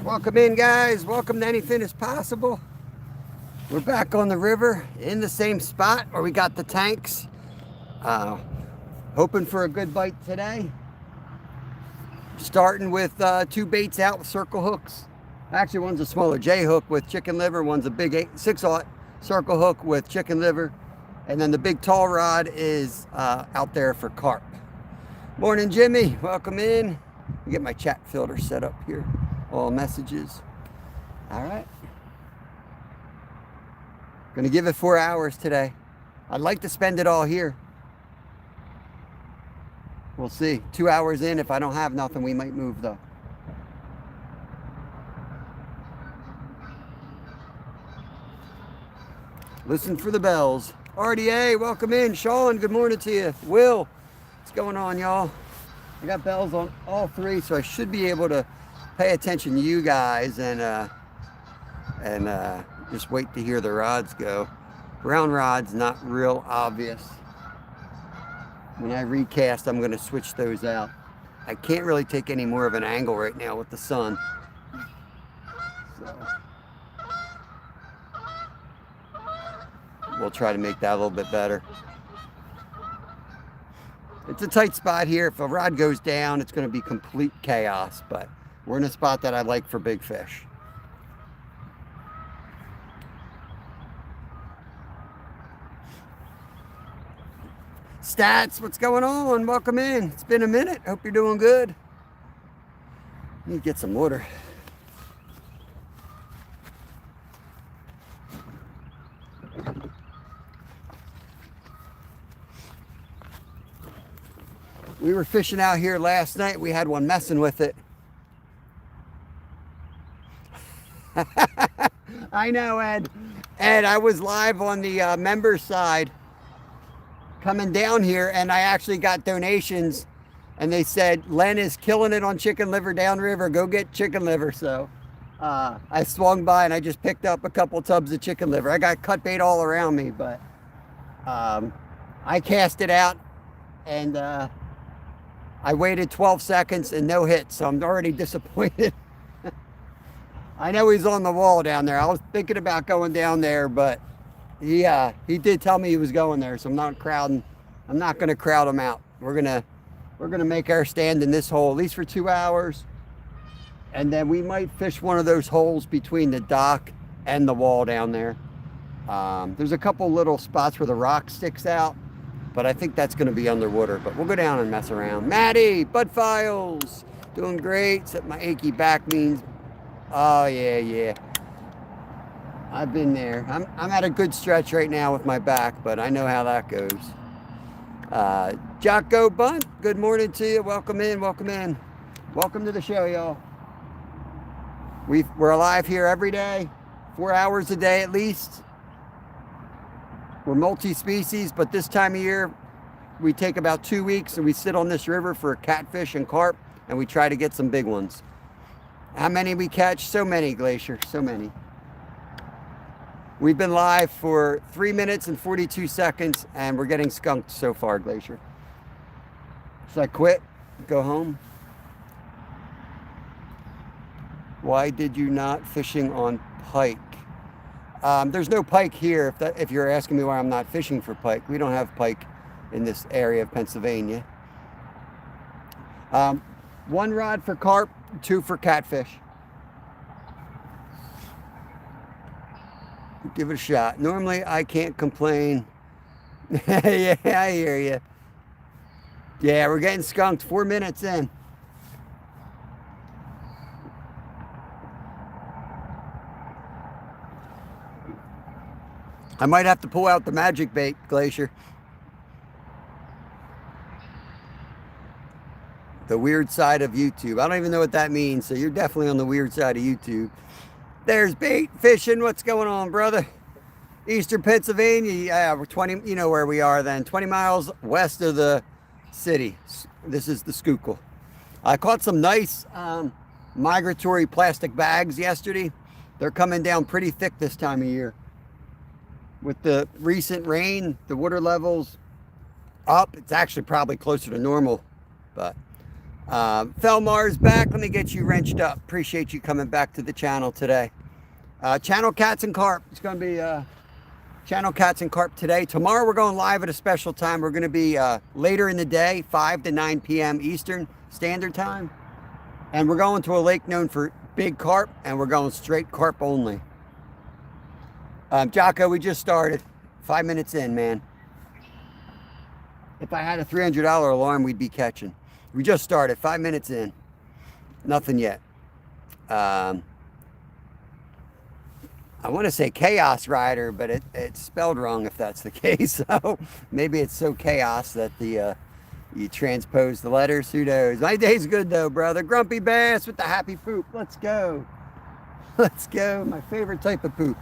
Welcome in, guys. Welcome to Anything is Possible. We're back on the river in the same spot where we got the tanks. Hoping for a good bite today. Starting with two baits out with circle hooks. Actually, one's a smaller J hook with chicken liver. One's a big 6/0 circle hook with chicken liver. And then the big tall rod is out there for carp. Morning, Jimmy. Welcome in. Let me get my chat filter set up here. All messages. All right. Gonna give it 4 hours today. I'd like to spend it all here. We'll see. 2 hours in, if I don't have nothing, we might move though. Listen for the bells. RDA, welcome in. Sean, good morning to you. Will, what's going on, y'all? I got bells on all three, so I should be able to pay attention to you guys and just wait to hear the rods go. Brown rod's not real obvious. When I recast, I'm going to switch those out. I can't really take any more of an angle right now with the sun. So we'll try to make that a little bit better. It's a tight spot here. If a rod goes down, it's going to be complete chaos, but we're in a spot that I like for big fish. Stats, what's going on? Welcome in. It's been a minute. Hope you're doing good. Need to get some water. We were fishing out here last night. We had one messing with it. I know, Ed. Ed, I was live on the member side coming down here, and I actually got donations, and they said, Len is killing it on chicken liver downriver. Go get chicken liver. So I swung by, and I just picked up a couple tubs of chicken liver. I got cut bait all around me, but I cast it out, and I waited 12 seconds and no hit, so I'm already disappointed. I know he's on the wall down there. I was thinking about going down there, but he did tell me he was going there, so I'm not crowding. I'm not going to crowd him out. We're gonna make our stand in this hole at least for 2 hours, and then we might fish one of those holes between the dock and the wall down there. There's a couple little spots where the rock sticks out, but I think that's going to be underwater. But we'll go down and mess around. Maddie, Bud Files, doing great. Except my achy back means. Oh, yeah. I've been there. I'm at a good stretch right now with my back, but I know how that goes. Jocko Bunt, good morning to you. Welcome in. Welcome to the show, y'all. We're alive here every day, 4 hours a day at least. We're multi-species, but this time of year, we take about 2 weeks and we sit on this river for catfish and carp, and we try to get some big ones. How many we catch? So many, Glacier, so many. We've been live for 3 minutes and 42 seconds, and we're getting skunked so far, Glacier. Should I quit? Go home? Why did you not fishing on pike? There's no pike here, if you're asking me why I'm not fishing for pike. We don't have pike in this area of Pennsylvania. 1 rod for carp, 2 for catfish. Give it a shot. Normally, I can't complain. Yeah, I hear you. Yeah, we're getting skunked 4 minutes in. I might have to pull out the magic bait, Glacier. The weird side of YouTube. I don't even know what that means, so you're definitely on the weird side of YouTube. There's bait fishing. What's going on, brother? Eastern Pennsylvania. Yeah, we're 20, you know where we are then. 20 miles west of the city. This is the Schuylkill. I caught some nice migratory plastic bags yesterday. They're coming down pretty thick this time of year. With the recent rain, the water levels up. It's actually probably closer to normal, but Felmar's back. Let me get you wrenched up. Appreciate you coming back to the channel today. Channel Cats and Carp. It's going to be Channel Cats and Carp today. Tomorrow we're going live at a special time. We're going to be later in the day, 5 to 9 p.m. Eastern Standard Time. And we're going to a lake known for big carp, and we're going straight carp only. Jocko, we just started. 5 minutes in, man. If I had a $300 alarm, we'd be catching. We just started, 5 minutes in. Nothing yet. I want to say Chaos Rider, but it's spelled wrong if that's the case. So maybe it's so chaos that you transpose the letters. Who knows? My day's good though, brother. Grumpy Bass with the happy poop. Let's go. Let's go. My favorite type of poop.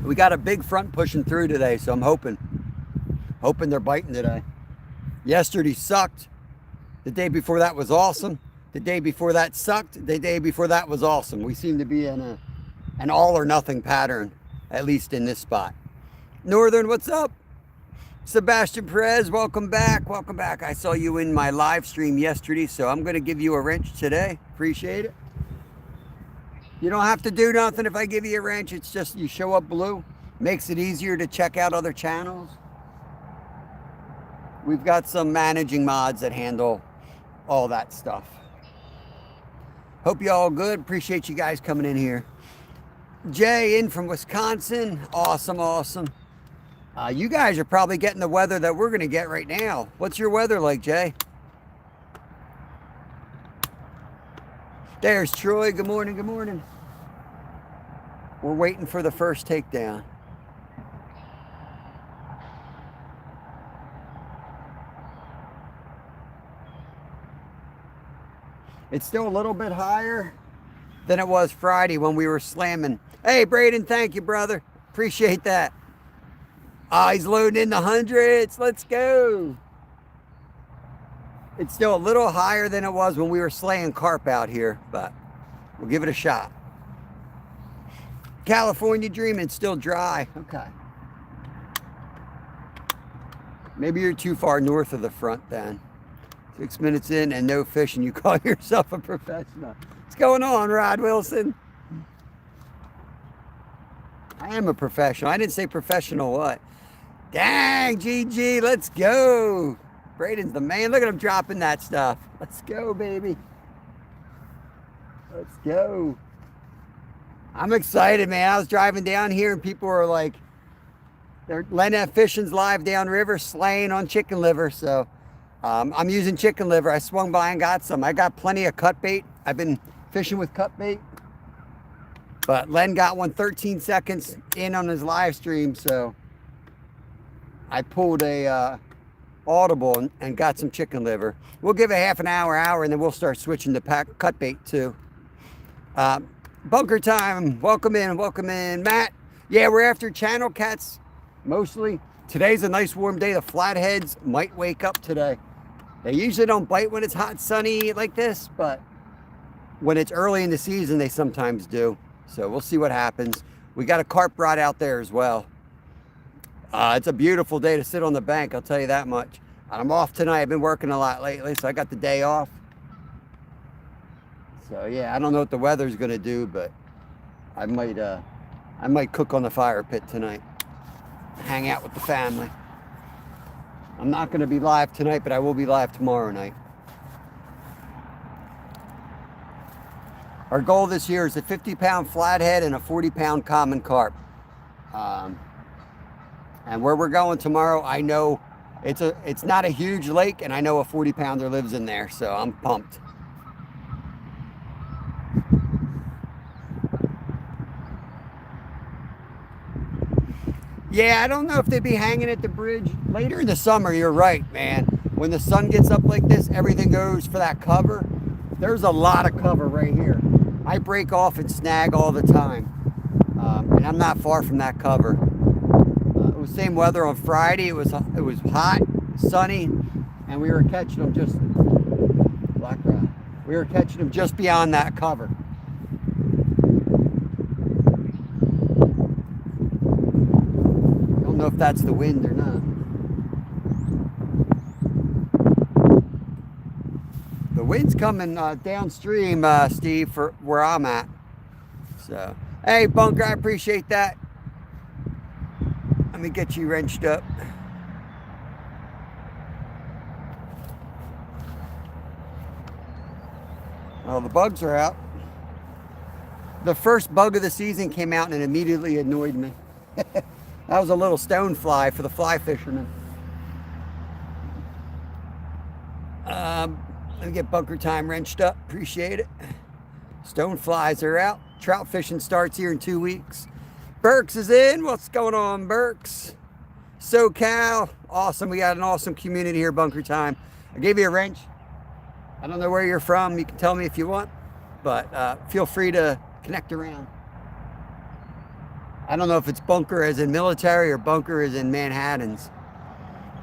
We got a big front pushing through today, so I'm hoping they're biting today. Yesterday sucked. The day before that was awesome. The day before that sucked. The day before that was awesome. We seem to be in an all or nothing pattern, at least in this spot. Northern, what's up? Sebastian Perez, welcome back. Welcome back. I saw you in my live stream yesterday, so I'm going to give you a wrench today. Appreciate it. You don't have to do nothing if I give you a wrench. It's just you show up blue. Makes it easier to check out other channels. We've got some managing mods that handle all that stuff. Hope you all good. Appreciate you guys coming in here. Jay in from Wisconsin. Awesome, awesome. You guys are probably getting the weather that we're going to get right now. What's your weather like, Jay? There's Troy. Good morning, good morning. We're waiting for the first takedown. It's still a little bit higher than it was Friday when we were slamming. Hey, Braden, thank you, brother. Appreciate that. He's loading in the hundreds. Let's go. It's still a little higher than it was when we were slaying carp out here, but we'll give it a shot. California Dreaming, still dry. Okay. Maybe you're too far north of the front then. 6 minutes in and no fish, and you call yourself a professional. What's going on, Rod Wilson? I am a professional. I didn't say professional what? Dang, GG, let's go. Braden's the man. Look at him dropping that stuff. Let's go, baby. Let's go. I'm excited, man. I was driving down here and people were like, they're letting that fishing's live downriver, slaying on chicken liver. So I'm using chicken liver. I swung by and got some. I got plenty of cut bait. I've been fishing with cut bait. But Len got one 13 seconds in on his live stream. So I pulled a audible and got some chicken liver. We'll give it half an hour, and then we'll start switching to cut bait too. Bunker time. Welcome in, Matt. Yeah, we're after channel cats mostly. Today's a nice warm day. The flatheads might wake up today. They usually don't bite when it's hot, sunny like this, but when it's early in the season, they sometimes do. So we'll see what happens. We got a carp rod out there as well. It's a beautiful day to sit on the bank, I'll tell you that much. I'm off tonight. I've been working a lot lately, so I got the day off. So yeah, I don't know what the weather's gonna do, but I might cook on the fire pit tonight. Hang out with the family. I'm not gonna be live tonight, but I will be live tomorrow night. Our goal this year is a 50-pound flathead and a 40-pound common carp. And where we're going tomorrow, I know it's not a huge lake, and I know a 40-pounder lives in there, so I'm pumped. Yeah, I don't know if they'd be hanging at the bridge later in the summer. You're right, man. When the sun gets up like this, everything goes for that cover. There's a lot of cover right here. I break off and snag all the time, and I'm not far from that cover. It was same weather on Friday. It was hot, sunny, and we were catching them just black rod. We were catching them just beyond that cover. Know if that's the wind or not. wind's coming downstream, Steve, for where I'm at. So, hey, Bunker, I appreciate that. Let me get you wrenched up. Well, the bugs are out. The first bug of the season came out and it immediately annoyed me. That was a little stone fly for the fly fishermen. Let me get Bunker Time wrenched up. Appreciate it. Stone flies are out. Trout fishing starts here in 2 weeks. Burks is in. What's going on, Burks? SoCal. Awesome. We got an awesome community here, Bunker Time. I gave you a wrench. I don't know where you're from. You can tell me if you want. But feel free to connect around. I don't know if it's bunker as in military or bunker as in Manhattans.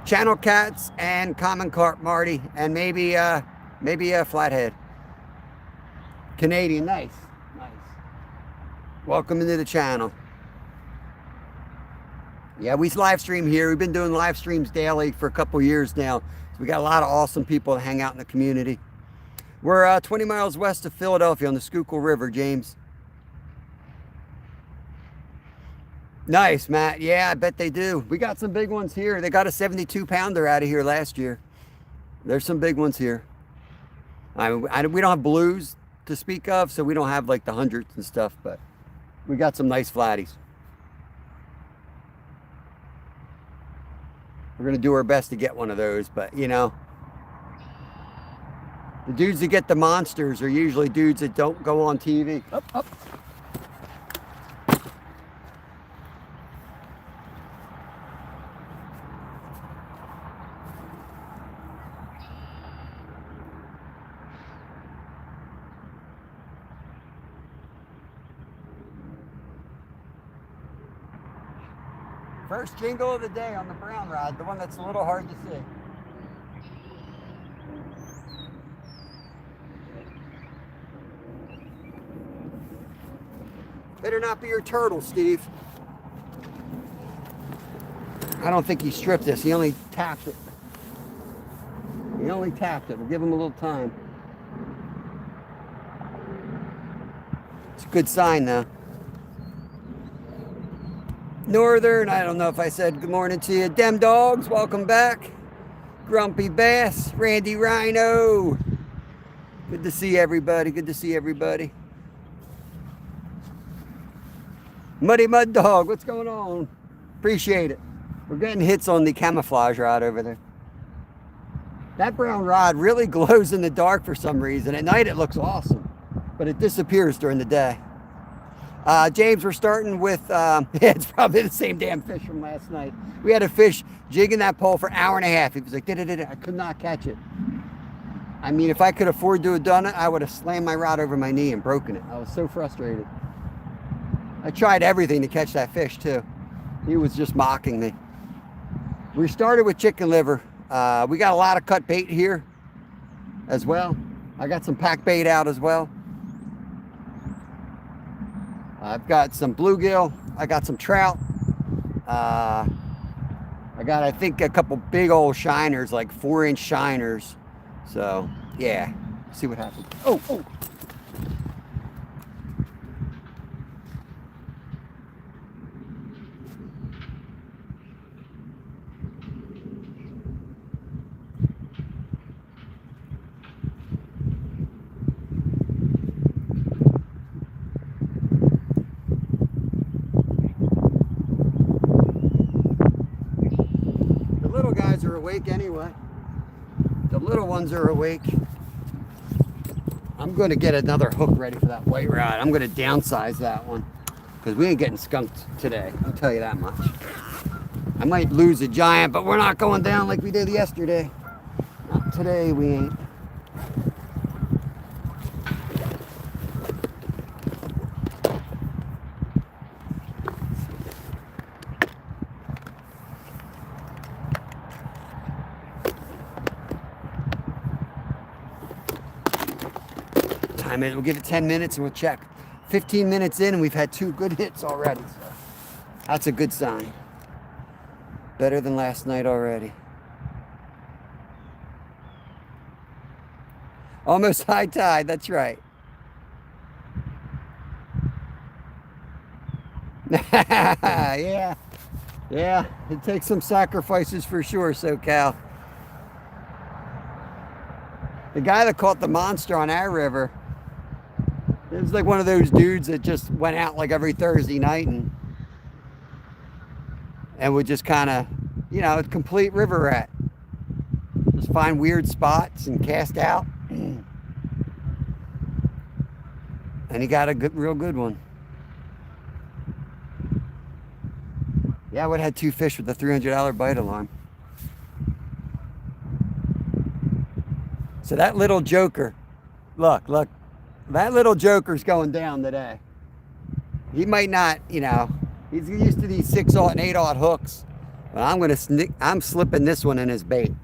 Channel cats and common carp, Marty, and maybe a flathead. Canadian, nice. Welcome into the channel. Yeah, we live stream here. We've been doing live streams daily for a couple years now. So we got a lot of awesome people that hang out in the community. We're 20 miles west of Philadelphia on the Schuylkill River, James. Nice, Matt. Yeah, I bet they do. We got some big ones here. They got a 72-pounder out of here last year. There's some big ones here. We don't have blues to speak of, so we don't have like the hundreds and stuff, but we got some nice flatties. We're going to do our best to get one of those, but you know, the dudes that get the monsters are usually dudes that don't go on TV. Up. First jingle of the day on the brown rod, the one that's a little hard to see. Better not be your turtle, Steve. I don't think he stripped this. He only tapped it. We'll give him a little time. It's a good sign, though. Northern, I don't know if I said good morning to you. Dem Dogs, welcome back. Grumpy Bass, Randy Rhino. Good to see everybody. Muddy Mud Dog, what's going on? Appreciate it. We're getting hits on the camouflage rod over there. That brown rod really glows in the dark for some reason. At night it looks awesome, but it disappears during the day. James, we're starting with, it's probably the same damn fish from last night. We had a fish jigging that pole for an hour and a half. He was like, I could not catch it. I mean, if I could afford to have done it, I would have slammed my rod over my knee and broken it. I was so frustrated. I tried everything to catch that fish too. He was just mocking me. We started with chicken liver. We got a lot of cut bait here as well. I got some pack bait out as well. I've got some bluegill. I got some trout. I got, I think, a couple big old shiners, like 4-inch shiners. So, yeah, see what happens. Oh. Are awake anyway. The little ones are awake. I'm going to get another hook ready for that white rod. I'm going to downsize that one because we ain't getting skunked today. I'll tell you that much. I might lose a giant, but we're not going down like we did yesterday. Not today, we ain't. We'll give it 10 minutes and we'll check. 15 minutes in and we've had 2 good hits already. So that's a good sign. Better than last night already. Almost high tide, that's right. Yeah, yeah, it takes some sacrifices for sure, SoCal. The guy that caught the monster on our river, it was like one of those dudes that just went out like every Thursday night and would just kind of, you know, a complete river rat. Just find weird spots and cast out. And he got a good, real good one. Yeah, I would have had 2 fish with the $300 bite alarm. So that little joker, look, that little joker's going down today. He might not, you know, he's used to these 6/0 and 8/0 hooks, but I'm slipping this one in his bait.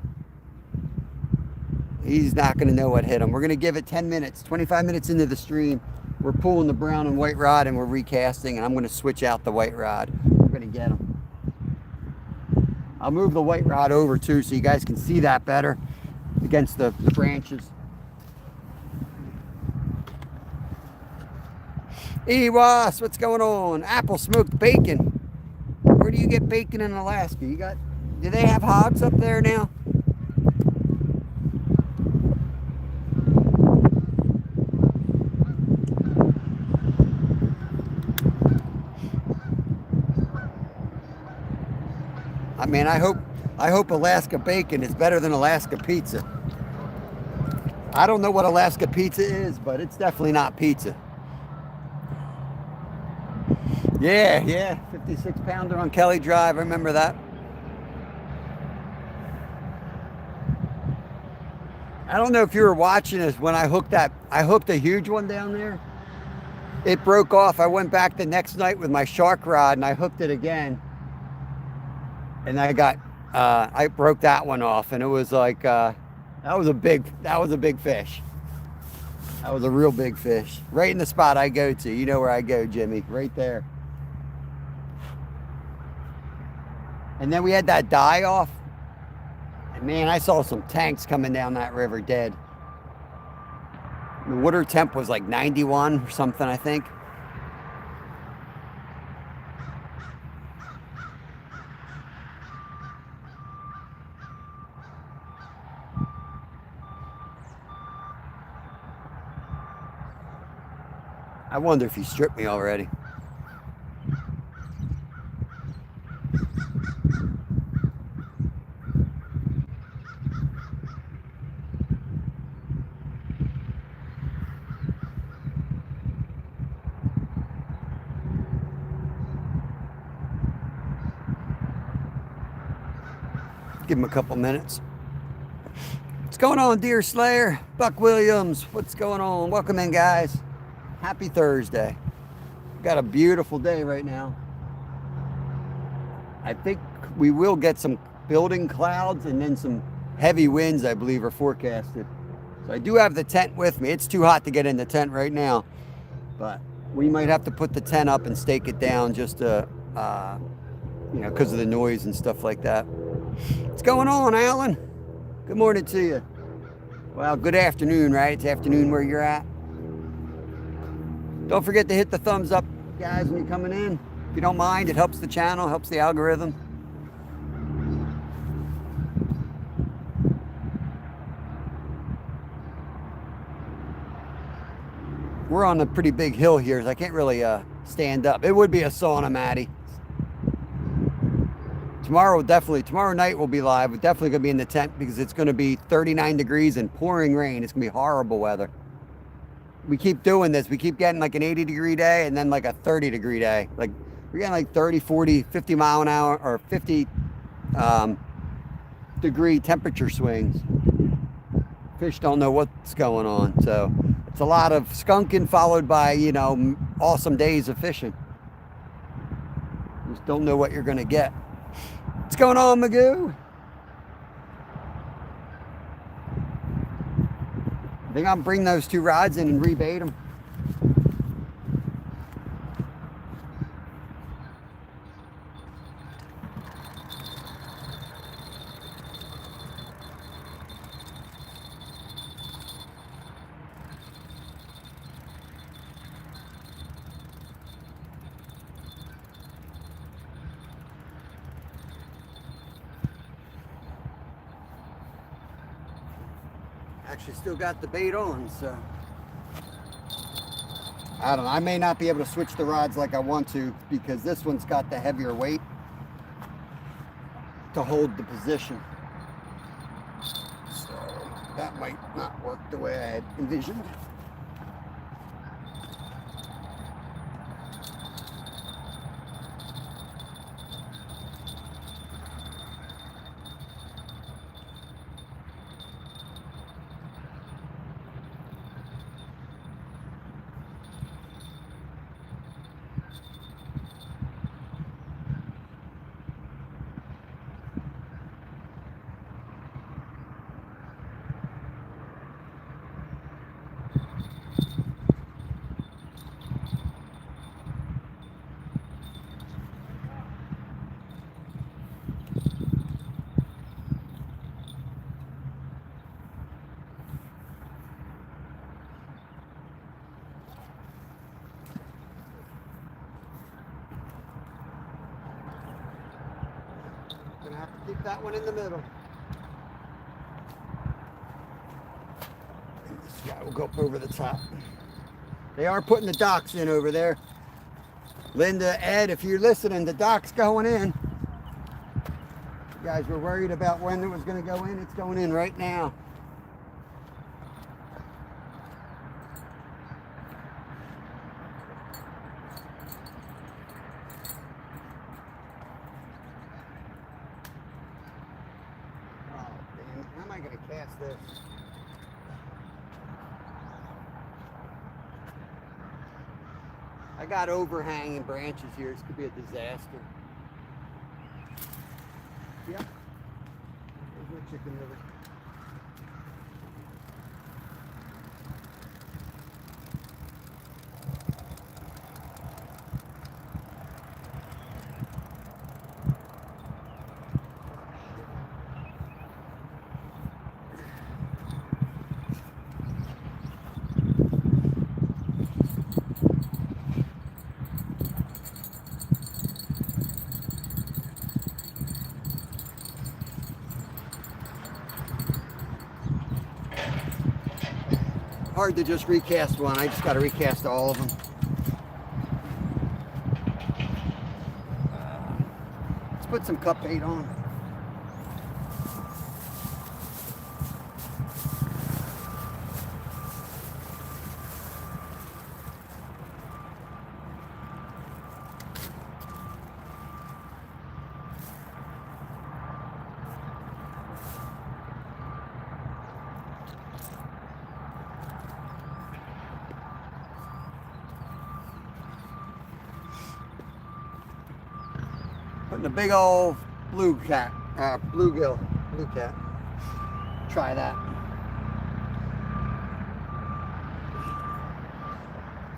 He's not gonna know what hit him. We're gonna give it 10 minutes, 25 minutes into the stream. We're pulling the brown and white rod and we're recasting, and I'm gonna switch out the white rod. We're gonna get him. I'll move the white rod over too so you guys can see that better against the branches. Ewas, what's going on? Apple smoked bacon. Where do you get bacon in Alaska? Do they have hogs up there now? I mean, I hope Alaska bacon is better than Alaska pizza. I don't know what Alaska pizza is, but it's definitely not pizza. Yeah, 56 pounder on Kelly Drive. I remember that. I don't know if you were watching this when I hooked a huge one down there. It broke off. I went back the next night with my shark rod and I hooked it again. And I broke that one off, and it was like, that was a big fish. That was a real big fish. Right in the spot I go to. You know where I go, Jimmy. Right there. And then we had that die off. And man, I saw some tanks coming down that river dead. The water temp was like 91 or something, I think. I wonder if he stripped me already. Give him a couple minutes. What's going on, Deer Slayer? Buck Williams, what's going on? Welcome in, guys. Happy Thursday. Got a beautiful day right now. I think we will get some building clouds and then some heavy winds, I believe, are forecasted. So I do have the tent with me. It's too hot to get in the tent right now, but we might have to put the tent up and stake it down just to, you know, because of the noise and stuff like that. What's going on, Alan? Good morning to you. Well, good afternoon, right? It's afternoon where you're at. Don't forget to hit the thumbs up, guys, when you're coming in. If you don't mind, it helps the channel, helps the algorithm. We're on a pretty big hill here, so I can't really stand up. It would be a sauna, Maddie. Tomorrow night we'll be live. We're definitely going to be in the tent because it's going to be 39 degrees and pouring rain. It's going to be horrible weather. We keep doing this. We keep getting like an 80-degree day and then like a 30-degree day. Like we're getting like 30, 40, 50 mile an hour or 50 degree temperature swings. Fish don't know what's going on. So it's a lot of skunking followed by, you know, awesome days of fishing. Just don't know what you're going to get. What's going on, Magoo? I think I'll bring those 2 rods in and rebait them. Actually still got the bait on, so I don't know. I may not be able to switch the rods like I want to because this one's got the heavier weight to hold the position. So that might not work the way I had envisioned. Gonna have to keep that one in the middle. And this guy will go up over the top. They are putting the docks in over there. Linda, Ed, if you're listening, the dock's going in. You guys were worried about when it was going to go in. It's going in right now. Oh, damn. How am I going to cast this? I got overhanging branches here. This could be a disaster. Yep. There's my chicken liver. Hard to just recast one. I just got to recast all of them. Let's put some cup bait on. Putting a big old blue cat, bluegill, blue cat. Try that.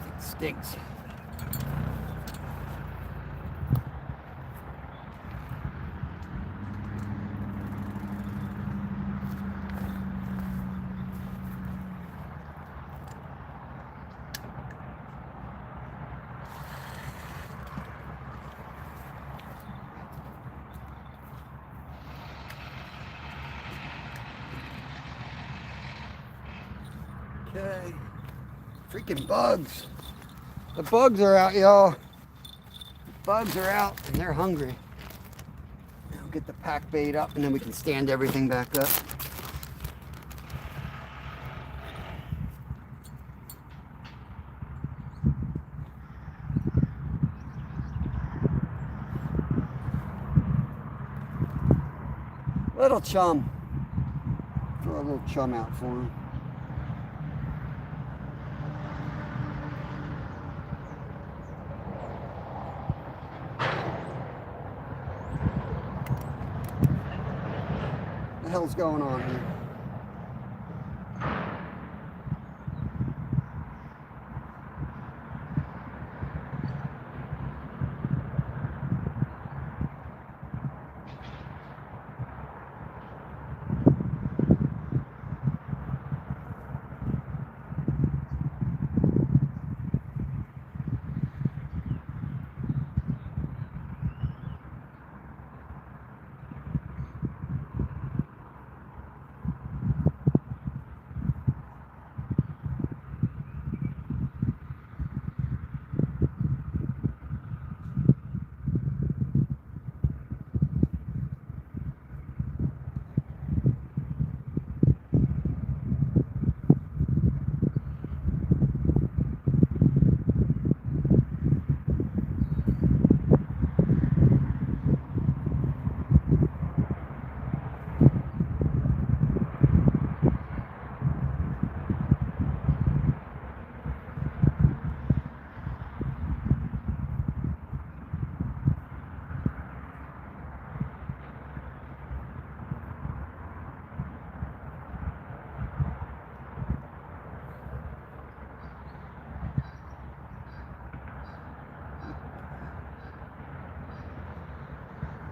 It stinks. Okay. Freaking bugs. The bugs are out, y'all. The bugs are out and they're hungry. I'll get the pack bait up and then we can stand everything back up. Little chum. Throw a little chum out for him. What the hell's going on here?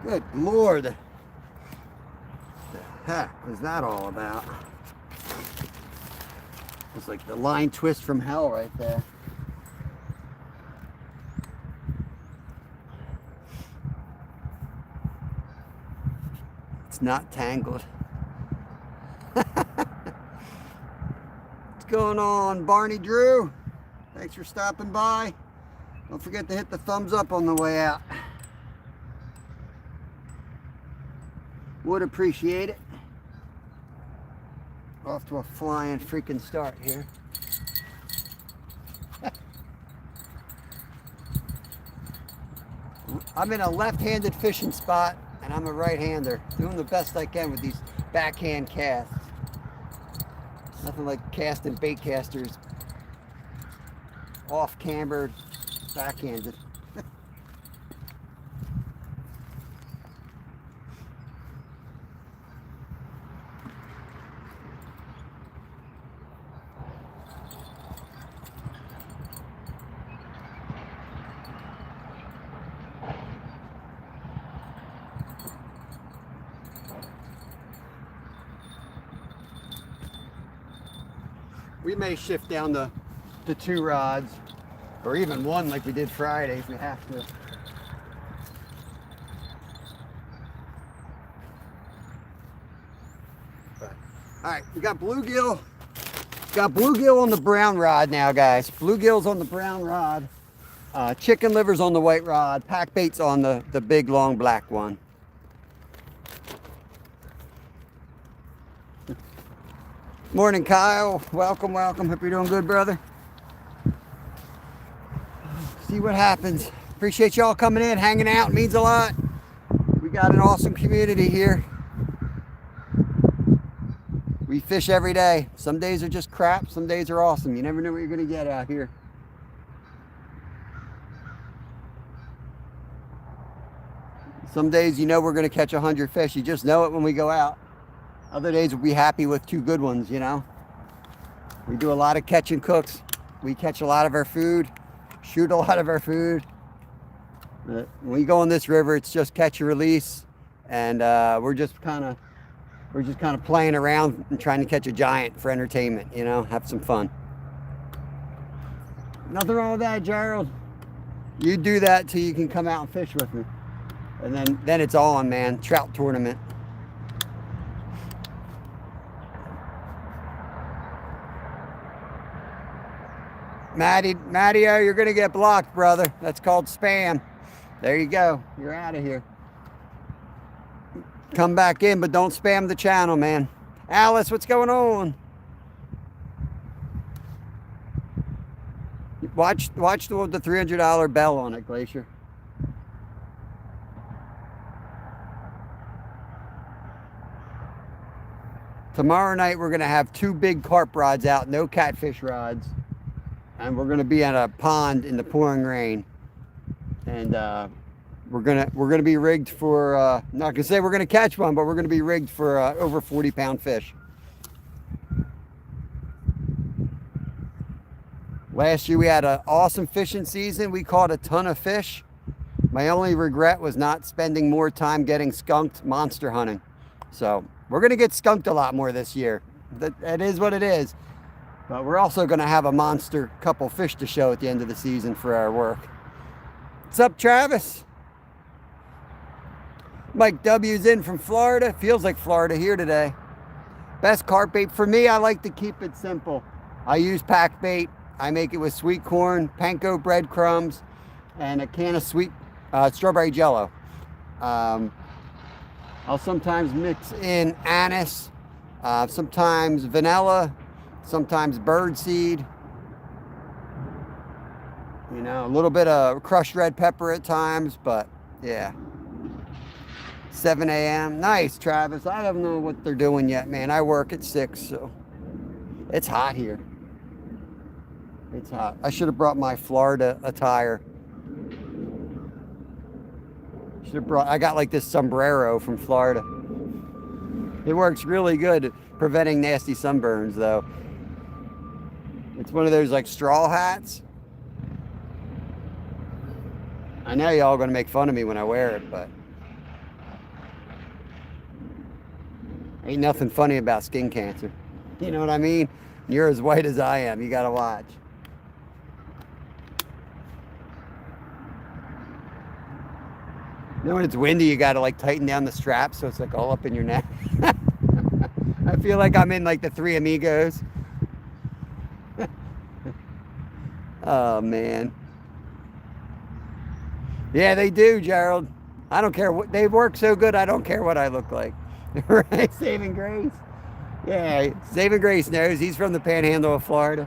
Good Lord. What the heck was that all about? It's like the line twist from hell right there. It's not tangled. What's going on, Barney Drew? Thanks for stopping by. Don't forget to hit the thumbs up on the way out. Would appreciate it. Off to a flying freaking start here. I'm in a left-handed fishing spot, and I'm a right-hander, doing the best I can with these backhand casts. Nothing like casting bait casters off-cambered, backhanded. We may shift down to 2 rods, or even 1 like we did Friday if we have to. But, all right, we got bluegill. Got bluegill on the brown rod now, guys. Bluegill's on the brown rod. Chicken liver's on the white rod. Pack bait's on the big long black one. Morning, Kyle. Welcome, welcome. Hope you're doing good, brother. See what happens. Appreciate y'all coming in, hanging out. It means a lot. We got an awesome community here. We fish every day. Some days are just crap. Some days are awesome. You never know what you're going to get out here. Some days you know we're going to catch 100 fish. You just know it when we go out. Other days we'll be happy with 2 good ones, you know. We do a lot of catch and cooks. We catch a lot of our food, shoot a lot of our food. When we go on this river, it's just catch and release, and we're just kind of playing around and trying to catch a giant for entertainment, you know, have some fun. Nothing wrong with that, Gerald. You do that till you can come out and fish with me, and then it's on, man. Trout tournament. Mattio, you're gonna get blocked, brother. That's called spam. There you go. You're out of here. Come back in, but don't spam the channel, man. Alice, what's going on? Watch the $300 bell on it, Glacier. Tomorrow night we're gonna have 2 big carp rods out, no catfish rods. And we're gonna be at a pond in the pouring rain, and we're gonna be rigged for. Not gonna say we're gonna catch one, but we're gonna be rigged for over 40-pound fish. Last year we had an awesome fishing season. We caught a ton of fish. My only regret was not spending more time getting skunked monster hunting. So we're gonna get skunked a lot more this year. That is what it is. But we're also going to have a monster couple fish to show at the end of the season for our work. What's up, Travis? Mike W's in from Florida. Feels like Florida here today. Best carp bait. For me, I like to keep it simple. I use pack bait. I make it with sweet corn, panko breadcrumbs, and a can of sweet strawberry jello. I'll sometimes mix in anise, sometimes vanilla, sometimes bird seed, you know, a little bit of crushed red pepper at times, but yeah. 7 a.m. Nice, Travis. I don't know what they're doing yet, man. I work at 6, so it's hot here. It's hot. I should have brought my Florida attire. I got like this sombrero from Florida. It works really good at preventing nasty sunburns, though. It's one of those like straw hats. I know y'all gonna make fun of me when I wear it, but Ain't nothing funny about skin cancer. You know what I mean? You're as white as I am. You gotta watch. You know when it's windy, you gotta like tighten down the strap so it's like all up in your neck. I feel like I'm in like the Three Amigos. Oh man. Yeah, they do, Gerald. I don't care what they work so good. I don't care what I look like. Right, Saving Grace. Yeah, Saving Grace knows. He's from the Panhandle of Florida.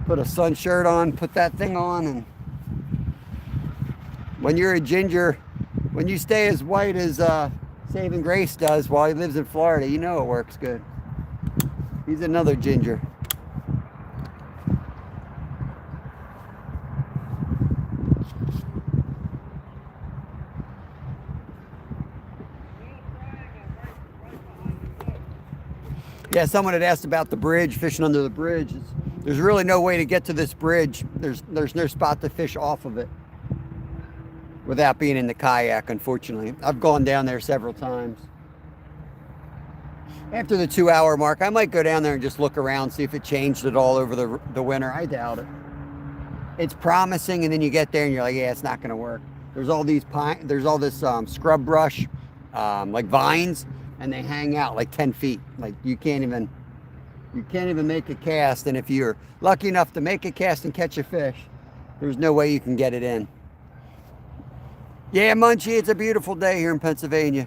Put a sun shirt on, put that thing on, and when you're a ginger, when you stay as white as Saving Grace does while he lives in Florida, you know it works good. He's another ginger. Yeah, someone had asked about the bridge, fishing under the bridge. There's really no way to get to this bridge. There's no spot to fish off of it without being in the kayak, unfortunately. I've gone down there several times. After the 2-hour mark, I might go down there and just look around, see if it changed at all over the winter. I doubt it. It's promising, and then you get there and you're like, yeah, it's not going to work. There's all these there's all this scrub brush, like vines, and they hang out like 10 feet. Like you can't even make a cast. And if you're lucky enough to make a cast and catch a fish, there's no way you can get it in. Yeah, Munchie, it's a beautiful day here in Pennsylvania.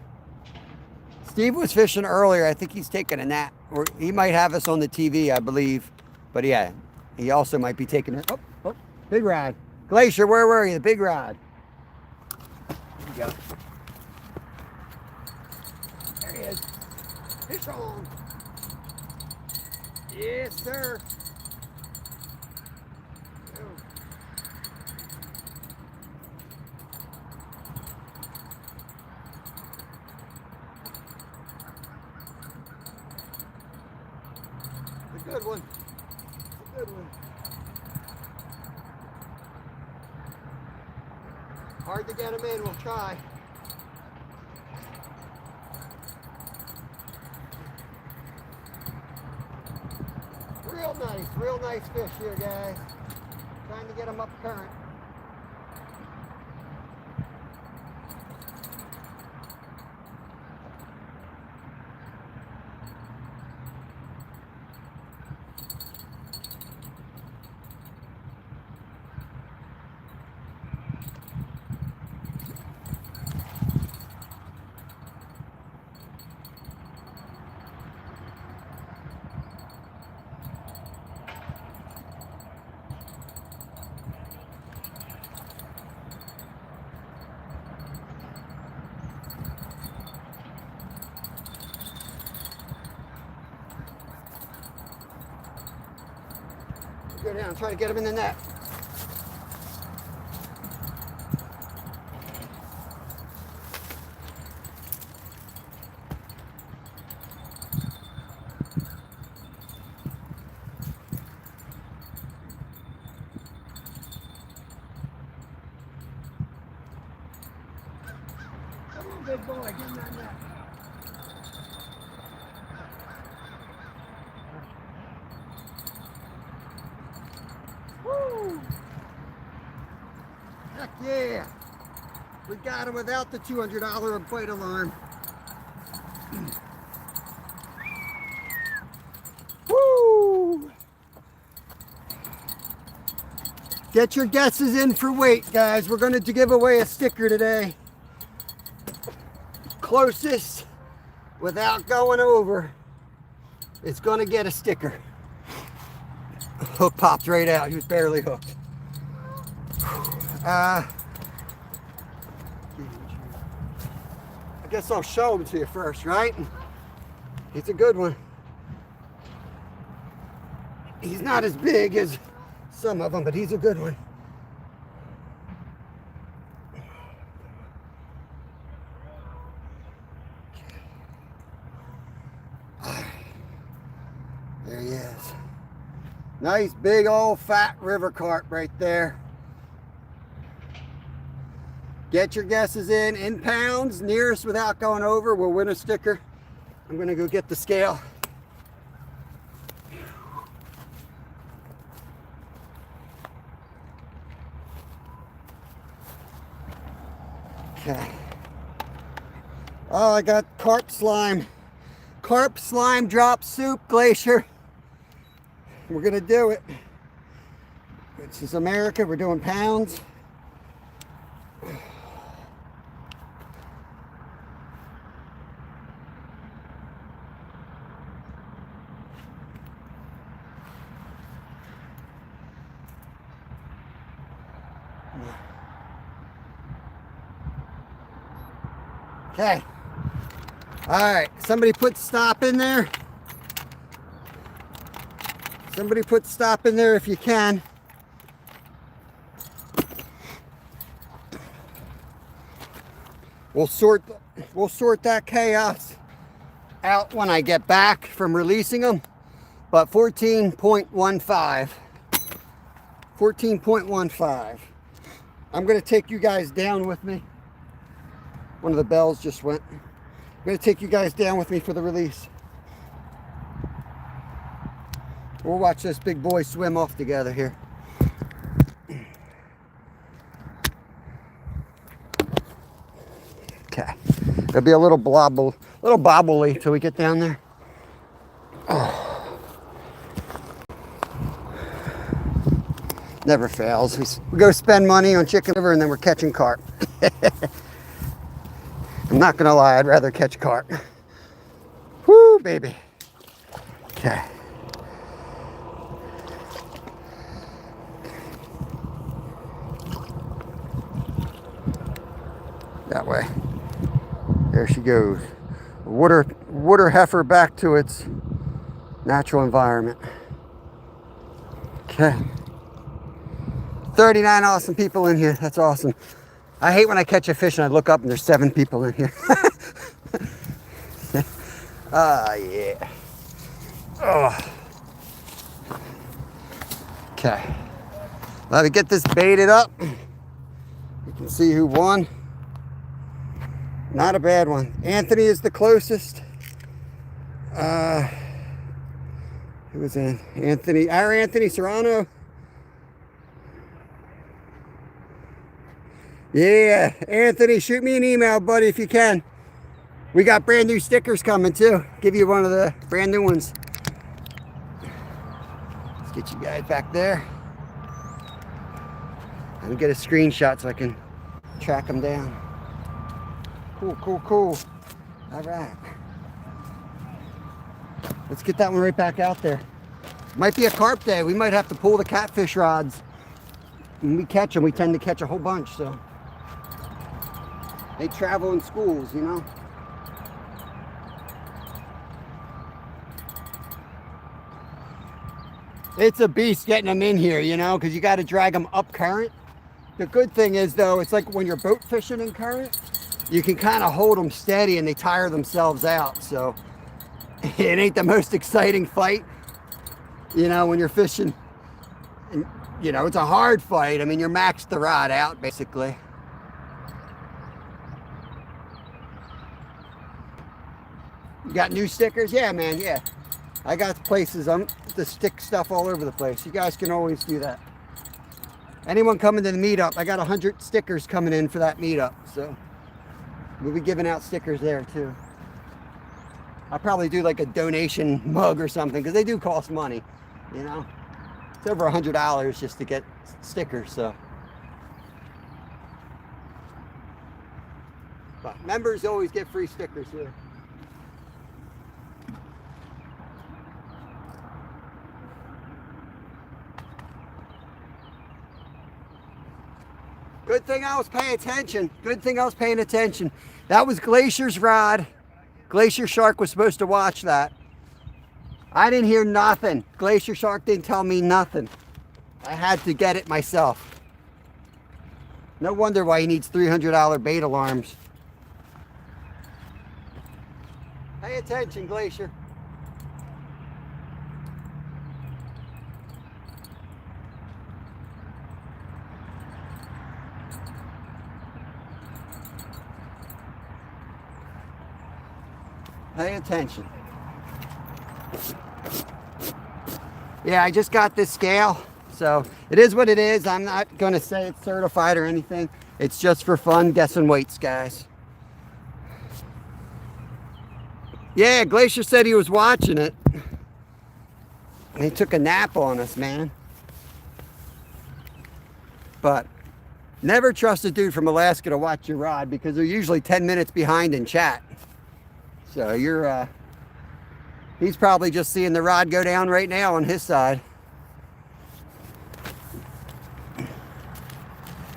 Steve was fishing earlier. I think he's taking a nap. Or he might have us on the TV, I believe. But yeah, he also might be taking it. Oh, big rod. Glacier, where were you? The big rod. There you go. There he is. Fish on. Yes, sir. It's a good one. It's a good one. Hard to get him in. We'll try. Real nice fish here, guys. Trying to get them up current. Go down and try to get him in the net. Come on, big boy, get in that net. Woo! Heck yeah! We got him without the $200 bite alarm. Woo! Get your guesses in for weight, guys. We're going to give away a sticker today. Closest without going over is going to get a sticker. Hook popped right out. He was barely hooked. I guess I'll show him to you first, right? It's a good one. He's not as big as some of them, but he's a good one. There he is. Nice big old fat river carp right there. Get your guesses in pounds. Nearest without going over will win a sticker. I'm gonna go get the scale. Okay. Oh, I got carp slime. Carp slime drop soup glacier. We're gonna do it. This is America, we're doing pounds. Okay. All right, somebody put stop in there. Somebody put stop in there if you can. We'll sort that chaos out when I get back from releasing them. But 14.15. 14.15. I'm gonna take you guys down with me. One of the bells just went. I'm gonna take you guys down with me for the release. We'll watch this big boy swim off together here. Okay, it'll be a little bobbly till we get down there. Oh. Never fails. We go spend money on chicken liver and then we're catching carp. I'm not gonna lie, I'd rather catch carp. Woo, baby. Okay. That way. There she goes. Water heifer back to its natural environment. Okay. 39 awesome people in here. That's awesome. I hate when I catch a fish and I look up and there's 7 people in here. Ah, yeah. Oh. Okay. Let me get this baited up. You can see who won. Not a bad one. Anthony is the closest. Who was in? Anthony. Our Anthony Serrano. Yeah, Anthony, shoot me an email, buddy, if you can. We got brand new stickers coming too. Give you one of the brand new ones. Let's get you guys back there. And get a screenshot so I can track them down. Cool, cool, cool. All right. Let's get that one right back out there. Might be a carp day. We might have to pull the catfish rods. When we catch them, we tend to catch a whole bunch, so. They travel in schools, you know. It's a beast getting them in here, you know, because you got to drag them up current. The good thing is, though, it's like when you're boat fishing in current, you can kind of hold them steady and they tire themselves out. So it ain't the most exciting fight, you know, when you're fishing. And, you know, it's a hard fight. I mean, you're maxed the rod out, basically. You got new stickers? Yeah, man, yeah. I got places, to stick stuff all over the place. You guys can always do that. Anyone coming to the meetup, I got 100 stickers coming in for that meetup. So we'll be giving out stickers there too. I'll probably do like a donation mug or something because they do cost money, you know. It's over $100 just to get stickers, so. But members always get free stickers here. Good thing I was paying attention. Good thing I was paying attention. That was Glacier's rod. Glacier Shark was supposed to watch that. I didn't hear nothing. Glacier Shark didn't tell me nothing. I had to get it myself. No wonder why he needs $300 bait alarms. Pay attention, Glacier. Pay attention. Yeah, I just got this scale, so it is what it is. I'm not going to say it's certified or anything. It's just for fun, guessing weights, guys. Yeah, Glacier said he was watching it. He took a nap on us, man. But never trust a dude from Alaska to watch your rod because they're usually 10 minutes behind in chat. So you're, he's probably just seeing the rod go down right now on his side.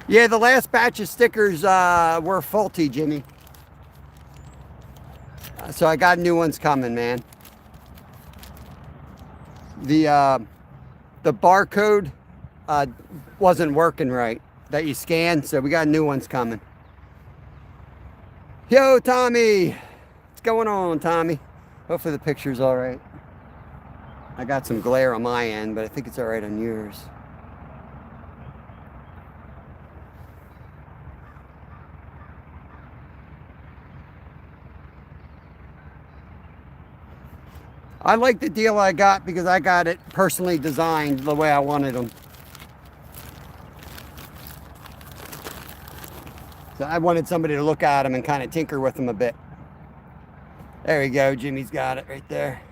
Yeah, the last batch of stickers were faulty, Jimmy. So I got new ones coming, man. The barcode wasn't working right that you scanned, so we got new ones coming. Yo, Tommy! What's going on, Tommy? Hopefully the picture's all right. I got some glare on my end, but I think it's all right on yours. I like the deal I got because I got it personally designed the way I wanted them. So I wanted somebody to look at them and kind of tinker with them a bit. There we go, Jimmy's got it right there.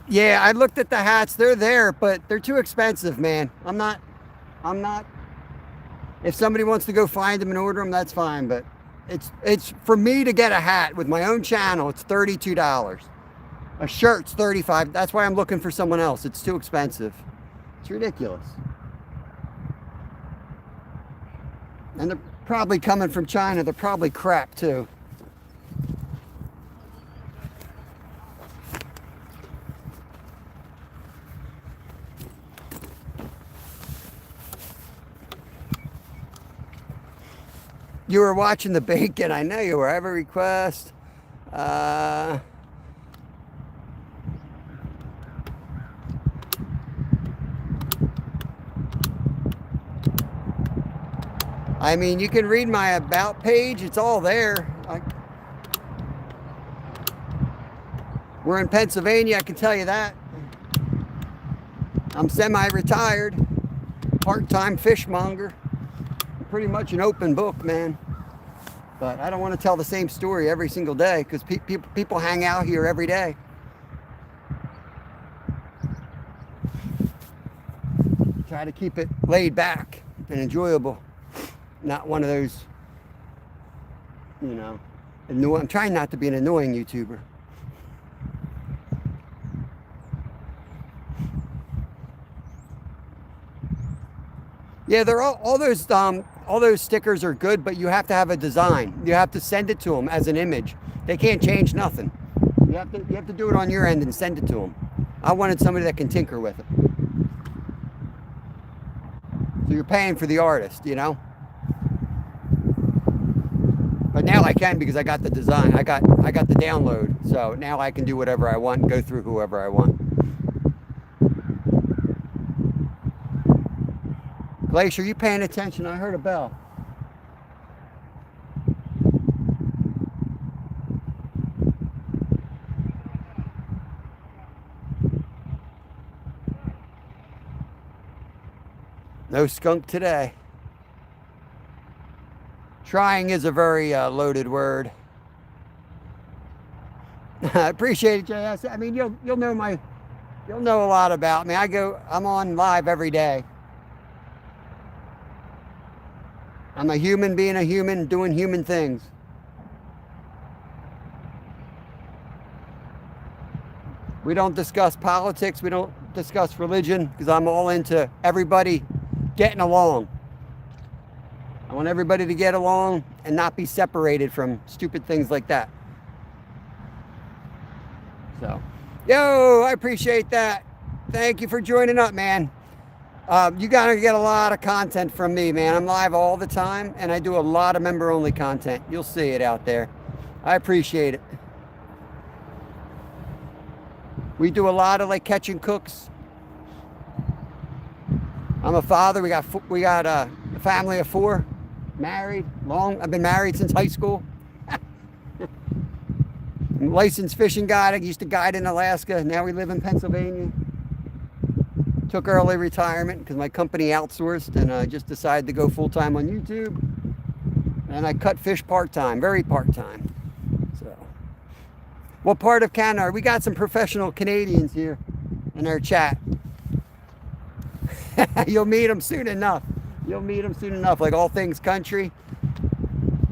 Yeah, I looked at the hats. They're there, but they're too expensive, man. I'm not. If somebody wants to go find them and order them, that's fine. But it's for me to get a hat with my own channel. It's $32. A shirt's $35. That's why I'm looking for someone else. It's too expensive. It's ridiculous. And they're probably coming from China. They're probably crap too. You were watching the bacon. I know you were. I have a request. I mean, you can read my about page. It's all there. We're in Pennsylvania, I can tell you that. I'm semi-retired, part-time fishmonger. Pretty much an open book, man. But I don't want to tell the same story every single day because people hang out here every day. Try to keep it laid back and enjoyable. Not one of those, you know, I'm trying not to be an annoying YouTuber. Yeah, they're all those stickers are good, but you have to have a design. You have to send it to them as an image. They can't change nothing. You have to do it on your end and send it to them. I wanted somebody that can tinker with it. So you're paying for the artist, you know. But now I can because I got the design. I got the download. So now I can do whatever I want and go through whoever I want. Glacier, you paying attention? I heard a bell. No skunk today. Trying is a very loaded word. I appreciate it, JS. I mean, you'll know a lot about me. I'm on live every day. I'm a human being a human, doing human things. We don't discuss politics. We don't discuss religion because I'm all into everybody getting along. I want everybody to get along and not be separated from stupid things like that. So, yo, I appreciate that. Thank you for joining up, man. You gotta get a lot of content from me, man. I'm live all the time, and I do a lot of member-only content. You'll see it out there. I appreciate it. We do a lot of like catching cooks. I'm a father. We got a family of 4, married, I've been married since high school. I'm a licensed fishing guide. I used to guide in Alaska. Now we live in Pennsylvania. Took early retirement because my company outsourced, and I just decided to go full-time on YouTube. And I cut fish part-time, very part-time. So, what part of Canada? We got some professional Canadians here in our chat. You'll meet them soon enough. You'll meet them soon enough. Like all things country.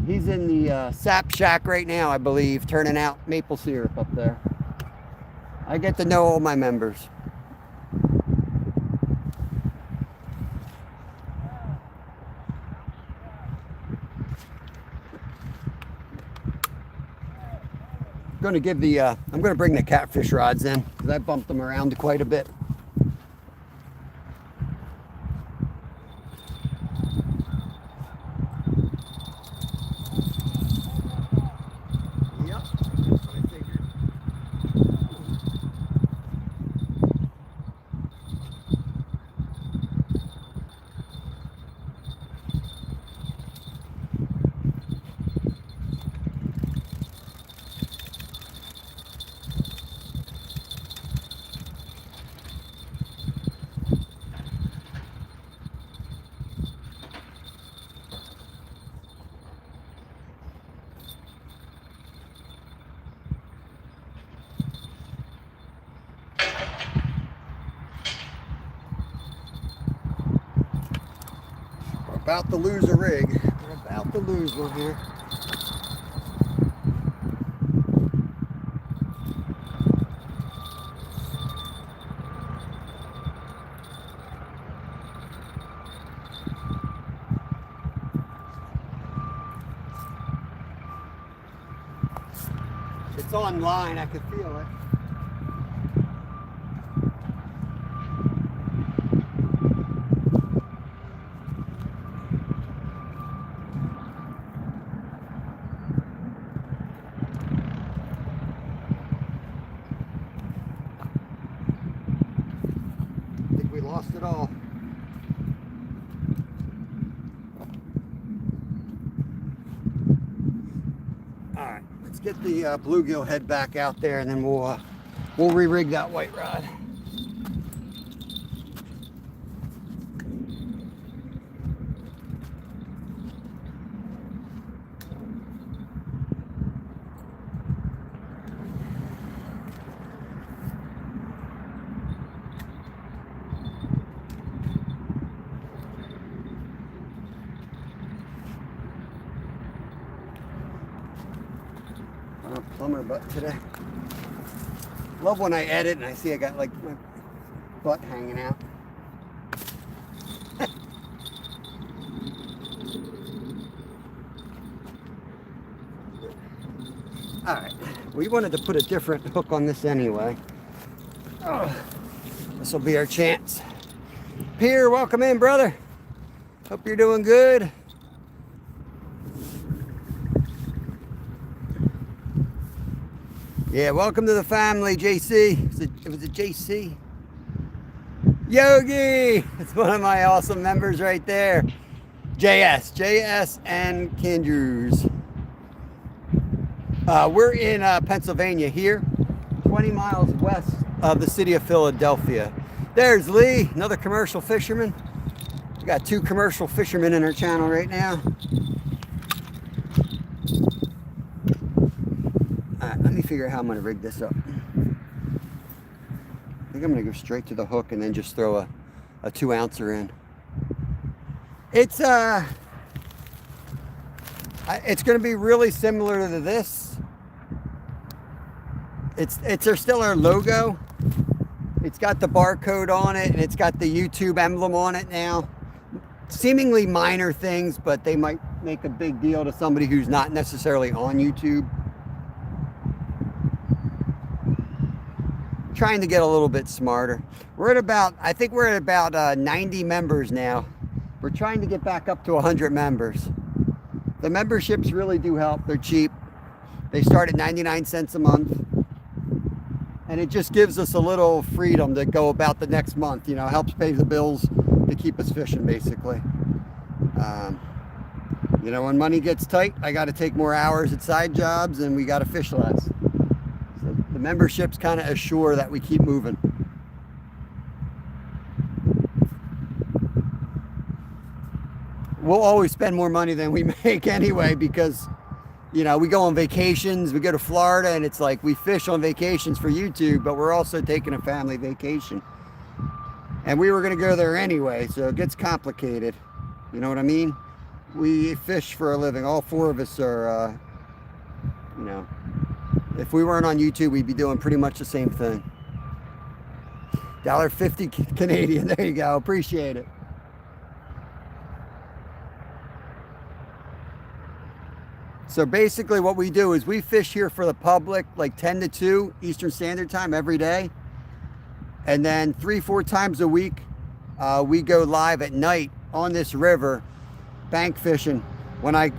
He's in the sap shack right now, I believe, turning out maple syrup up there. I get to know all my members. I'm going to bring the catfish rods in because I bumped them around quite a bit. Yep, that's what I figured. About to lose a rig. We're about to lose one here. It's online, I can feel it. Lost it all. All right, let's get the bluegill head back out there, and then we'll re-rig that white rod. Plumber butt today. Love when I edit and I see I got like my butt hanging out. Alright, we wanted to put a different hook on this anyway. Oh, this will be our chance. Pierre, welcome in, brother. Hope you're doing good. Yeah, welcome to the family, JC. It was a JC. Yogi! It's one of my awesome members right there. JS and Kendrews. We're in Pennsylvania here, 20 miles west of the city of Philadelphia. There's Lee, another commercial fisherman. We got 2 commercial fishermen in our channel right now. Let me figure out how I'm going to rig this up. I think I'm going to go straight to the hook and then just throw a 2-ouncer in. It's going to be really similar to this. It's still our logo. It's got the barcode on it, and it's got the YouTube emblem on it now. Seemingly minor things, but they might make a big deal to somebody who's not necessarily on YouTube. Trying to get a little bit smarter. I think we're at about 90 members now. We're trying to get back up to 100 members. The memberships really do help. They're cheap. They start at 99 cents a month. And it just gives us a little freedom to go about the next month. You know, helps pay the bills to keep us fishing, basically. You know, when money gets tight, I got to take more hours at side jobs and we got to fish less. So the memberships kind of assure that we keep moving. We'll always spend more money than we make anyway, because, you know, we go on vacations, we go to Florida, and it's like we fish on vacations for YouTube, but we're also taking a family vacation. And we were going to go there anyway, so it gets complicated. You know what I mean? We fish for a living. All four of us are, you know, if we weren't on YouTube, we'd be doing pretty much the same thing. $1.50 Canadian. There you go. Appreciate it. So basically what we do is we fish here for the public like 10 to 2 Eastern Standard Time every day. And then 3-4 times a week, we go live at night on this river, bank fishing. When I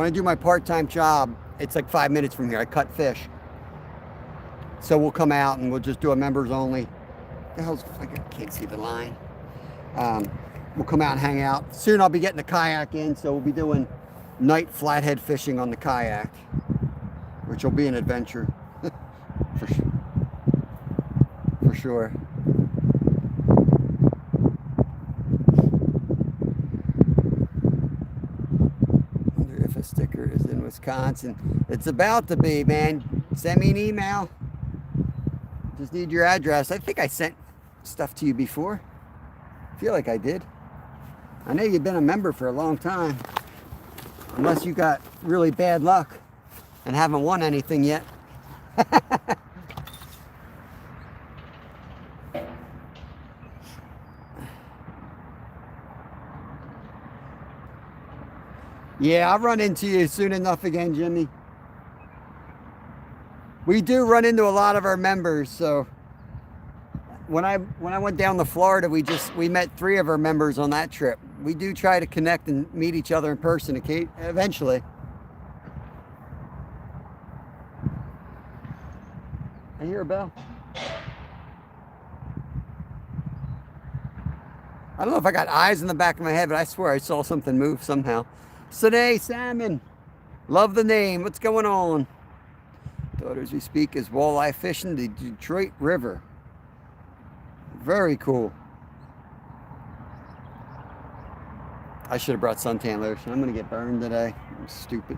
do my part-time job, it's like 5 minutes from here. I cut fish. So we'll come out and we'll just do a members only. The hell's, I can't see the line. We'll come out and hang out. Soon I'll be getting the kayak in, so we'll be doing night flathead fishing on the kayak, which will be an adventure for sure. Wonder if a sticker is in Wisconsin. It's about to be, man. Send me an email. Just need your address. I think I sent stuff to you before. I feel like I did. I know you've been a member for a long time. Unless you got really bad luck and haven't won anything yet. Yeah, I'll run into you soon enough again, Jimmy. We do run into a lot of our members, so when I went down to Florida, we met 3 of our members on that trip. We do try to connect and meet each other in person eventually. I hear a bell. I don't know if I got eyes in the back of my head, but I swear I saw something move somehow. Sine Salmon. Love the name. What's going on? Daughters we speak is walleye fishing the Detroit River. Very cool. I should have brought suntan lotion. I'm going to get burned today. I'm stupid.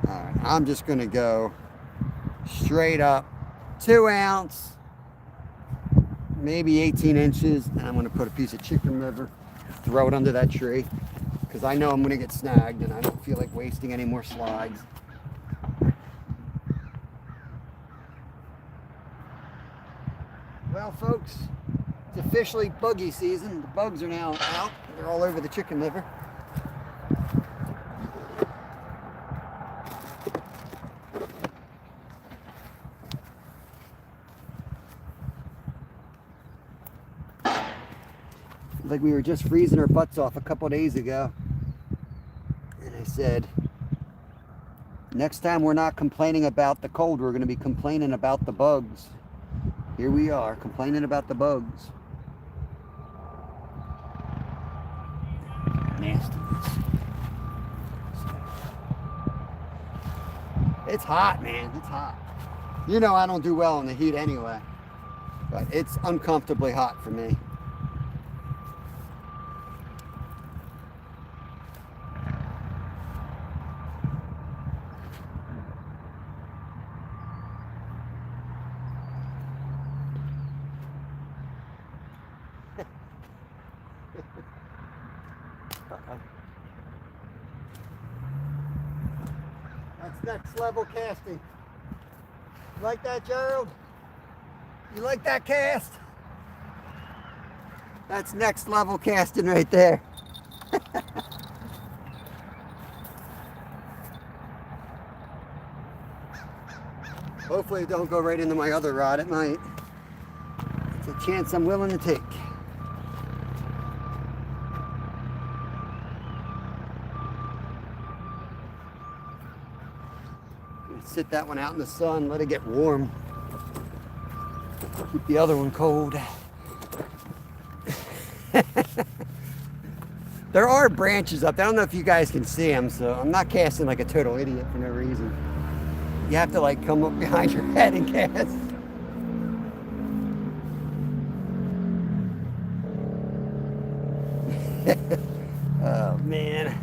All right, I'm just going to go straight up 2 ounce, maybe 18 inches, and I'm going to put a piece of chicken liver, throw it under that tree, because I know I'm going to get snagged, and I don't feel like wasting any more slides. Well, folks, it's officially buggy season. The bugs are now out. They're all over the chicken liver. Like we were just freezing our butts off a couple days ago. And I said, next time we're not complaining about the cold, we're going to be complaining about the bugs. Here we are, complaining about the bugs. Nastiness. It's hot, man. It's hot. You know I don't do well in the heat anyway. But it's uncomfortably hot for me. That's next level casting. You like that, Gerald? You like that cast? That's next level casting right there. Hopefully it don't go right into my other rod. It might. It's a chance I'm willing to take. Sit that one out in the sun, let it get warm. Keep the other one cold. There are branches up there. I don't know if you guys can see them, so I'm not casting like a total idiot for no reason. You have to like come up behind your head and cast. Oh man.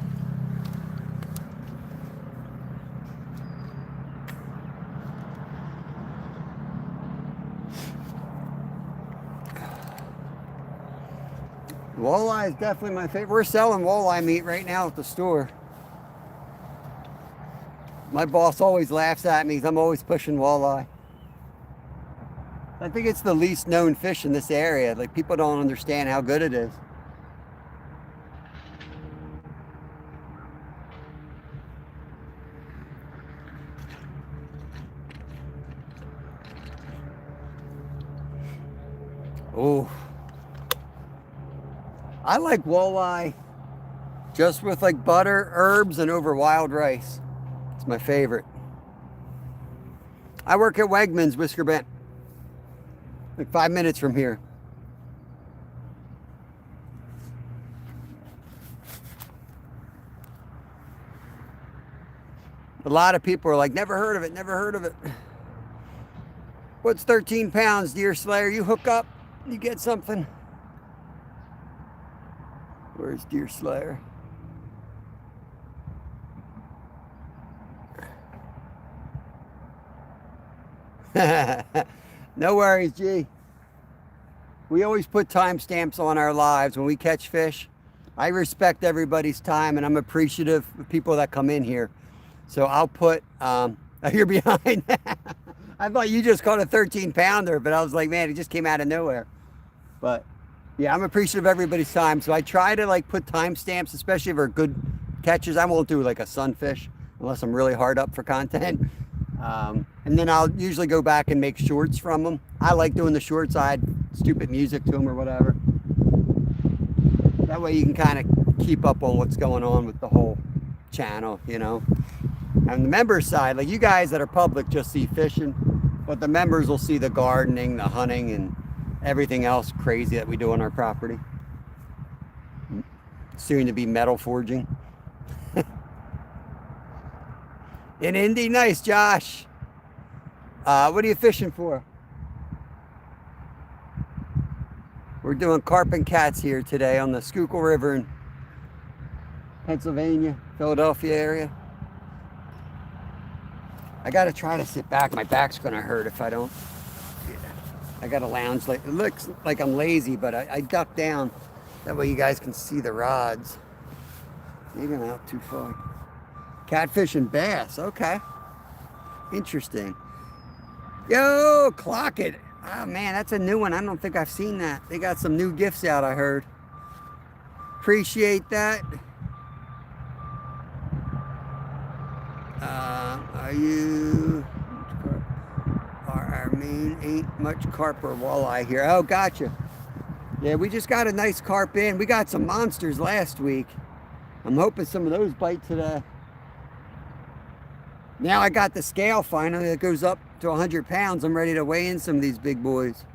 Walleye is definitely my favorite. We're selling walleye meat right now at the store. My boss always laughs at me because I'm always pushing walleye. I think it's the least known fish in this area. Like, people don't understand how good it is. Oh, I like walleye just with like butter, herbs, and over wild rice. It's my favorite. I work at Wegmans, Whisker Bent. Like 5 minutes from here. A lot of people are like, never heard of it, never heard of it. What's 13 pounds, Deer Slayer? You hook up, you get something. Where's Deer Slayer? No worries, G. We always put timestamps on our lives when we catch fish. I respect everybody's time, and I'm appreciative of people that come in here. So I'll put, you're behind. I thought you just caught a 13 pounder, but I was like, man, it just came out of nowhere. But yeah, I'm appreciative of everybody's time. So I try to like put timestamps, especially if they're good catches. I won't do like a sunfish unless I'm really hard up for content. And then I'll usually go back and make shorts from them. I like doing the shorts. I add stupid music to them or whatever. That way you can kind of keep up on what's going on with the whole channel, you know. And the members side, like you guys that are public just see fishing, but the members will see the gardening, the hunting, and everything else crazy that we do on our property. Soon to be metal forging. In Indy, nice, Josh. What are you fishing for? We're doing carp and cats here today on the Schuylkill River in Pennsylvania, Philadelphia area. I gotta try to sit back. My back's gonna hurt if I don't. Yeah. I gotta lounge. Like, it looks like I'm lazy, but I duck down. That way you guys can see the rods. Maybe I'm out too far. Catfish and bass. Okay. Interesting. Yo, clock it. Oh man, that's a new one. I don't think I've seen that. They got some new gifts out, I heard. Appreciate that. Are you... Our main ain't much carp or walleye here. Oh, gotcha. Yeah, we just got a nice carp in. We got some monsters last week. I'm hoping some of those bite today. Now I got the scale finally that goes up to 100 pounds. I'm ready to weigh in some of these big boys.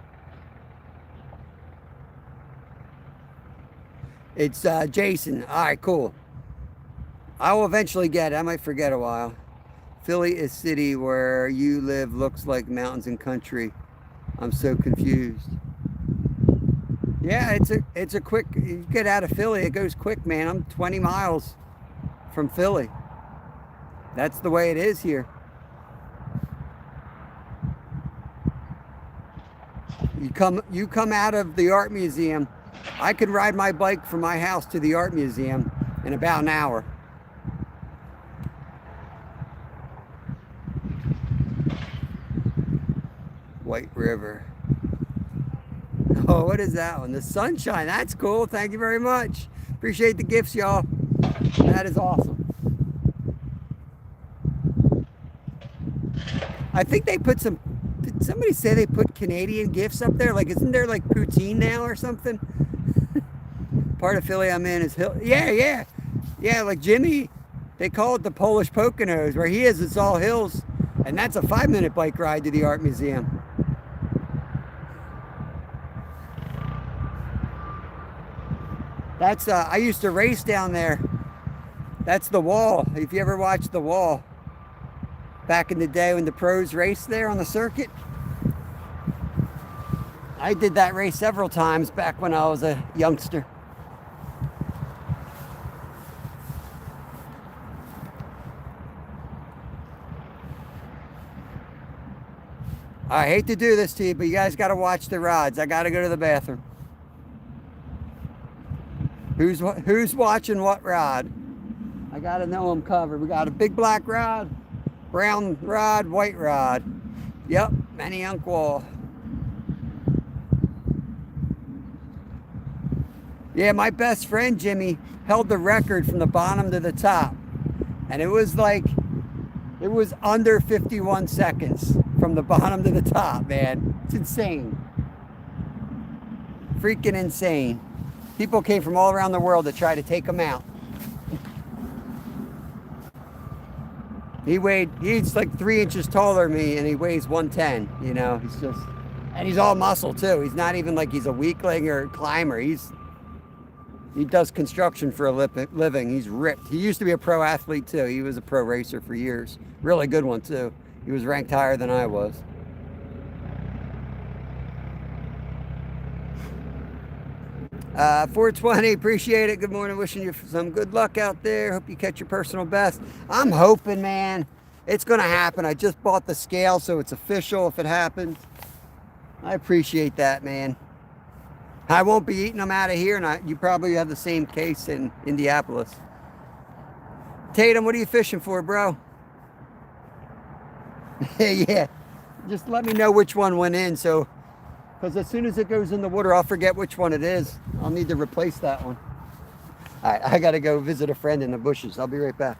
It's Jason. All right, cool. I will eventually get it. I might forget a while. Philly is city where you live looks like mountains and country. I'm so confused. Yeah, it's a quick, you get out of Philly, it goes quick, man. I'm 20 miles from Philly. That's the way it is here. You come out of the art museum. I could ride my bike from my house to the art museum in about an hour. White River. Oh, what is that one? The sunshine. That's cool. Thank you very much. Appreciate the gifts, y'all. That is awesome. I think they put some, did somebody say they put Canadian gifts up there? Like, isn't there like poutine now or something? Part of Philly I'm in is Hill. Yeah. Like Jimmy, they call it the Polish Poconos. Where he is, it's all hills. And that's a 5-minute bike ride to the art museum. That's, I used to race down there. That's the wall. If you ever watched the wall, back in the day when the pros raced there on the circuit. I did that race several times back when I was a youngster. I hate to do this to you, but you guys got to watch the rods. I got to go to the bathroom. Who's watching what rod? I got to know them covered. We got a big black rod, brown rod, white rod. Yep, Manny Uncle. Yeah, my best friend Jimmy held the record from the bottom to the top. And it was like, it was under 51 seconds from the bottom to the top, man. It's insane. Freaking insane. People came from all around the world to try to take him out. He's like 3 inches taller than me and he weighs 110, you know. He's just, and he's all muscle too. He's not even like he's a weakling or a climber. He does construction for a living. He's ripped. He used to be a pro athlete too. He was a pro racer for years. Really good one too. He was ranked higher than I was. Uh, 420, appreciate it. Good morning. Wishing you some good luck out there. Hope you catch your personal best. I'm hoping, man, it's going to happen. I just bought the scale, so it's official if it happens. I appreciate that, man. I won't be eating them out of here, and you probably have the same case in Indianapolis. Tatum, what are you fishing for, bro? Yeah, just let me know which one went in, so, because as soon as it goes in the water, I'll forget which one it is. I'll need to replace that one. All right, I got to go visit a friend in the bushes. I'll be right back.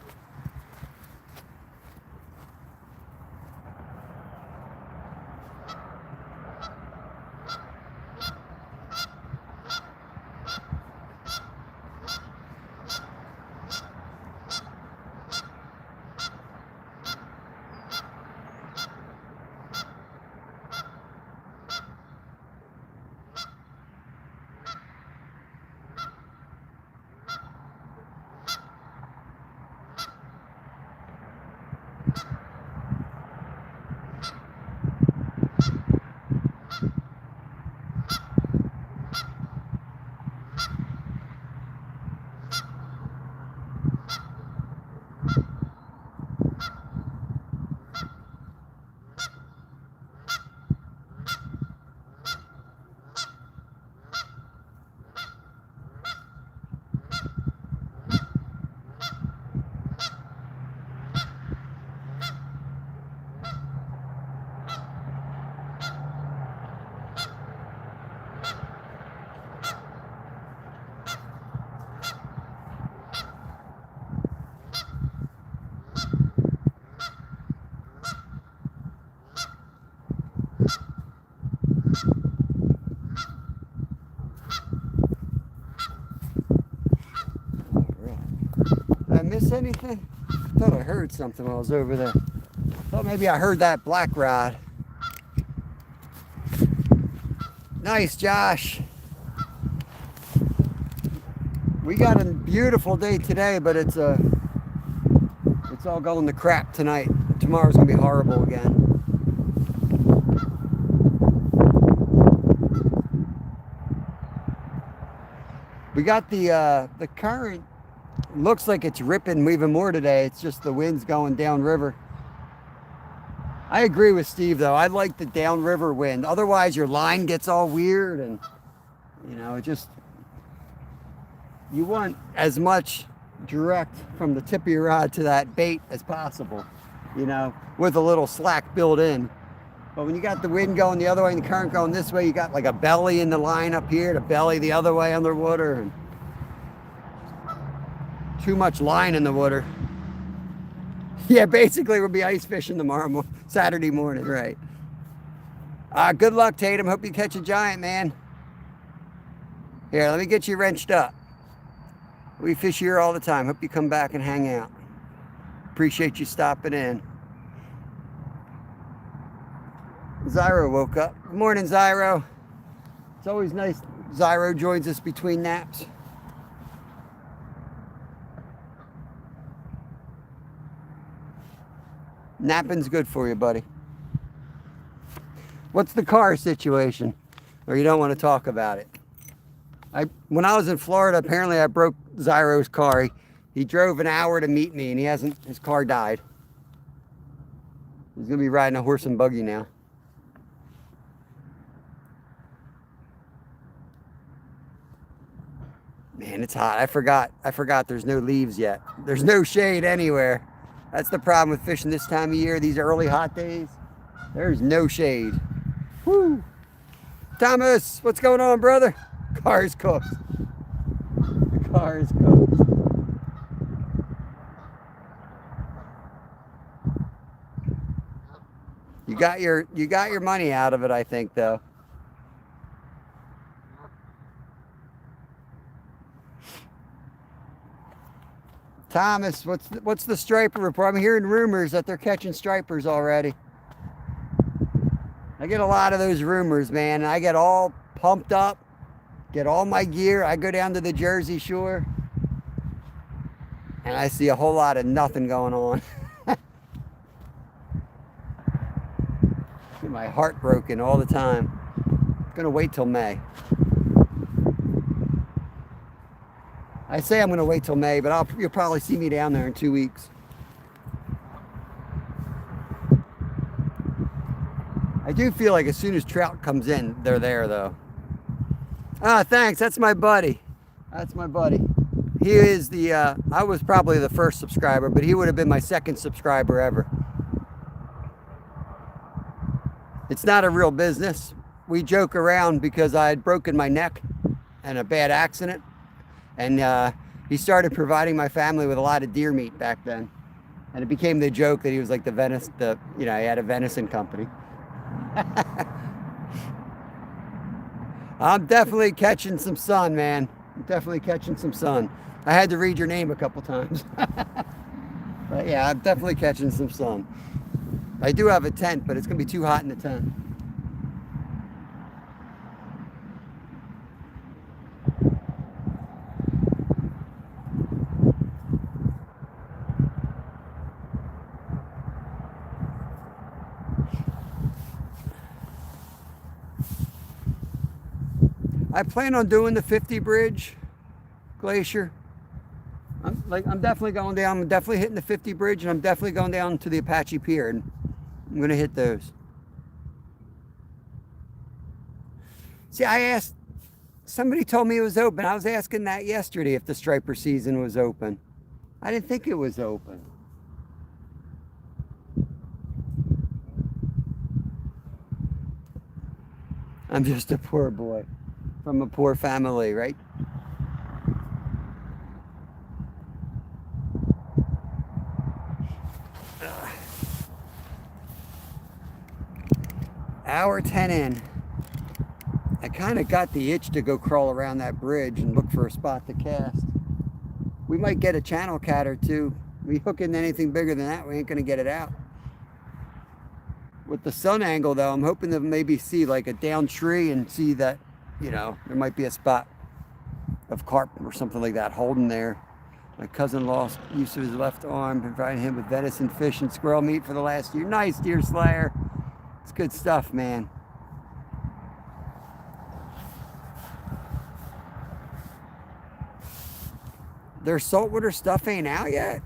Did I miss anything? I thought I heard something while I was over there. Thought maybe I heard that black rod. Nice, Josh. We got a beautiful day today, but it's all going to crap tonight. Tomorrow's gonna be horrible again. We got the current. Looks like it's ripping even more today. It's just the wind's going downriver. I agree with Steve though. I like the downriver wind. Otherwise your line gets all weird and you know, it just, you want as much direct from the tip of your rod to that bait as possible, you know, with a little slack built in. But when you got the wind going the other way and the current going this way, you got like a belly in the line up here, the belly the other way underwater, and too much line in the water. Yeah, basically we'll be ice fishing tomorrow, Saturday morning, right? Good luck, Tatum. Hope you catch a giant, man. Here, let me get you wrenched up. We fish here all the time. Hope you come back and hang out. Appreciate you stopping in. Zyro woke up. Good morning, Zyro. It's always nice Zyro joins us between naps. Napping's good for you, buddy. What's the car situation? Or you don't want to talk about it? When I was in Florida, apparently I broke Zyro's car. He drove an hour to meet me, and his car died. He's gonna be riding a horse and buggy now. Man, it's hot. I forgot there's no leaves yet. There's no shade anywhere. That's the problem with fishing this time of year, these early hot days. There's no shade. Woo! Thomas, what's going on, brother? Car is cooked. The car is cooked. You got your money out of it, I think, though. Thomas, what's the striper report? I'm hearing rumors that they're catching stripers already. I get a lot of those rumors, man. I get all pumped up, get all my gear. I go down to the Jersey Shore, and I see a whole lot of nothing going on. Get my heart broken all the time. I'm gonna wait till May. I say I'm gonna wait till May, but you'll probably see me down there in 2 weeks. I do feel like as soon as trout comes in, they're there, though. Ah, thanks. That's my buddy. That's my buddy. He is I was probably the first subscriber, but he would have been my second subscriber ever. It's not a real business. We joke around because I had broken my neck in a bad accident. And he started providing my family with a lot of deer meat back then. And it became the joke that he was like he had a venison company. I'm definitely catching some sun, man. I'm definitely catching some sun. I had to read your name a couple times. But yeah, I'm definitely catching some sun. I do have a tent, but it's going to be too hot in the tent. I plan on doing the 50 bridge glacier. I'm definitely going down. I'm definitely hitting the 50 bridge, and I'm definitely going down to the Apache Pier, and I'm going to hit those. See, somebody told me it was open. I was asking that yesterday if the striper season was open. I didn't think it was open. I'm just a poor boy from a poor family, right? Hour 10 in. I kind of got the itch to go crawl around that bridge and look for a spot to cast. We might get a channel cat or two. We hook into anything bigger than that, we ain't gonna get it out. With the sun angle though, I'm hoping to maybe see like a down tree and see that, there might be a spot of carp or something like that holding there. My cousin lost use of his left arm, providing him with venison, fish, and squirrel meat for the last year. Nice, deer slayer. It's good stuff, man. Their saltwater stuff ain't out yet?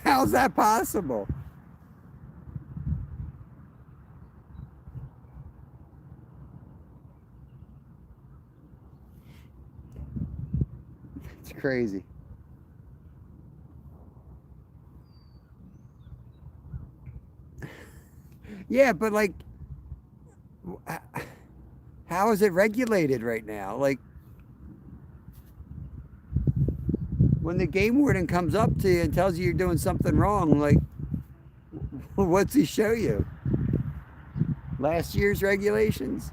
How's that possible? It's crazy. Yeah, but like, how is it regulated right now? Like, when the game warden comes up to you and tells you you're doing something wrong, like, what's he show you? Last year's regulations?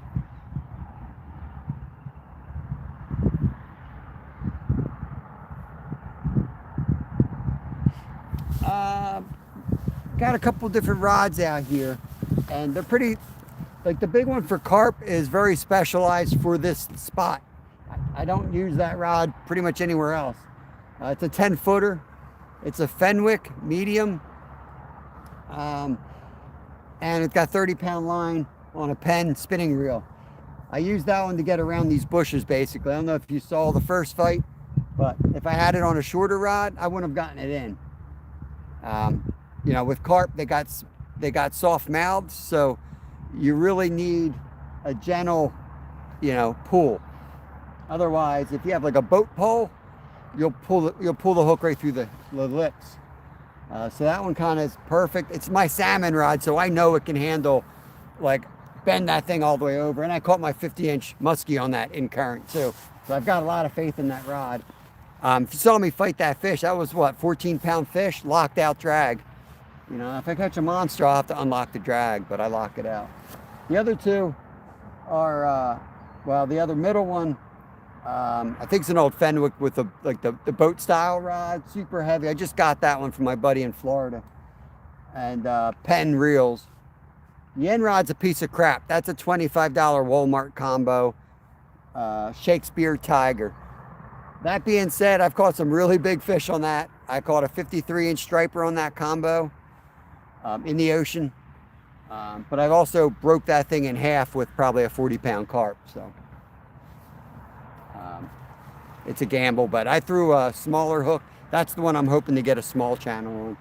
Got a couple different rods out here, and they're pretty, like the big one for carp is very specialized for this spot. I don't use that rod pretty much anywhere else. It's a 10 footer. It's a Fenwick medium. And it's got 30-pound line on a Penn spinning reel. I used that one to get around these bushes, basically. I don't know if you saw the first fight, but if I had it on a shorter rod, I wouldn't have gotten it in. You know, with carp, they got soft mouths, so you really need a gentle, you know, pull. Otherwise, if you have like a boat pole, you'll pull the hook right through the lips. So that one kind of is perfect. It's my salmon rod, so I know it can handle, like, bend that thing all the way over. And I caught my 50-inch muskie on that in current too. So I've got a lot of faith in that rod. If you saw me fight that fish, that was what, 14-pound fish, locked out drag. You know, if I catch a monster, I'll have to unlock the drag, but I lock it out. The other two are, well, the other middle one, I think it's an old Fenwick with the boat style rod, super heavy. I just got that one from my buddy in Florida. And Penn reels. The end rod's a piece of crap. That's a $25 Walmart combo, Shakespeare Tiger. That being said, I've caught some really big fish on that. I caught a 53-inch striper on that combo in the ocean. But I've also broke that thing in half with probably a 40-pound carp. So it's a gamble, but I threw a smaller hook. That's the one I'm hoping to get a small channel on.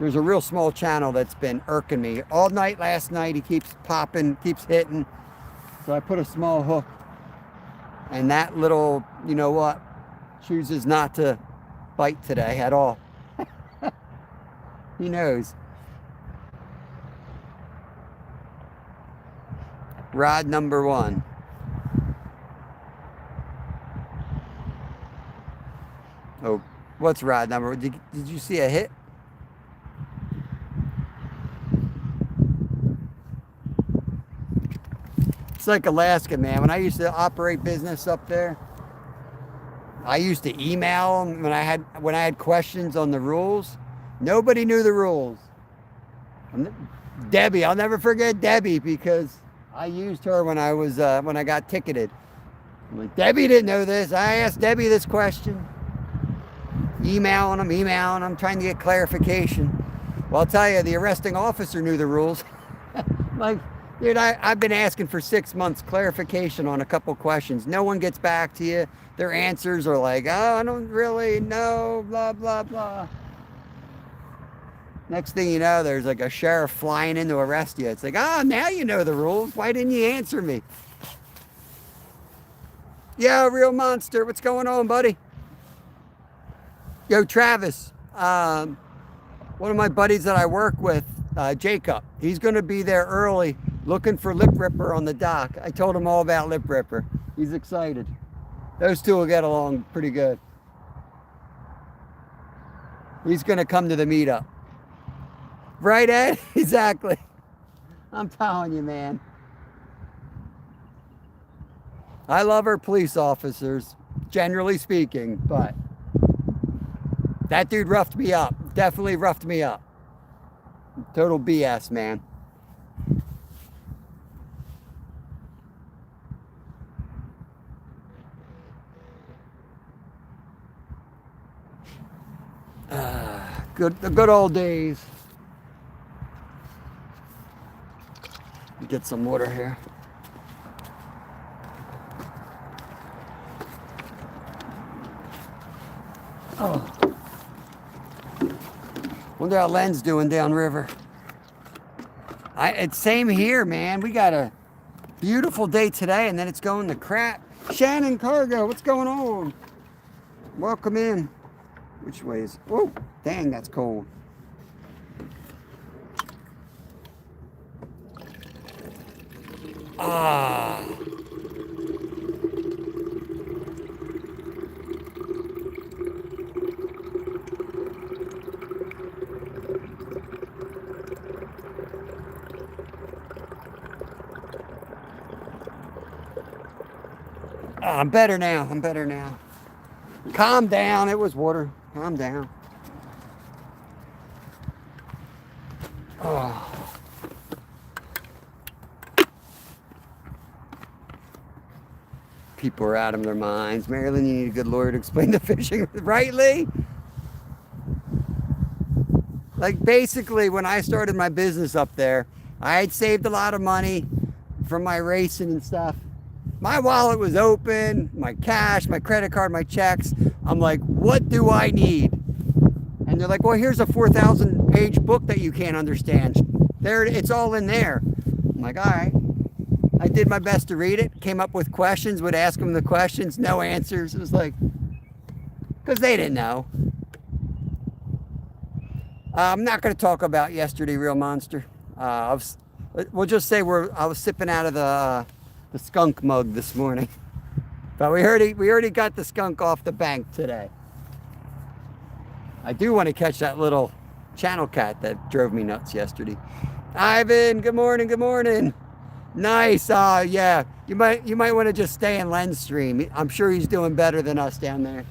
There's a real small channel that's been irking me all night last night. He keeps popping, keeps hitting. So I put a small hook, and that little, you know what, chooses not to bite today at all. He knows. Rod number one. Oh, what's rod number? Did you see a hit? It's like Alaska, man. When I used to operate business up there, I used to email them when I had questions on the rules. Nobody knew the rules. Debbie, I'll never forget Debbie, because I used her when I got ticketed. I'm like, Debbie didn't know this. I asked Debbie this question. Emailing them, trying to get clarification. Well, I'll tell you, the arresting officer knew the rules. Like, dude, I've been asking for 6 months clarification on a couple questions. No one gets back to you. Their answers are like, oh, I don't really know, blah, blah, blah. Next thing you know, there's like a sheriff flying in to arrest you. It's like, oh, now you know the rules. Why didn't you answer me? Yo, Real Monster, what's going on, buddy? Yo, Travis, one of my buddies that I work with, Jacob, he's going to be there early looking for lip ripper on the dock. I told him all about lip ripper. He's excited. Those two will get along pretty good. He's going to come to the meetup. Right, Ed? Exactly. I'm telling you, man. I love our police officers, generally speaking, but that dude roughed me up. Definitely roughed me up. Total BS, man. The good old days. Get some water here. Oh. Wonder how Len's doing downriver. It's same here, man. We got a beautiful day today, and then it's going to crap. Shannon Cargo, what's going on? Welcome in. Which way is? Whoa, dang, that's cold. Ah. I'm better now. I'm better now. Calm down. It was water. Calm down. Oh. People are out of their minds. Marilyn, you need a good lawyer to explain the fishing. Right, Lee? Like basically when I started my business up there, I had saved a lot of money from my racing and stuff. My wallet was open, my cash, my credit card, my checks. I'm like, what do I need? And they're like, well, here's a 4,000 page book that you can't understand. There, it's all in there. I'm like, all right. I did my best to read it, came up with questions, would ask them the questions, no answers. It was like, because they didn't know. I'm not going to talk about yesterday, Real Monster. We'll just say I was sipping out of the skunk mug this morning. But we already got the skunk off the bank today. I do want to catch that little channel cat that drove me nuts yesterday. Ivan, good morning, good morning. Nice. Yeah, you might want to just stay in Len's stream. I'm sure he's doing better than us down there.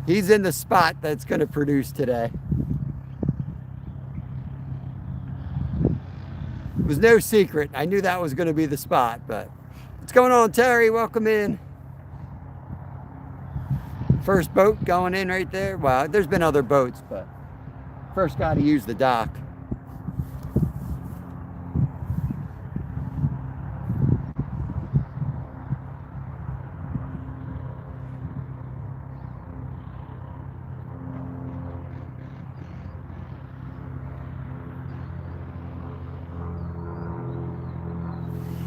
He's in the spot that's going to produce today. It was no secret. I knew that was going to be the spot, but what's going on, Terry? Welcome in. First boat going in right there. Well, there's been other boats, but first got to use the dock.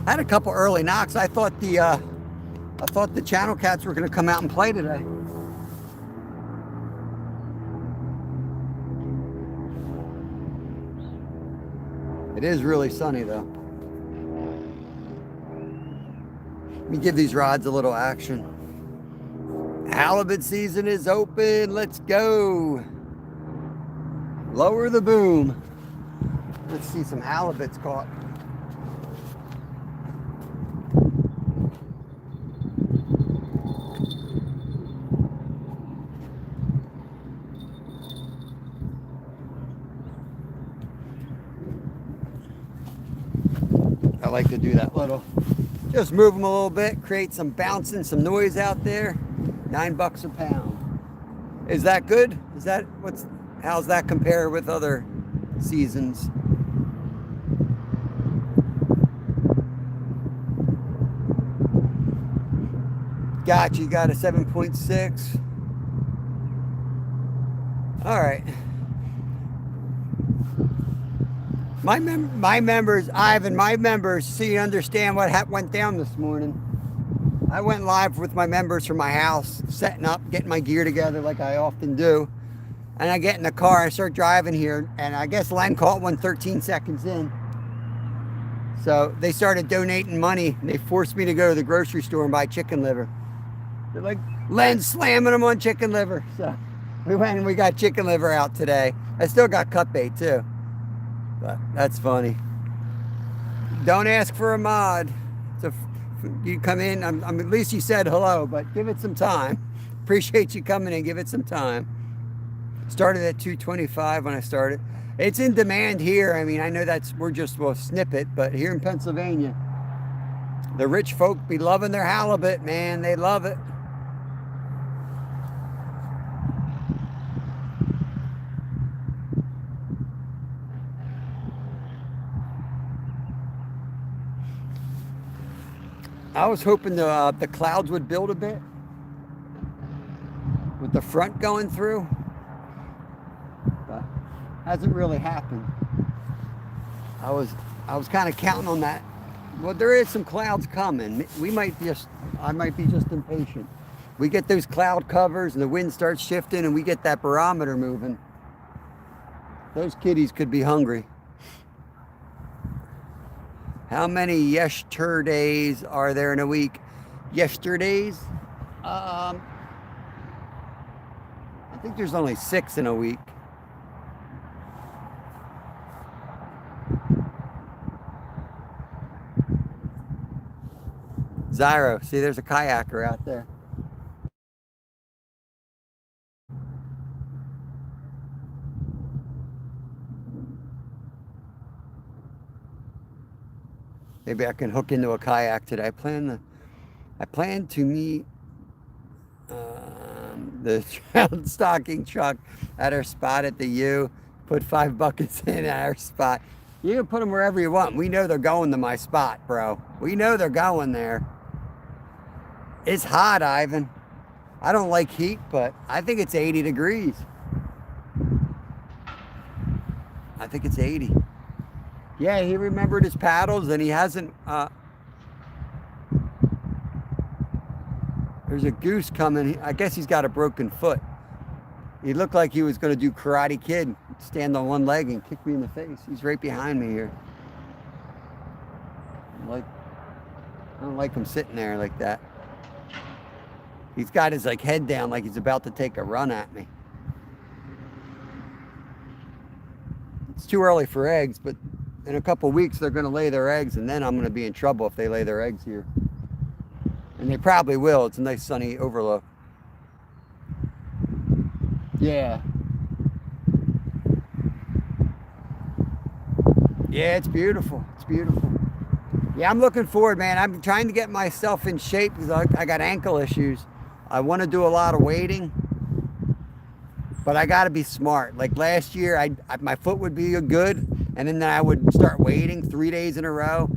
I had a couple early knocks. I thought the channel cats were going to come out and play today. It is really sunny though. Let me give these rods a little action. Halibut season is open. Let's go. Lower the boom. Let's see some halibuts caught. I like to do that little, just move them a little bit, create some bouncing, some noise out there. $9 a pound. Is that good? How's that compare with other seasons? Gotcha, you got a 7.6. All right. My members, Ivan, my members, so you understand what went down this morning. I went live with my members from my house, setting up, getting my gear together like I often do. And I get in the car, I start driving here, and I guess Len caught one 13 seconds in. So they started donating money. They forced me to go to the grocery store and buy chicken liver. They're like, Len's slamming them on chicken liver. So we went and we got chicken liver out today. I still got cut bait too. But that's funny. Don't ask for a mod. So you come in, at least you said hello, but give it some time. Appreciate you coming in, give it some time. Started at 225 when I started. It's in demand here. I mean, I know we'll snip it, but here in Pennsylvania, the rich folk be loving their halibut, man. They love it. I was hoping the clouds would build a bit with the front going through, but hasn't really happened. I was kind of counting on that. Well, there is some clouds coming. I might be just impatient. We get those cloud covers and the wind starts shifting and we get that barometer moving. Those kitties could be hungry. How many yesterdays are there in a week? Yesterdays? I think there's only 6 in a week. Zyro, see there's a kayaker out there. Maybe I can hook into a kayak today. I plan to meet the trout stocking truck at our spot at the U. Put 5 buckets in at our spot. You can put them wherever you want. We know they're going to my spot, bro. We know they're going there. It's hot, Ivan. I don't like heat, but I think it's 80 degrees. I think it's 80. Yeah, he remembered his paddles, and he hasn't... There's a goose coming. I guess he's got a broken foot. He looked like he was going to do Karate Kid, stand on one leg and kick me in the face. He's right behind me here. I don't like him sitting there like that. He's got his like head down like he's about to take a run at me. It's too early for eggs, but in a couple weeks they're going to lay their eggs, and then I'm going to be in trouble if they lay their eggs here. And they probably will. It's a nice sunny overlook. Yeah. Yeah, it's beautiful. It's beautiful. Yeah, I'm looking forward, man. I'm trying to get myself in shape because I got ankle issues. I want to do a lot of wading, but I got to be smart. Like last year, my foot would be good, and then I would start wading 3 days in a row,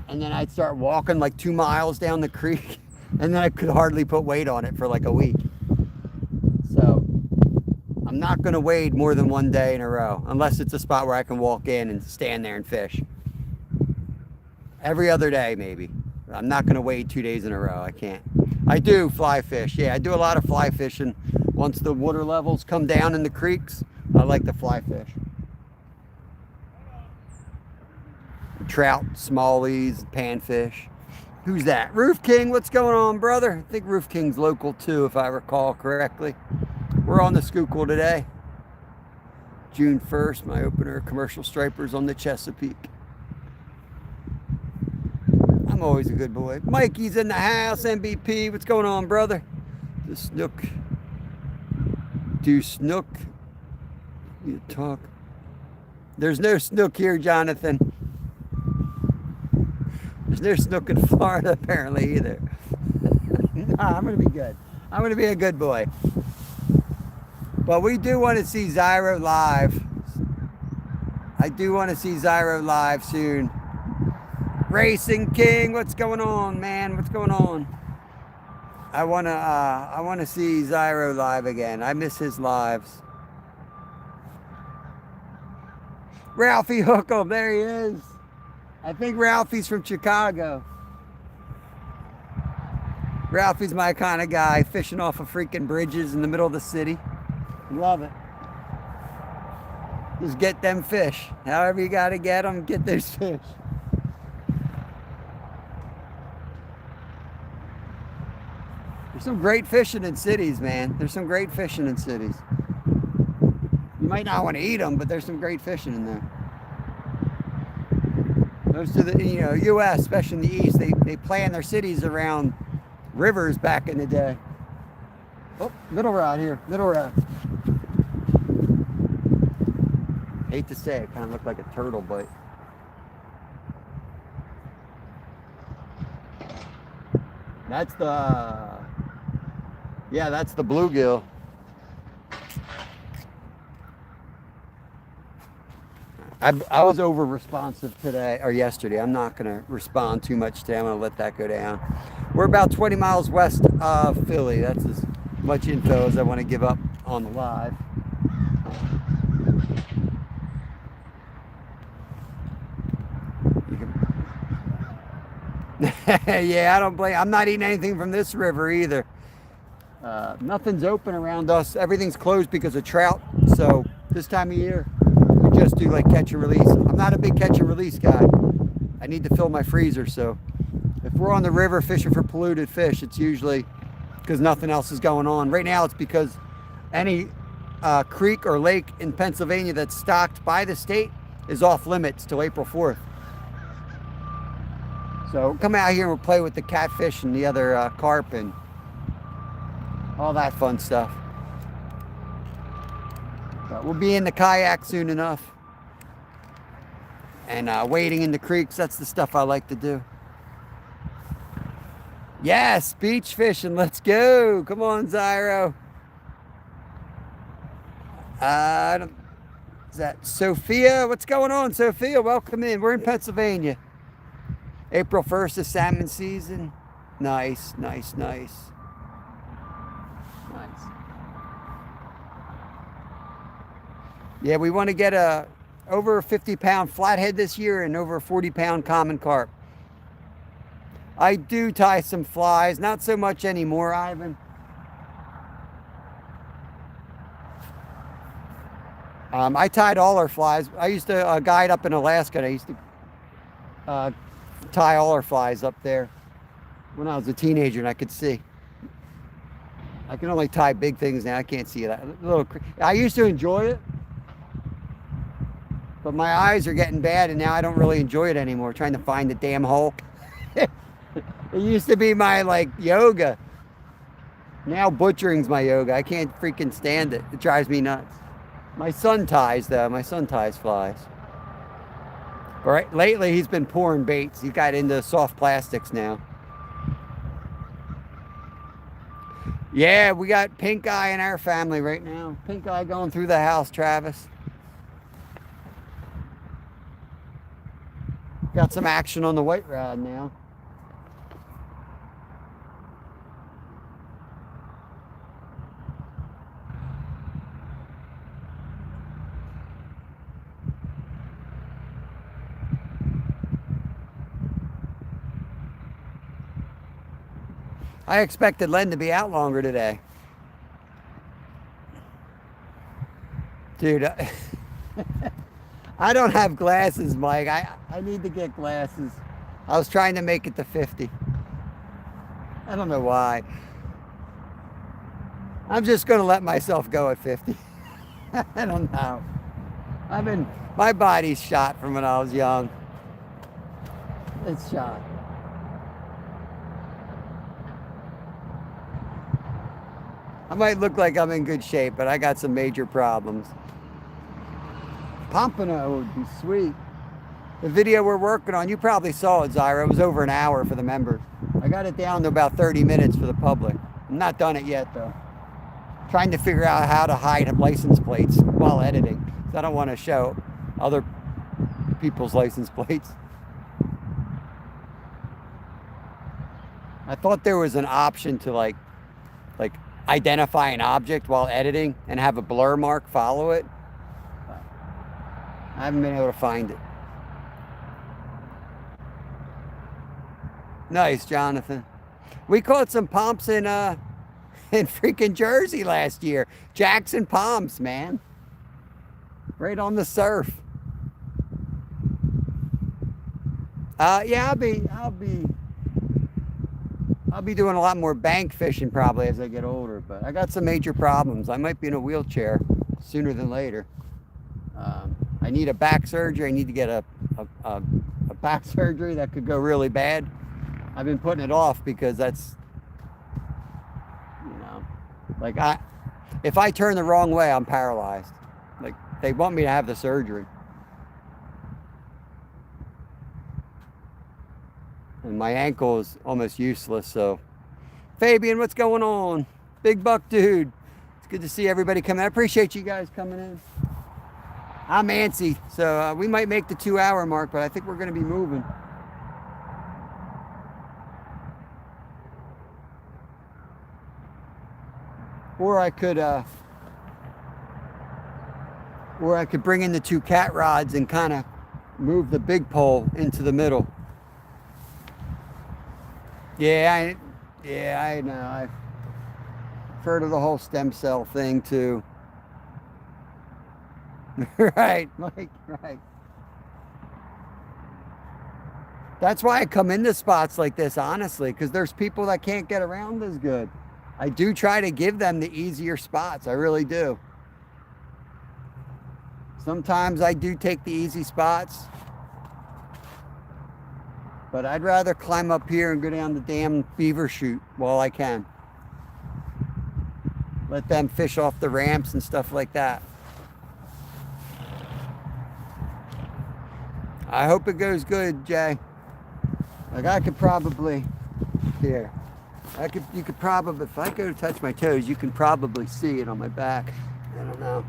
and then I'd start walking like 2 miles down the creek, and then I could hardly put weight on it for like a week. So I'm not going to wade more than 1 day in a row, unless it's a spot where I can walk in and stand there and fish. Every other day, maybe. I'm not going to wade 2 days in a row. I can't. I do fly fish. Yeah, I do a lot of fly fishing. Once the water levels come down in the creeks, I like to fly fish. Trout, smallies, panfish. Who's that? Roof King, what's going on, brother? I think Roof King's local too, if I recall correctly. We're on the Schuylkill today. June 1st, my opener, commercial stripers on the Chesapeake. I'm always a good boy. Mikey's in the house, MVP. What's going on, brother? The snook. Do snook. You talk. There's no snook here, Jonathan. There's no snook in Florida, apparently, either. Nah, I'm going to be good. I'm going to be a good boy. But we do want to see Zyro live. I do want to see Zyro live soon. Racing King, what's going on, man? What's going on? I wanna see Zyro live again. I miss his lives. Ralphie Hookham, there he is. I think Ralphie's from Chicago. Ralphie's my kind of guy, fishing off of freaking bridges in the middle of the city. Love it. Just get them fish. However you gotta get them, get those fish. There's some great fishing in cities, man. There's some great fishing in cities. You might not want to eat them, but there's some great fishing in there. Most of the, U.S., especially in the East, they plan their cities around rivers back in the day. Oh, middle rod here, middle rod. Hate to say it, kind of looked like a turtle bite. That's the... Yeah, that's the bluegill. I was over responsive today or yesterday. I'm not going to respond too much today. I'm going to let that go down. We're about 20 miles west of Philly. That's as much info as I want to give up on the live. Yeah, I don't blame. I'm not eating anything from this river either. Nothing's open around us. Everything's closed because of trout. So this time of year, we just do like catch and release. I'm not a big catch and release guy. I need to fill my freezer. So if we're on the river fishing for polluted fish, it's usually because nothing else is going on. Right now, it's because any creek or lake in Pennsylvania that's stocked by the state is off limits till April 4th. So come out here and we'll play with the catfish and the other carp and all that fun stuff. But we'll be in the kayak soon enough. And wading in the creeks, that's the stuff I like to do. Yes, beach fishing, let's go. Come on, Zyro. I don't, is that Sophia? What's going on, Sophia? Welcome in. We're in Pennsylvania. April 1st is salmon season. Nice, nice, nice. Nice. Yeah, we want to get a over a 50-pound flathead this year and over a 40-pound common carp. I do tie some flies, not so much anymore, Ivan. I tied all our flies. I used to guide up in Alaska, and I used to tie all our flies up there when I was a teenager, and I could see. I can only tie big things now. I can't see that. I used to enjoy it, but my eyes are getting bad, and now I don't really enjoy it anymore, trying to find the damn hole. It used to be my, like, yoga. Now butchering's my yoga. I can't freaking stand it. It drives me nuts. My son ties, though. My son ties flies. But right, lately, he's been pouring baits. He got into soft plastics now. Yeah, we got pink eye in our family right now. Pink eye going through the house, Travis. Got some action on the white rod now. I expected Len to be out longer today. Dude, I don't have glasses, Mike. I need to get glasses. I was trying to make it to 50. I don't know why. I'm just going to let myself go at 50. I don't know. My body's shot from when I was young. It's shot. I might look like I'm in good shape, but I got some major problems. Pompano would be sweet. The video we're working on, you probably saw it, Zyra. It was over an hour for the members. I got it down to about 30 minutes for the public. I'm not done it yet, though. Trying to figure out how to hide license plates while editing. I don't want to show other people's license plates. I thought there was an option to like identify an object while editing and have a blur mark follow it. I haven't been able to find it. Nice, Jonathan. We caught some pomps in freaking Jersey last year. Jackson Palms, man. Right on the surf. Yeah, I'll be doing a lot more bank fishing probably as I get older, but I got some major problems. I might be in a wheelchair sooner than later. I need a back surgery. I need to get a back surgery that could go really bad. I've been putting it off because that's, like if I turn the wrong way, I'm paralyzed. Like they want me to have the surgery. And my ankle is almost useless, so. Fabian, what's going on? Big buck dude. It's good to see everybody coming. I appreciate you guys coming in. I'm antsy, so we might make the 2-hour mark, but I think we're going to be moving. Or I could bring in the 2 cat rods and kind of move the big pole into the middle. Yeah, I know. I've heard of the whole stem cell thing too. Right, Mike, right. That's why I come into spots like this, honestly, because there's people that can't get around as good. I do try to give them the easier spots. I really do. Sometimes I do take the easy spots. But I'd rather climb up here and go down the damn beaver chute while I can. Let them fish off the ramps and stuff like that. I hope it goes good, Jay. Like I could probably, here. You could probably, if I go to touch my toes, you can probably see it on my back. I don't know.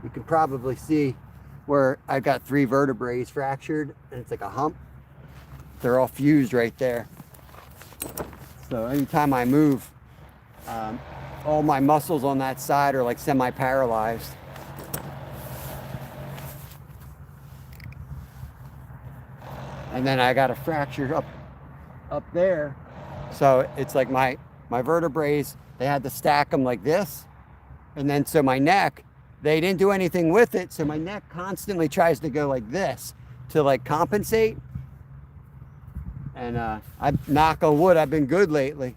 You can probably see where I've got 3 vertebrae fractured, and it's like a hump. They're all fused right there. So anytime I move, all my muscles on that side are like semi-paralyzed. And then I got a fracture up there. So it's like my vertebrae, they had to stack them like this. And then so my neck, they didn't do anything with it. So my neck constantly tries to go like this to like compensate. And I knock on wood, I've been good lately.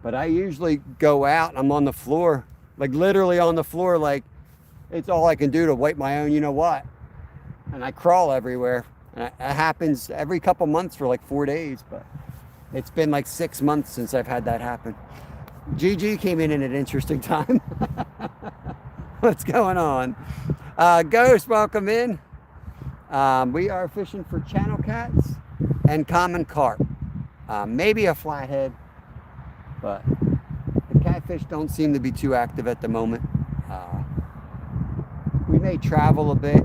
But I usually go out, I'm on the floor, like literally on the floor, like it's all I can do to wipe my own, you know what? And I crawl everywhere. And it happens every couple months for like 4 days, but it's been like 6 months since I've had that happen. GG came in at an interesting time. What's going on? Ghost, welcome in. We are fishing for channel cats and common carp. Maybe a flathead, but the catfish don't seem to be too active at the moment. We may travel a bit.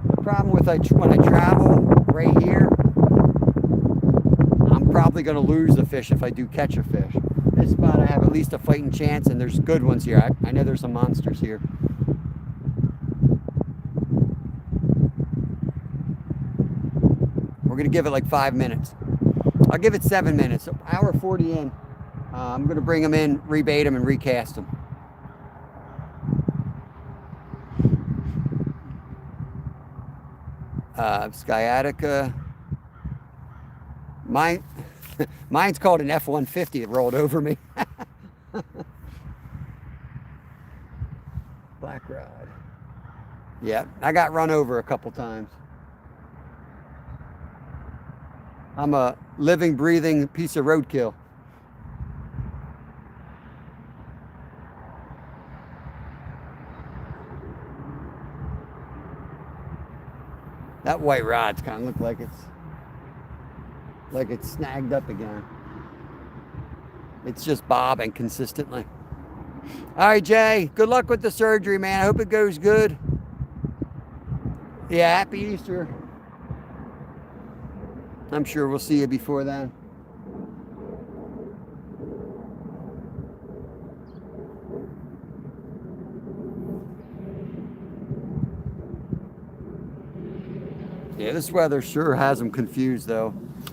The problem with when I travel right here, I'm probably going to lose the fish if I do catch a fish. This spot I have at least a fighting chance, and there's good ones here. I know there's some monsters here. We're going to give it like 5 minutes. I'll give it 7 minutes. So hour 40 in. I'm going to bring them in, rebait them, and recast them. Sciatica. Mine's called an F-150. It rolled over me. Black rod. Yeah, I got run over a couple times. I'm a living, breathing piece of roadkill. That white rod's kind of look like it's snagged up again. It's just bobbing consistently. All right, Jay, good luck with the surgery, man. I hope it goes good. Yeah, happy Easter. I'm sure we'll see you before then. Yeah, this weather sure has them confused, though.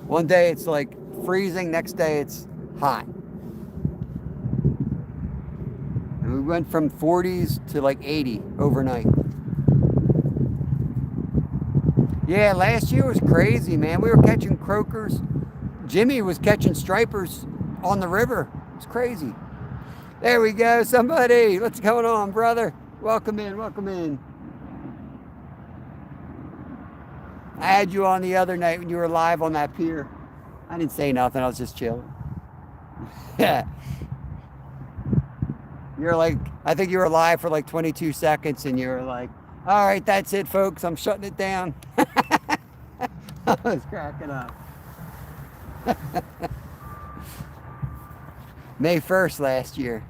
One day it's like freezing, next day it's hot. And we went from 40s to like 80 overnight. Yeah, last year was crazy, man. We were catching croakers. Jimmy was catching stripers on the river. It's crazy. There we go, somebody. What's going on, brother? Welcome in, welcome in. I had you on the other night when you were live on that pier. I didn't say nothing, I was just chilling. Yeah. You're like, I think you were live for like 22 seconds and you were like, all right, that's it, folks. I'm shutting it down. I was cracking up. May 1st last year.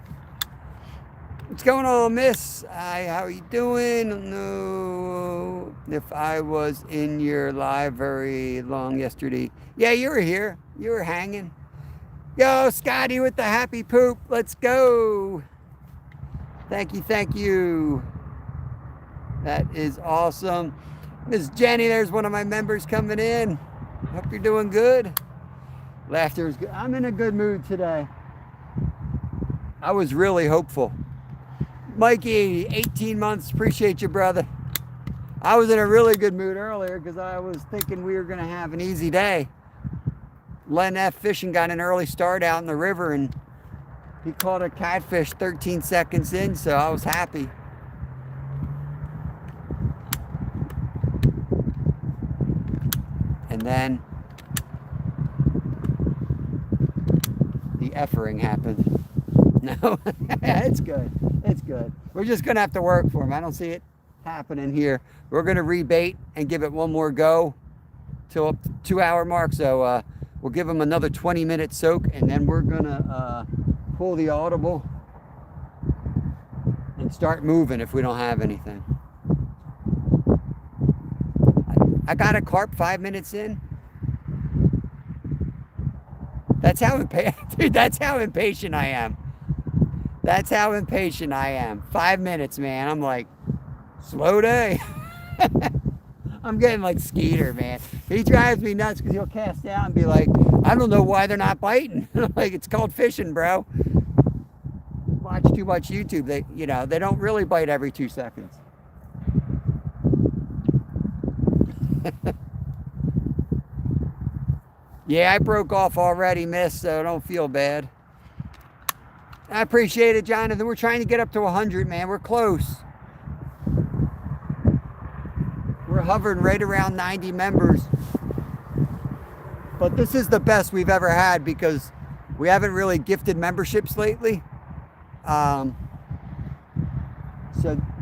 What's going on, miss? Hi, how are you doing? No, if I was in your live very long yesterday. Yeah, you were here. You were hanging. Yo, Scotty with the happy poop. Let's go. Thank you, thank you. That is awesome. Miss Jenny, there's one of my members coming in. Hope you're doing good. Laughter is good. I'm in a good mood today. I was really hopeful. Mikey, 18 months. Appreciate you, brother. I was in a really good mood earlier because I was thinking we were going to have an easy day. Len F. Fishing got an early start out in the river, and he caught a catfish 13 seconds in, so I was happy. And then the effering happened. No, it's good. It's good. We're just going to have to work for him. I don't see it happening here. We're going to rebait and give it one more go till up to 2 hour mark. So we'll give him another 20-minute soak, and then we're going to pull the audible and start moving if we don't have anything. I got a carp 5 minutes in. That's how impatient, dude, that's how impatient I am. That's how impatient I am. 5 minutes, man. I'm like, slow day. I'm getting like Skeeter, man. He drives me nuts because he'll cast out and be like, I don't know why they're not biting. Like, it's called fishing, bro. Watch too much YouTube. They don't really bite every 2 seconds. Yeah, I broke off already, miss, so don't feel bad. I appreciate it, Jonathan. We're trying to get up to 100, man. We're close. We're hovering right around 90 members. But this is the best we've ever had because we haven't really gifted memberships lately. So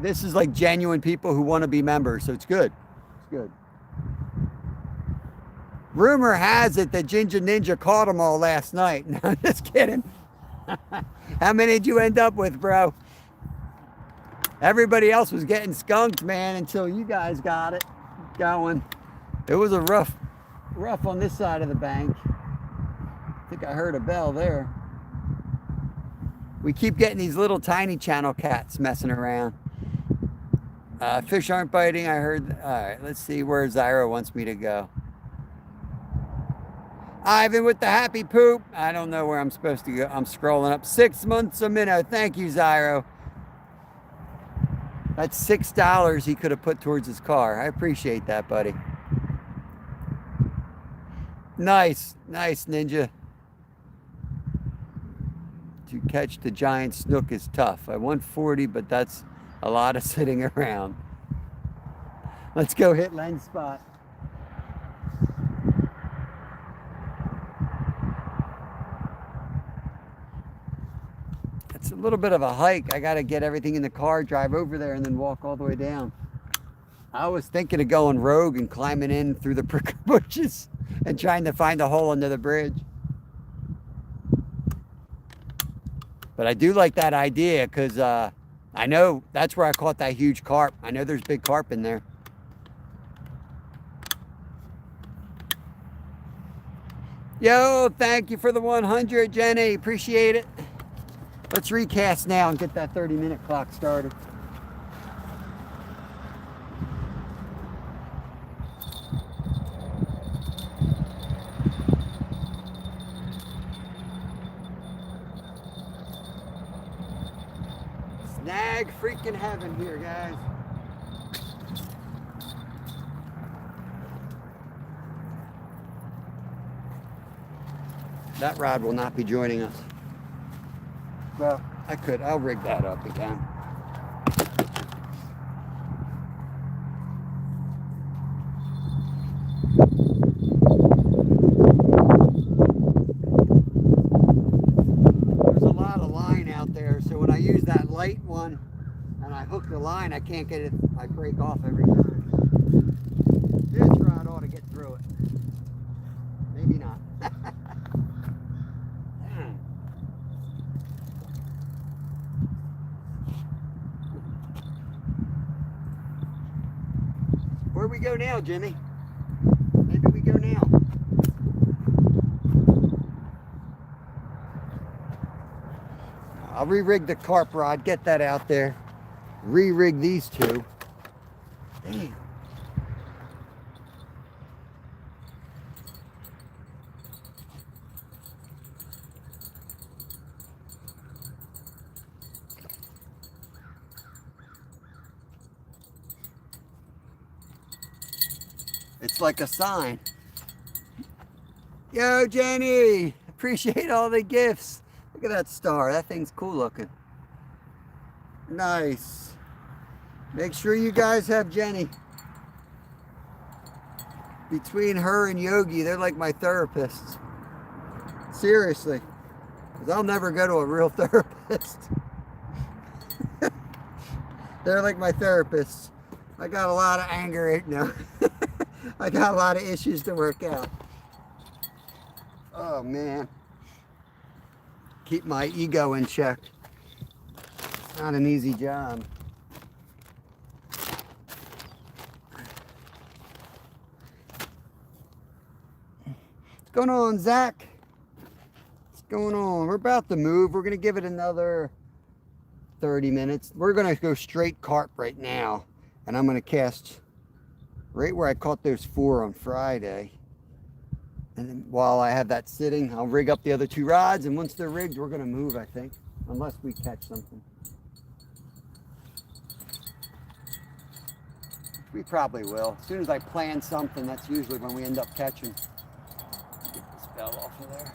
this is like genuine people who want to be members. So it's good. It's good. Rumor has it that Ginger Ninja caught them all last night. No, I'm just kidding. How many did you end up with, bro? Everybody else was getting skunked, man, until you guys got it going. It was a rough on this side of the bank. I think I heard a bell there. We keep getting these little tiny channel cats messing around. Fish aren't biting, I heard. All right, let's see where Zyro wants me to go. Ivan with the happy poop. I don't know where I'm supposed to go. I'm scrolling up. 6 months a minute. Thank you, Zyro. That's $6 he could have put towards his car. I appreciate that, buddy. Nice. Nice, Ninja. To catch the giant snook is tough. I want 40, but that's a lot of sitting around. Let's go hit Len's spot. It's a little bit of a hike. I got to get everything in the car, drive over there, and then walk all the way down. I was thinking of going rogue and climbing in through the prickle bushes and trying to find a hole under the bridge. But I do like that idea because I know that's where I caught that huge carp. I know there's big carp in there. Yo, thank you for the 100, Jenny. Appreciate it. Let's recast now and get that 30-minute clock started. Snag freaking heaven here, guys. That rod will not be joining us. Well, I'll rig that up again. There's a lot of line out there, so when I use that light one and I hook the line, I can't get it, I break off every time. This rod ought to get through it. Maybe not. Where we go now, Jimmy? Maybe we go now. I'll re-rig the carp rod, get that out there. Re-rig these two. Damn. It's like a sign. Yo, Jenny, appreciate all the gifts. Look at that star. That thing's cool looking. Nice. Make sure you guys have Jenny. Between her and Yogi, they're like my therapists. Seriously. Because I'll never go to a real therapist. They're like my therapists. I got a lot of anger right now. I got a lot of issues to work out. Oh man. Keep my ego in check. Not an easy job. What's going on, Zach? What's going on? We're about to move. We're going to give it another 30 minutes. We're going to go straight carp right now. And I'm going to cast right where I caught those 4 on Friday. And then while I have that sitting, I'll rig up the other 2 rods. And once they're rigged, we're going to move, I think. Unless we catch something. We probably will. As soon as I plan something, that's usually when we end up catching. Get this bell off of there.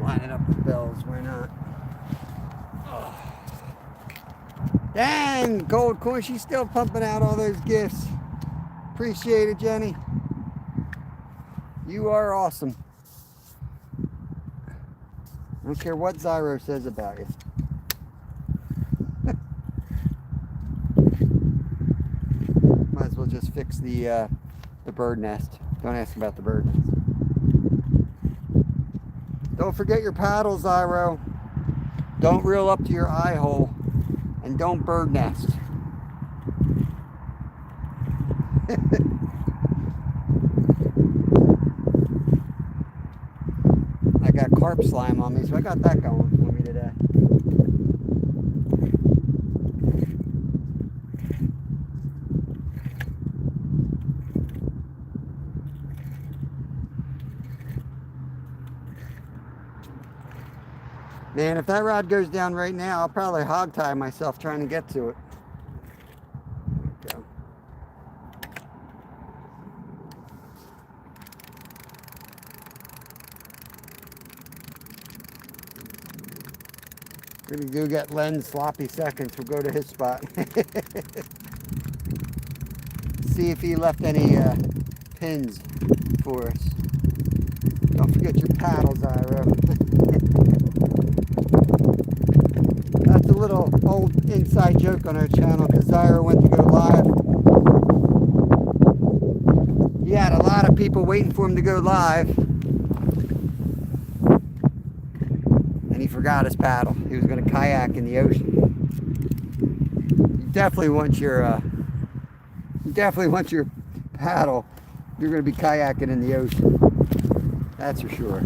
Lining up the bells, why not? Oh. Dang, Gold Coin, she's still pumping out all those gifts. Appreciate it, Jenny. You are awesome. I don't care what Zyro says about you. Might as well just fix the bird nest. Don't ask about the bird nest. Don't forget your paddle, Zyro. Don't reel up to your eye hole. And don't bird nest. I got carp slime on me, so I got that going for me today. Man, if that rod goes down right now, I'll probably hog tie myself trying to get to it. There we go. We're gonna go get Len's sloppy seconds. We'll go to his spot. See if he left any pins for us. Don't forget your paddles, Zyro. That's a little old inside joke on our channel because Zyro went to go live. He had a lot of people waiting for him to go live. And he forgot his paddle. He was going to kayak in the ocean. You definitely want your paddle. You're going to be kayaking in the ocean. That's for sure.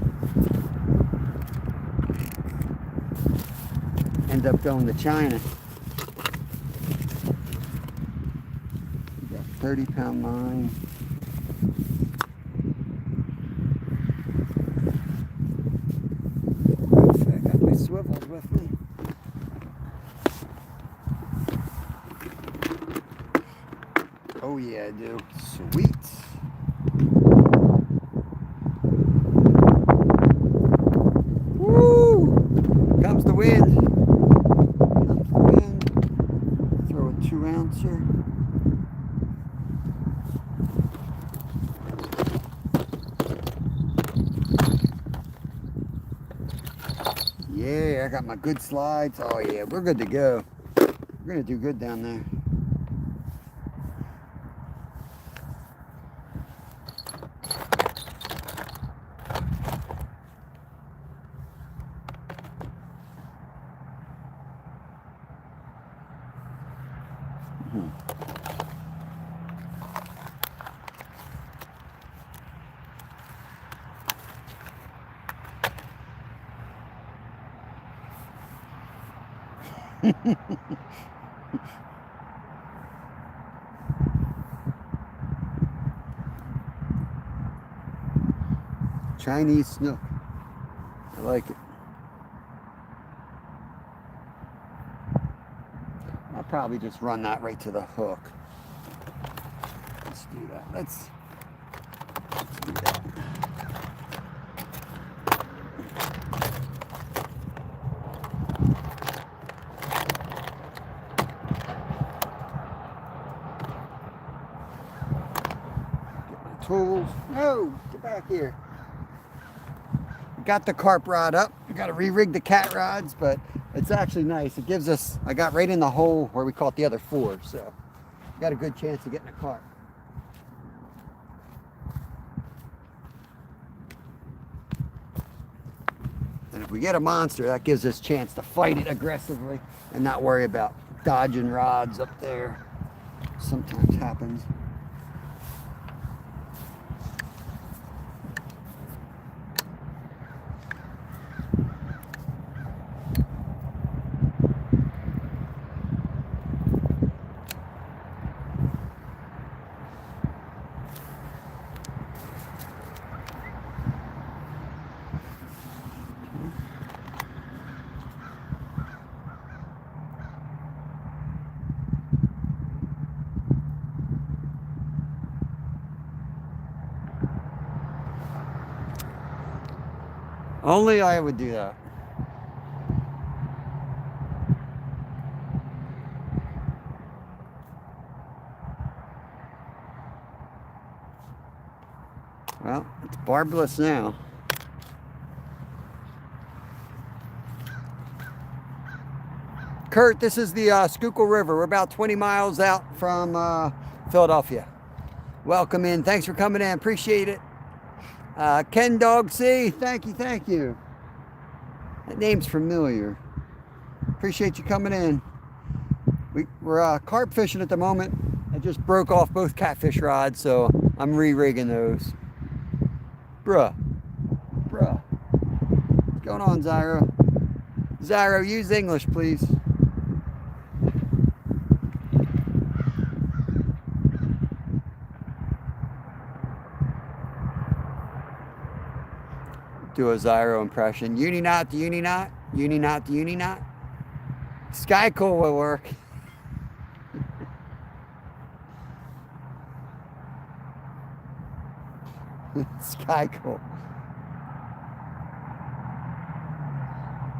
End up going to China. We got 30-pound line. I got my swivels with me. Oh yeah, I do. Sweet. Woo! Comes the wind. Throw a 2-ouncer. Yeah, I got my good slides. Oh yeah, we're good to go. We're gonna do good down there. Chinese snook. I like it. I'll probably just run that right to the hook. Let's do that. Let's do that. Tools. No, get back here. Got the carp rod up. I got to re-rig the cat rods, but it's actually nice. It gives us, I got right in the hole where we caught the other 4, so got a good chance of getting a carp. And if we get a monster, that gives us a chance to fight it aggressively and not worry about dodging rods up there. Sometimes happens. Only I would do that. Well, it's barbless now. Kurt, this is the Schuylkill River. We're about 20 miles out from Philadelphia. Welcome in. Thanks for coming in. Appreciate it. Ken Dog C, thank you. That name's familiar. Appreciate you coming in. We're carp fishing at the moment. I just broke off both catfish rods, so I'm re-rigging those. Bruh. What's going on, Zyro? Zyro, use English, please. Do a Zyro impression. Uni knot to uni knot. Uni knot to uni knot. Sky cool will work. Sky cool.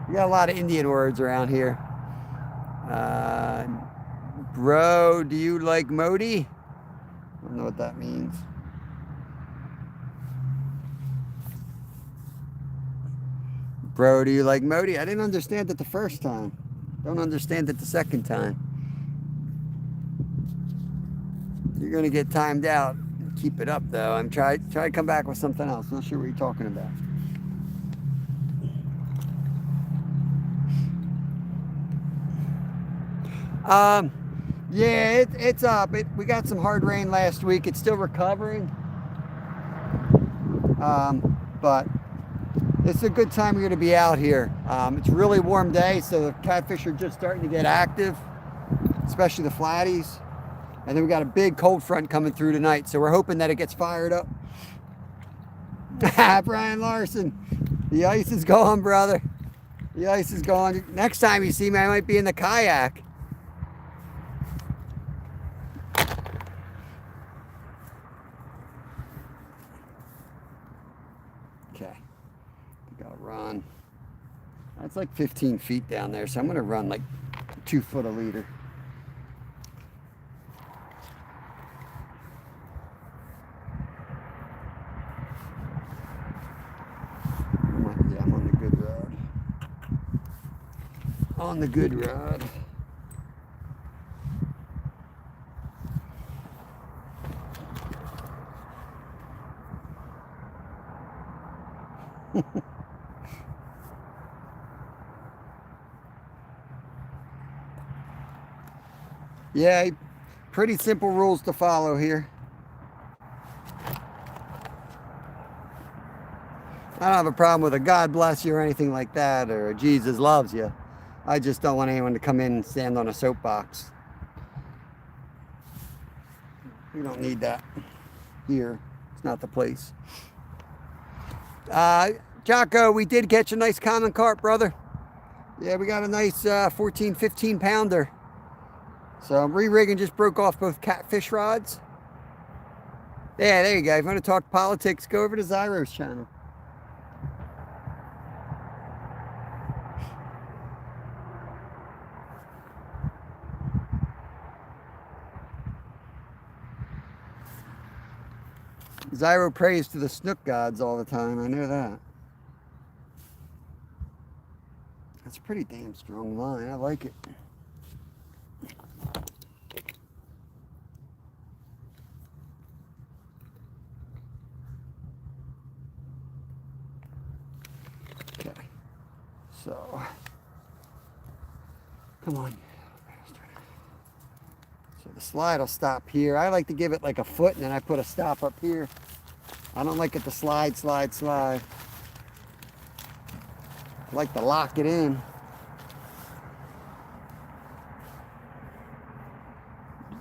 We got a lot of Indian words around here. Bro, do you like Modi? I don't know what that means. Bro, do you like Modi? I didn't understand it the first time. Don't understand it the second time. You're gonna get timed out. Keep it up though. I'm try to come back with something else. Not sure what you're talking about. Yeah, it's up. We got some hard rain last week. It's still recovering. But it's a good time you're going to be out here. It's a really warm day, so the catfish are just starting to get active, especially the flatties. And then we got a big cold front coming through tonight, so we're hoping that it gets fired up. Brian Larson, the ice is gone, brother. The ice is gone. Next time you see me, I might be in the kayak. Okay. Gotta run. That's like 15 feet down there, so I'm gonna run like 2 foot a leader. Yeah, I'm on the good rod. On the good rod. Yeah, pretty simple rules to follow here. I don't have a problem with a God bless you or anything like that, or a Jesus loves you. I just don't want anyone to come in and stand on a soapbox. We don't need that here. It's not the place. Jocko, we did catch a nice common carp, brother. Yeah, we got a nice 14, 15 pounder. So I'm re-rigging, just broke off both catfish rods. Yeah, there you go. If you want to talk politics, go over to Zyro's channel. Zyro prays to the snook gods all the time. I know that. That's a pretty damn strong line. I like it. Okay. So, come on. So the slide will stop here. I like to give it like a foot and then I put a stop up here. I don't like it to slide, slide, slide. I like to lock it in.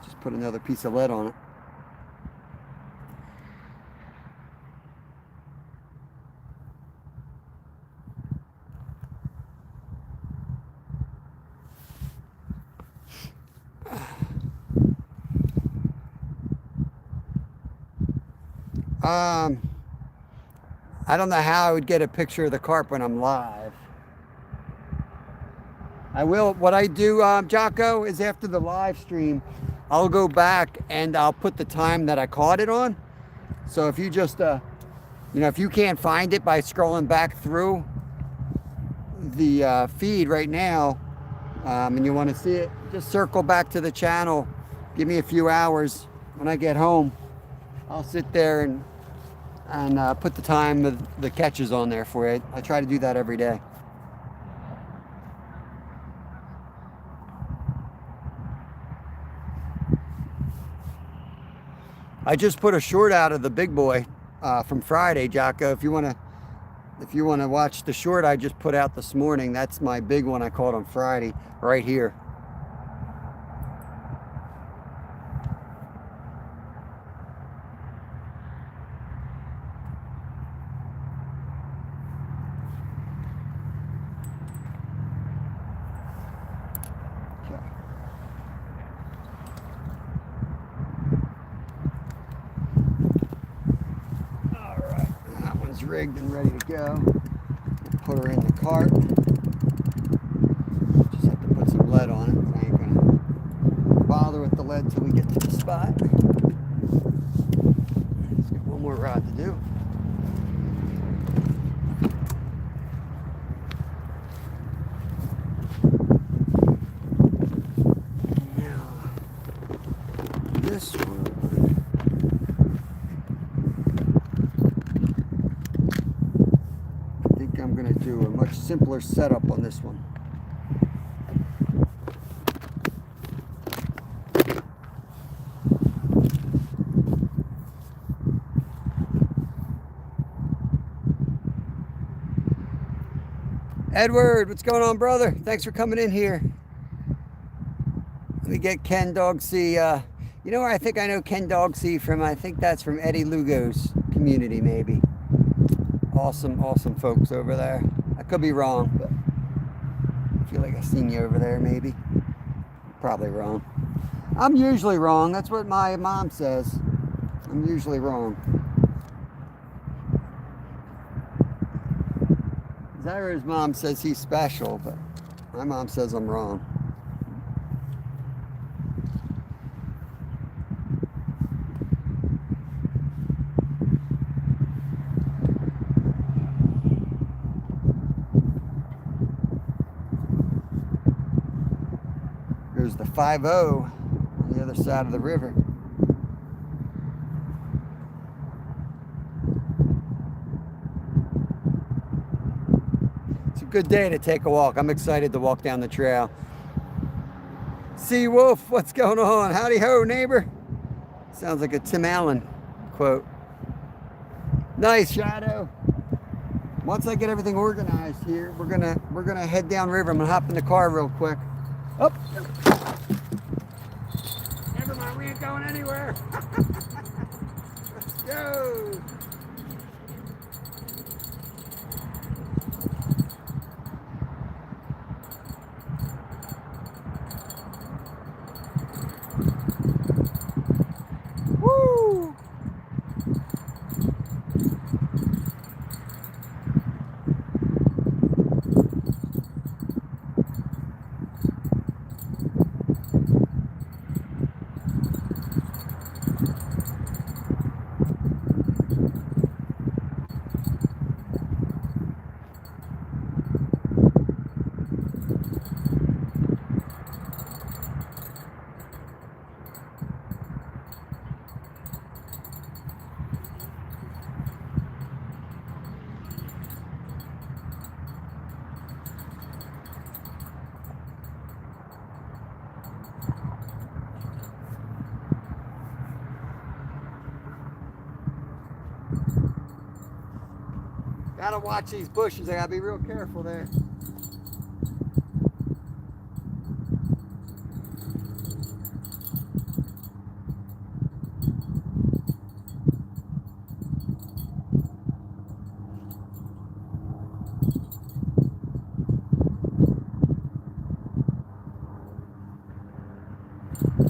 Just put another piece of lead on it. I don't know how I would get a picture of the carp when I'm live. I will. What I do, Jocko, is after the live stream, I'll go back and I'll put the time that I caught it on. So if you just, if you can't find it by scrolling back through the feed right now, and you want to see it, just circle back to the channel. Give me a few hours. When I get home, I'll sit there and put the time of the catches on there for you. I try to do that every day. I just put a short out of the big boy from Friday, Jocko. If you want to watch the short I just put out this morning, that's my big one I caught on Friday right here. Rigged and ready to go. Put her in the cart. Just have to put some lead on it. I ain't gonna bother with the lead till we get to the spot. Just got one more rod to do. Now this one. I'm going to do a much simpler setup on this one. Edward, what's going on, brother? Thanks for coming in here. Let me get Ken Dogsey. You know where I think I know Ken Dogsey from? I think that's from Eddie Lugo's community, maybe. Awesome folks over there. I could be wrong, but I feel like I've seen you over there, maybe. Probably wrong. I'm usually wrong. That's what my mom says. I'm usually wrong. Zyra's mom says he's special, but my mom says I'm wrong. There's the 5-0 on the other side of the river. It's a good day to take a walk. I'm excited to walk down the trail. Sea Wolf, what's going on? Howdy ho, neighbor. Sounds like a Tim Allen quote. Nice, Shadow. Once I get everything organized here, we're gonna head down river. I'm gonna hop in the car real quick. Oh. Never mind, we ain't going anywhere. Let's go. Woo! Gotta watch these bushes. I gotta be real careful there.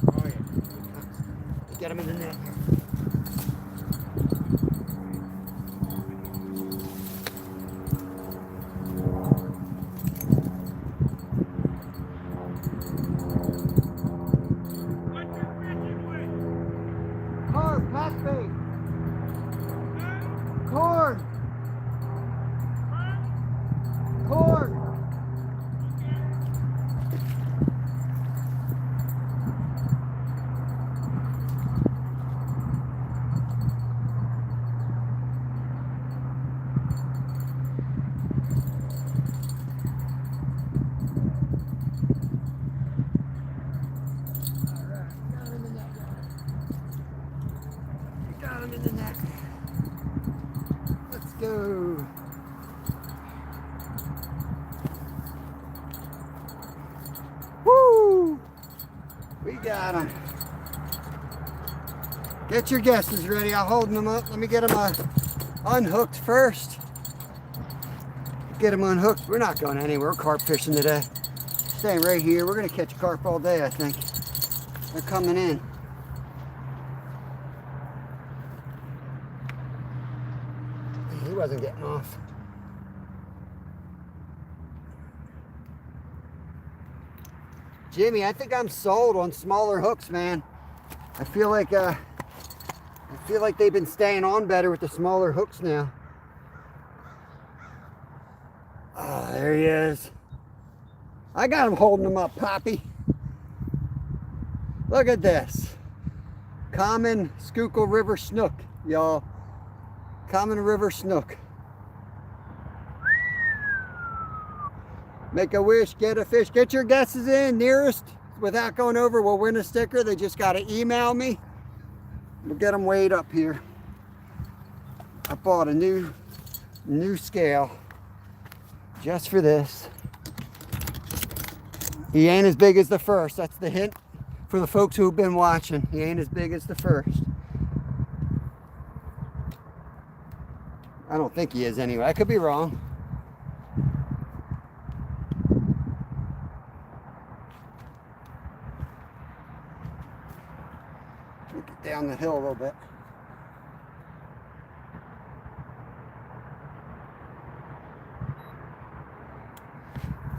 Oh yeah, get him in the net. Carp, pack bait. Corn. Corn. Got him in the net. Let's go. Woo! We got him. Get your guesses ready. I'll hold them up. Let me get them unhooked first. Get them unhooked. We're not going anywhere. We're carp fishing today. Staying right here. We're going to catch carp all day, I think. They're coming in. He wasn't getting off. Jimmy, I think I'm sold on smaller hooks, man. I feel like they've been staying on better with the smaller hooks now. Oh, there he is. I got him holding him up, Poppy. Look at this. Common Schuylkill River snook, y'all. Common river snook. Make a wish, get a fish. Get your guesses in. Nearest, without going over, will win a sticker. They just got to email me. We'll get them weighed up here. I bought a new scale just for this. He ain't as big as the first. That's the hint for the folks who've been watching. He ain't as big as the first. I don't think he is anyway. I could be wrong. Get down the hill a little bit.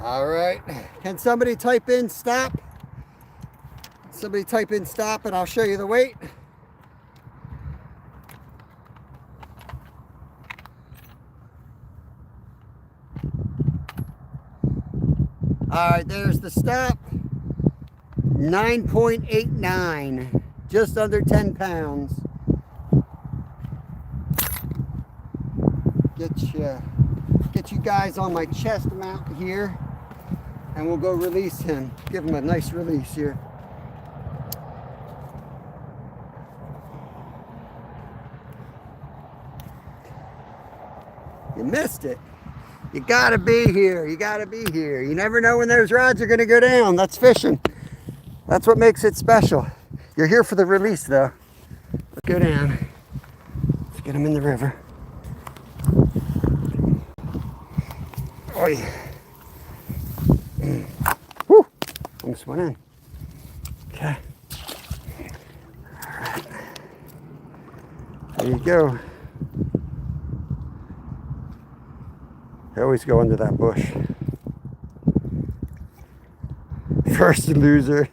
All right. Can somebody type in stop? Somebody type in stop and I'll show you the weight. All right, there's the stop. 9.89, just under 10 pounds. Get you guys on my chest mount here, and we'll go release him. Give him a nice release here. You missed it. You gotta be here. You gotta be here. You never know when those rods are gonna go down. That's fishing. That's what makes it special. You're here for the release though. Let's go down. Let's get them in the river. Oh yeah. Woo! Almost went in. Okay. All right. There you go. They always go under that bush. First loser.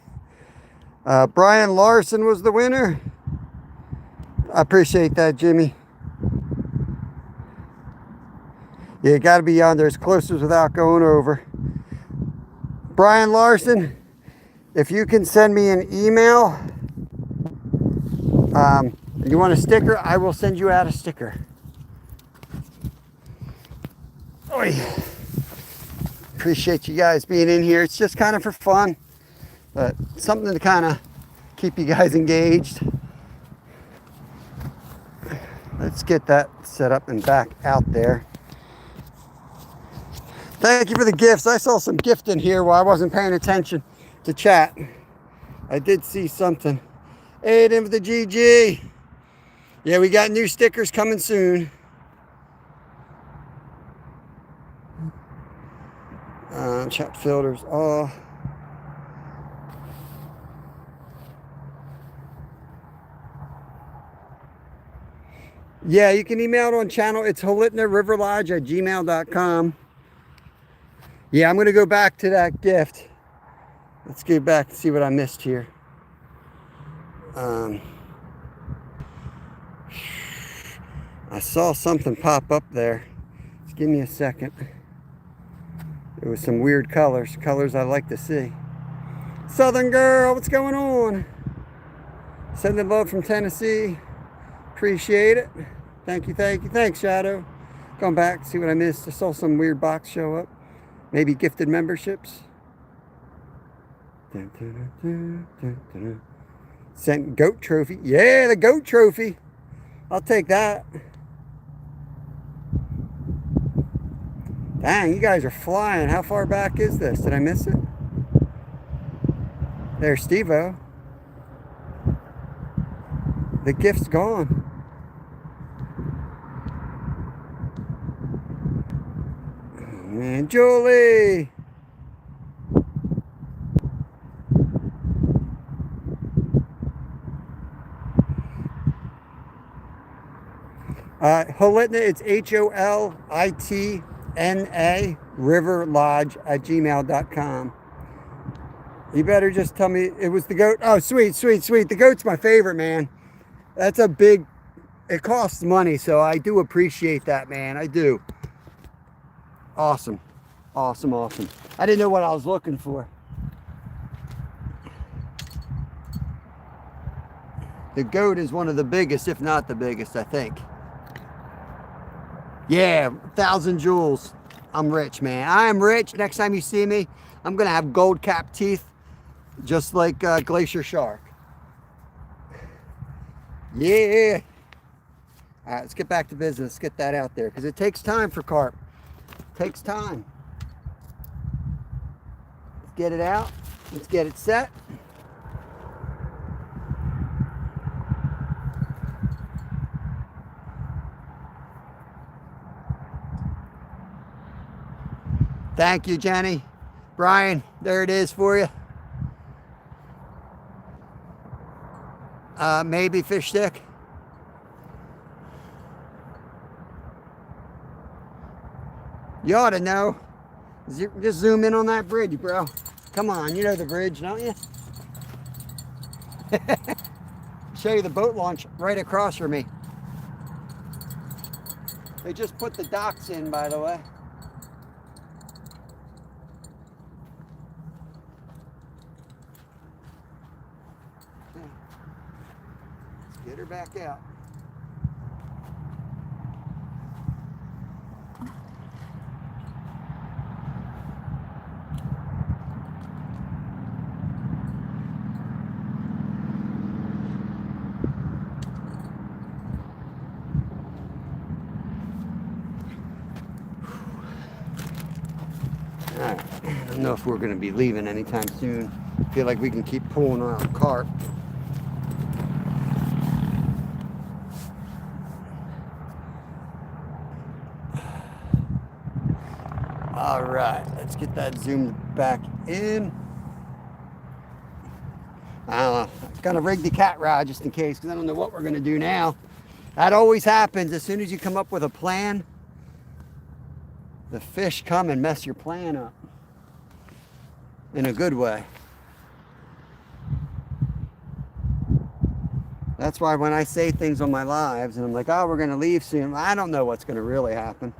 Brian Larson was the winner. I appreciate that, Jimmy. Yeah, you got to be on there as close as without going over. Brian Larson, if you can send me an email, you want a sticker, I will send you out a sticker. Oy. Appreciate you guys being in here. It's just kind of for fun, but something to kind of keep you guys engaged. Let's get that set up and back out there. Thank you for the gifts. I saw some gift in here while I wasn't paying attention to chat. I did see something. Aiden with the GG. Yeah, we got new stickers coming soon. Chat filters. Oh. Yeah, you can email it on channel. It's holitnariverlodge@gmail.com. Yeah, I'm going to go back to that gift. Let's go back and see what I missed here. I saw something pop up there. Just give me a second. There was some weird colors I like to see. Southern girl, what's going on? Sending love from Tennessee. Appreciate it. Thank you, thank you. Thanks, Shadow. Going back, see what I missed. I saw some weird box show up. Maybe gifted memberships. Sent goat trophy. Yeah, the goat trophy. I'll take that. Dang, you guys are flying. How far back is this? Did I miss it? There's Steve-O. The gift's gone. Oh, man, Julie. Holitna, it's HOLITNA, riverlodge@gmail.com. You better just tell me it was the goat. Oh, sweet, sweet, sweet. The goat's my favorite, man. That's a big, it costs money, so I do appreciate that, man. I do. Awesome. Awesome, awesome. I didn't know what I was looking for. The goat is one of the biggest, if not the biggest, I think. Yeah, 1,000 jewels. I'm rich, man. I am rich. Next time you see me, I'm going to have gold cap teeth, just like Glacier Shark. Yeah. All right, let's get back to business. Let's get that out there, because it takes time for carp. It takes time. Let's get it out. Let's get it set. Thank you, Jenny. Brian, there it is for you. Maybe fish stick. You ought to know. Just zoom in on that bridge, bro. Come on, you know the bridge, don't you? Show you the boat launch right across from me. They just put the docks in, by the way. Get her back out. All right. I don't know if we're going to be leaving anytime soon. I feel like we can keep pulling on our carp. All right, let's get that zoomed back in. I'm gonna rig the cat rod just in case, because I don't know what we're gonna do now. That always happens. As soon as you come up with a plan, the fish come and mess your plan up in a good way. That's why when I say things on my lives and I'm like, oh, we're gonna leave soon, I don't know what's gonna really happen.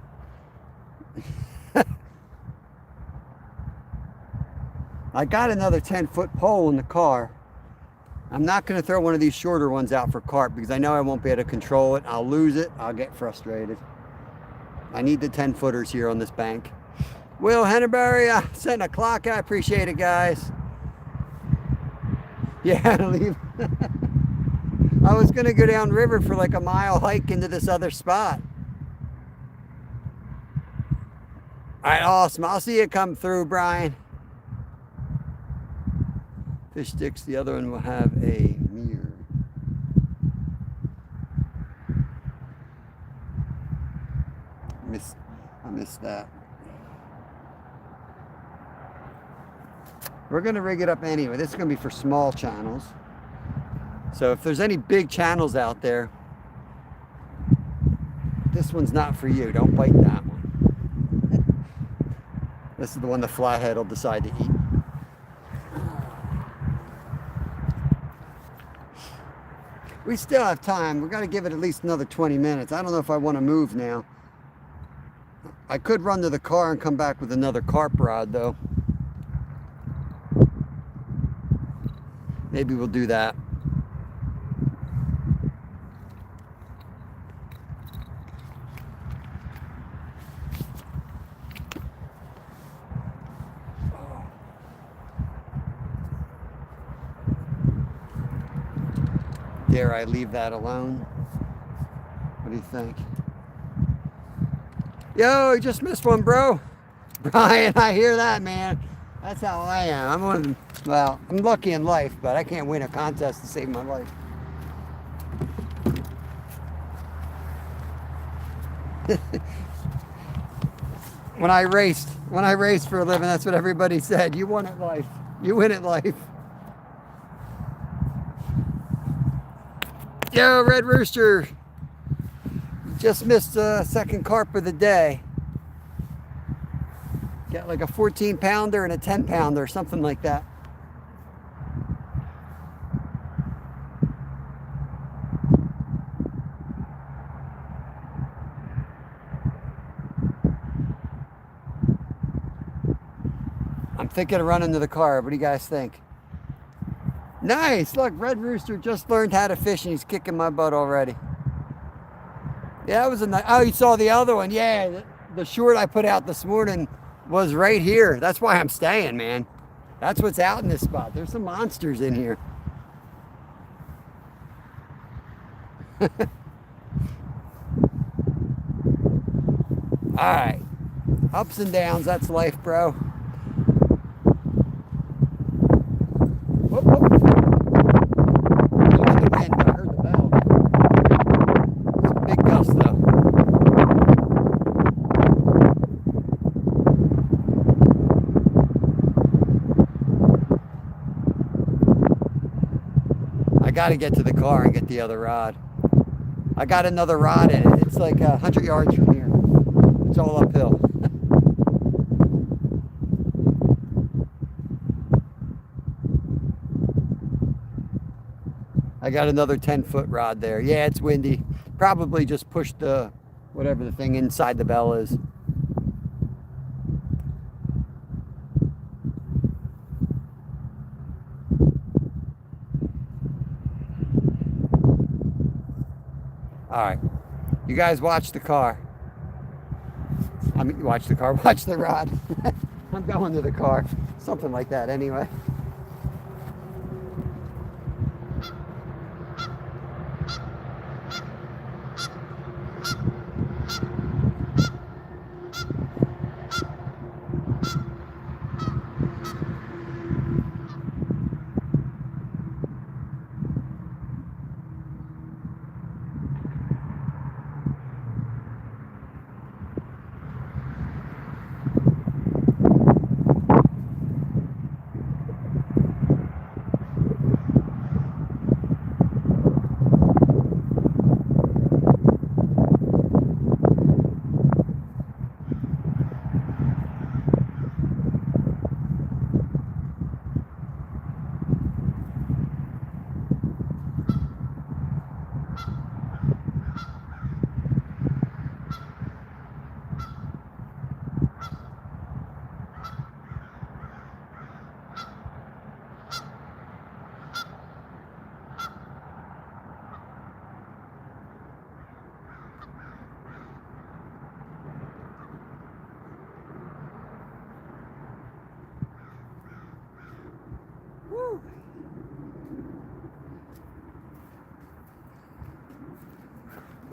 I got another 10-foot pole in the car. I'm not going to throw one of these shorter ones out for carp because I know I won't be able to control it. I'll lose it. I'll get frustrated. I need the 10-footers here on this bank. Will Henneberry, setting a clock. I appreciate it, guys. Yeah, leave. I was going to go down river for like a mile hike into this other spot. All right, awesome. I'll see you come through, Brian. Fish sticks, the other one will have a mirror. I missed that. We're going to rig it up anyway. This is going to be for small channels. So if there's any big channels out there, this one's not for you. Don't bite that one. This is the one the flathead will decide to eat. We still have time. We've got to give it at least another 20 minutes. I don't know if I want to move now. I could run to the car and come back with another carp rod, though. Maybe we'll do that. Dare I leave that alone? What do you think? Yo, you just missed one, bro. Brian, I hear that, man. That's how I am. I'm one of them. Well, I'm lucky in life, but I can't win a contest to save my life. When I raced for a living, that's what everybody said. You won at life. You win at life. Yo, Red Rooster. Just missed the second carp of the day. Got like a 14 pounder and a 10 pounder, something like that. I'm thinking of running to the car. What do you guys think? Nice. Look, Red Rooster just learned how to fish and he's kicking my butt already. Yeah, that was a nice. Oh, you saw the other one. Yeah, the short I put out this morning was right here. That's why I'm staying, man. That's what's out in this spot. There's some monsters in here. All right. Ups and downs. That's life, bro. Whoop, whoop. Look at the wind. I heard the bell. It's a big gust, though. I got to get to the car and get the other rod. I got another rod in it. It's like 100 yards from here. It's all uphill. I got another 10-foot rod there. Yeah, it's windy. Probably just pushed the, whatever the thing inside the bell is. All right, you guys watch the car. I mean, watch the car, watch the rod. I'm going to the car. Something like that anyway.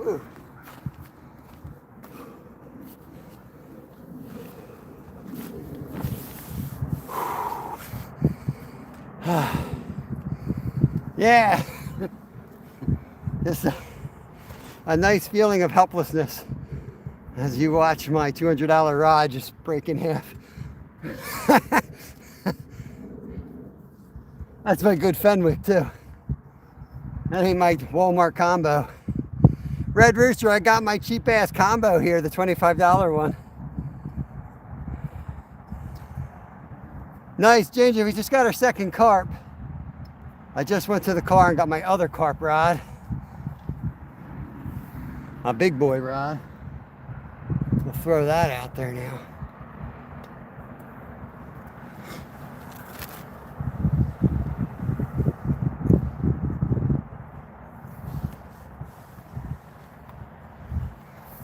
Ooh. Yeah. Just a nice feeling of helplessness as you watch my $200 rod just break in half. That's my good Fenwick too. That ain't my Walmart combo. Red Rooster, I got my cheap ass combo here, the $25 one. Nice, Ginger, we just got our second carp. I just went to the car and got my other carp rod. My big boy rod. We'll throw that out there now.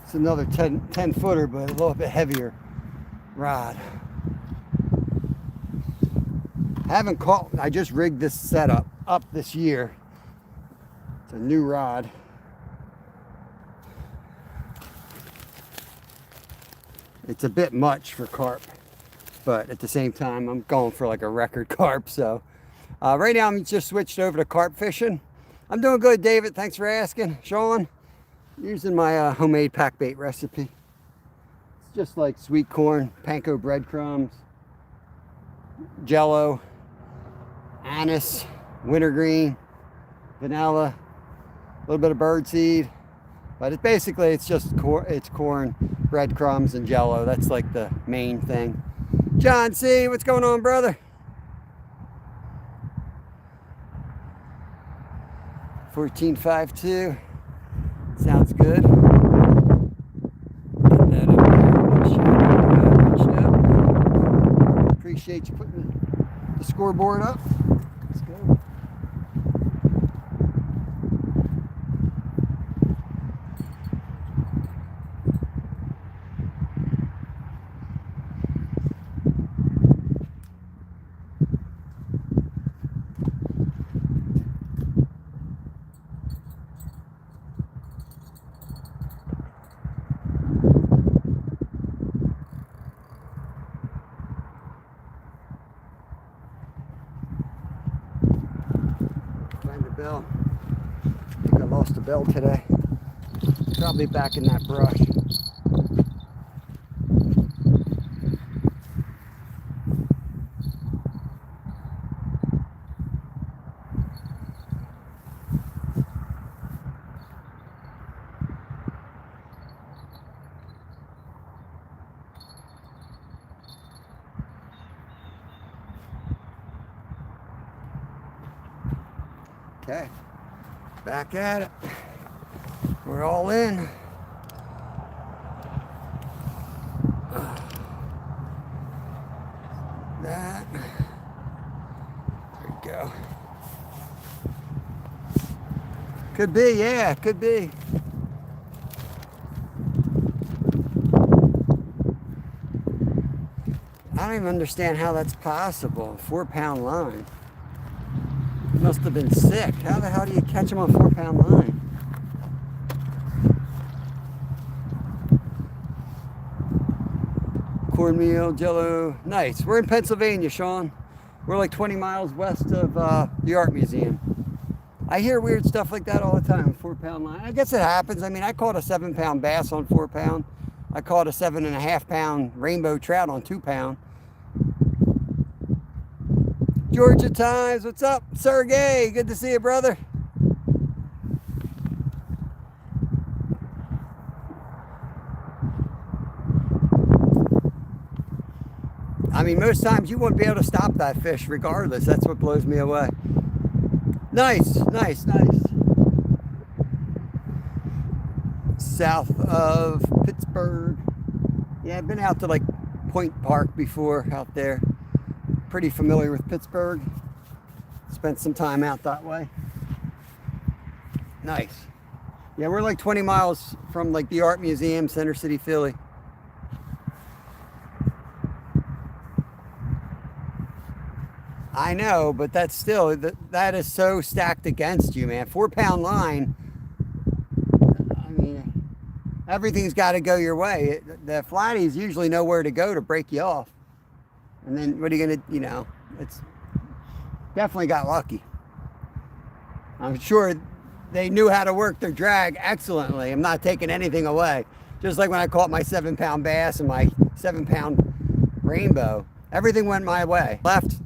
It's another 10 footer, but a little bit heavier rod. I haven't caught, I just rigged this setup up this year. It's a new rod. It's a bit much for carp, but at the same time, I'm going for like a record carp. So right now I'm just switched over to carp fishing. I'm doing good, David. Thanks for asking. Sean, using my homemade pack bait recipe. It's just like sweet corn, panko breadcrumbs, jello, anise, wintergreen, vanilla, a little bit of birdseed. But it's basically, it's just corn, breadcrumbs, and jello. That's like the main thing. John C., what's going on, brother? 1452. Sounds good. Get that up there. Reached up. Appreciate you putting the scoreboard up. Let's go. Bell. I think I lost a bell today. Probably back in that brush. Okay, back at it. We're all in. That. There we go. Could be, yeah, could be. I don't even understand how that's possible. 4-pound line. Must have been sick. How the hell do you catch them on 4-pound line? Cornmeal, jello. Nice. We're in Pennsylvania, Sean. We're like 20 miles west of the art museum. I hear weird stuff like that all the time, 4-pound line. I guess it happens. I mean, I caught a 7-pound bass on 4-pound. I caught a 7.5-pound rainbow trout on 2-pound. Georgia Times, what's up? Sergey, good to see you, brother. I mean, most times you won't be able to stop that fish regardless. That's what blows me away. Nice, nice, nice. South of Pittsburgh. Yeah, I've been out to like Point Park before out there. Pretty familiar with Pittsburgh. Spent some time out that way. Nice. Yeah, we're like 20 miles from like the art museum, Center City, Philly. I know, but that's still, that is so stacked against you, man. 4-pound line, I mean, everything's got to go your way. The flatties usually know where to go to break you off. And then what are you going to, you know, it's Definitely got lucky. I'm sure they knew how to work their drag excellently. I'm not taking anything away. Just like when I caught my 7-pound bass and my 7-pound rainbow, everything went my way. Left,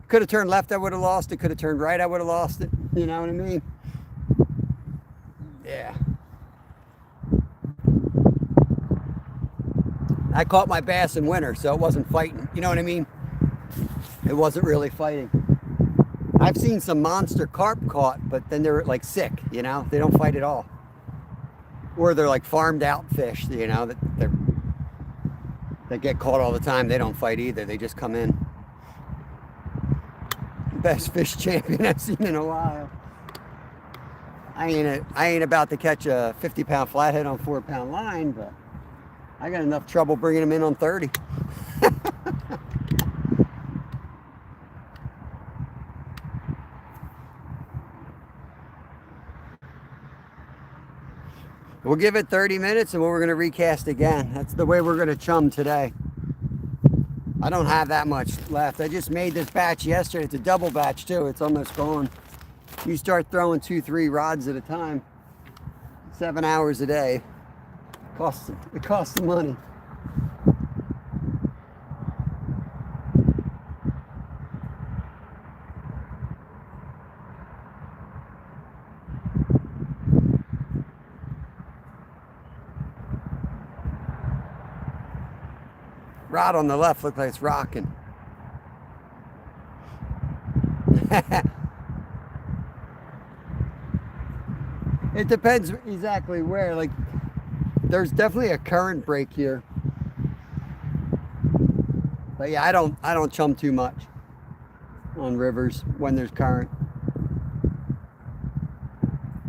could have turned left, I would have lost it. Could have turned right, I would have lost it. You know what I mean? Yeah. I caught my bass in winter, so it wasn't fighting. You know what I mean? It wasn't really fighting. I've seen some monster carp caught, but then they're like sick, you know? They don't fight at all. Or they're like farmed out fish, you know, that get caught all the time. They don't fight either. They just come in. Best fish champion I've seen in a while. I ain't about to catch a 50-pound flathead on 4-pound line, but I got enough trouble bringing them in on 30. We'll give it 30 minutes and we're going to recast again. That's the way we're going to chum today. I don't have that much left. I just made this batch yesterday. It's a double batch too. It's almost gone. You start throwing 2-3 rods at a time. 7 hours a day. It costs some money. Rod on the left looks like it's rocking. It depends exactly where. Like, there's definitely a current break here. But yeah, I don't chum too much on rivers when there's current.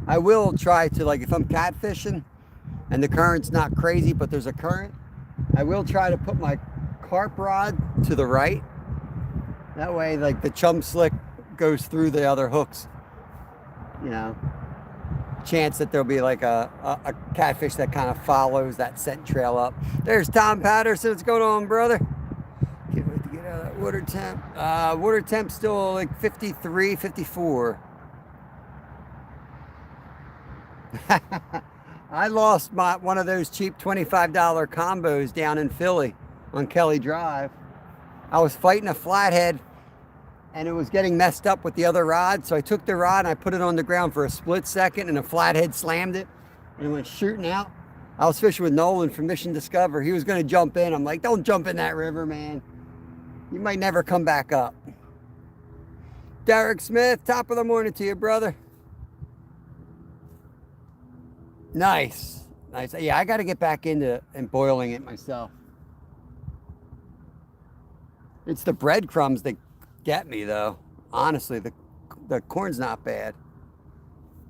I will try to, like, if I'm catfishing and the current's not crazy, but there's a current, I will try to put my carp rod to the right. That way, like, the chum slick goes through the other hooks. You know, chance that there'll be like a catfish that kind of follows that scent trail up. There's Tom Patterson. What's going on, brother? Can't wait to get out of that water temp. Water temp still like 53, 54. I lost one of those cheap $25 combos down in Philly on Kelly Drive. I was fighting a flathead and it was getting messed up with the other rod. So I took the rod and I put it on the ground for a split second and a flathead slammed it and it went shooting out. I was fishing with Nolan from Mission Discover. He was going to jump in. I'm like, don't jump in that river, man. You might never come back up. Derek Smith, top of the morning to you, brother. Nice. Nice. Yeah, I got to get back into and boiling it myself. It's the breadcrumbs that get me, though. Honestly, the corn's not bad.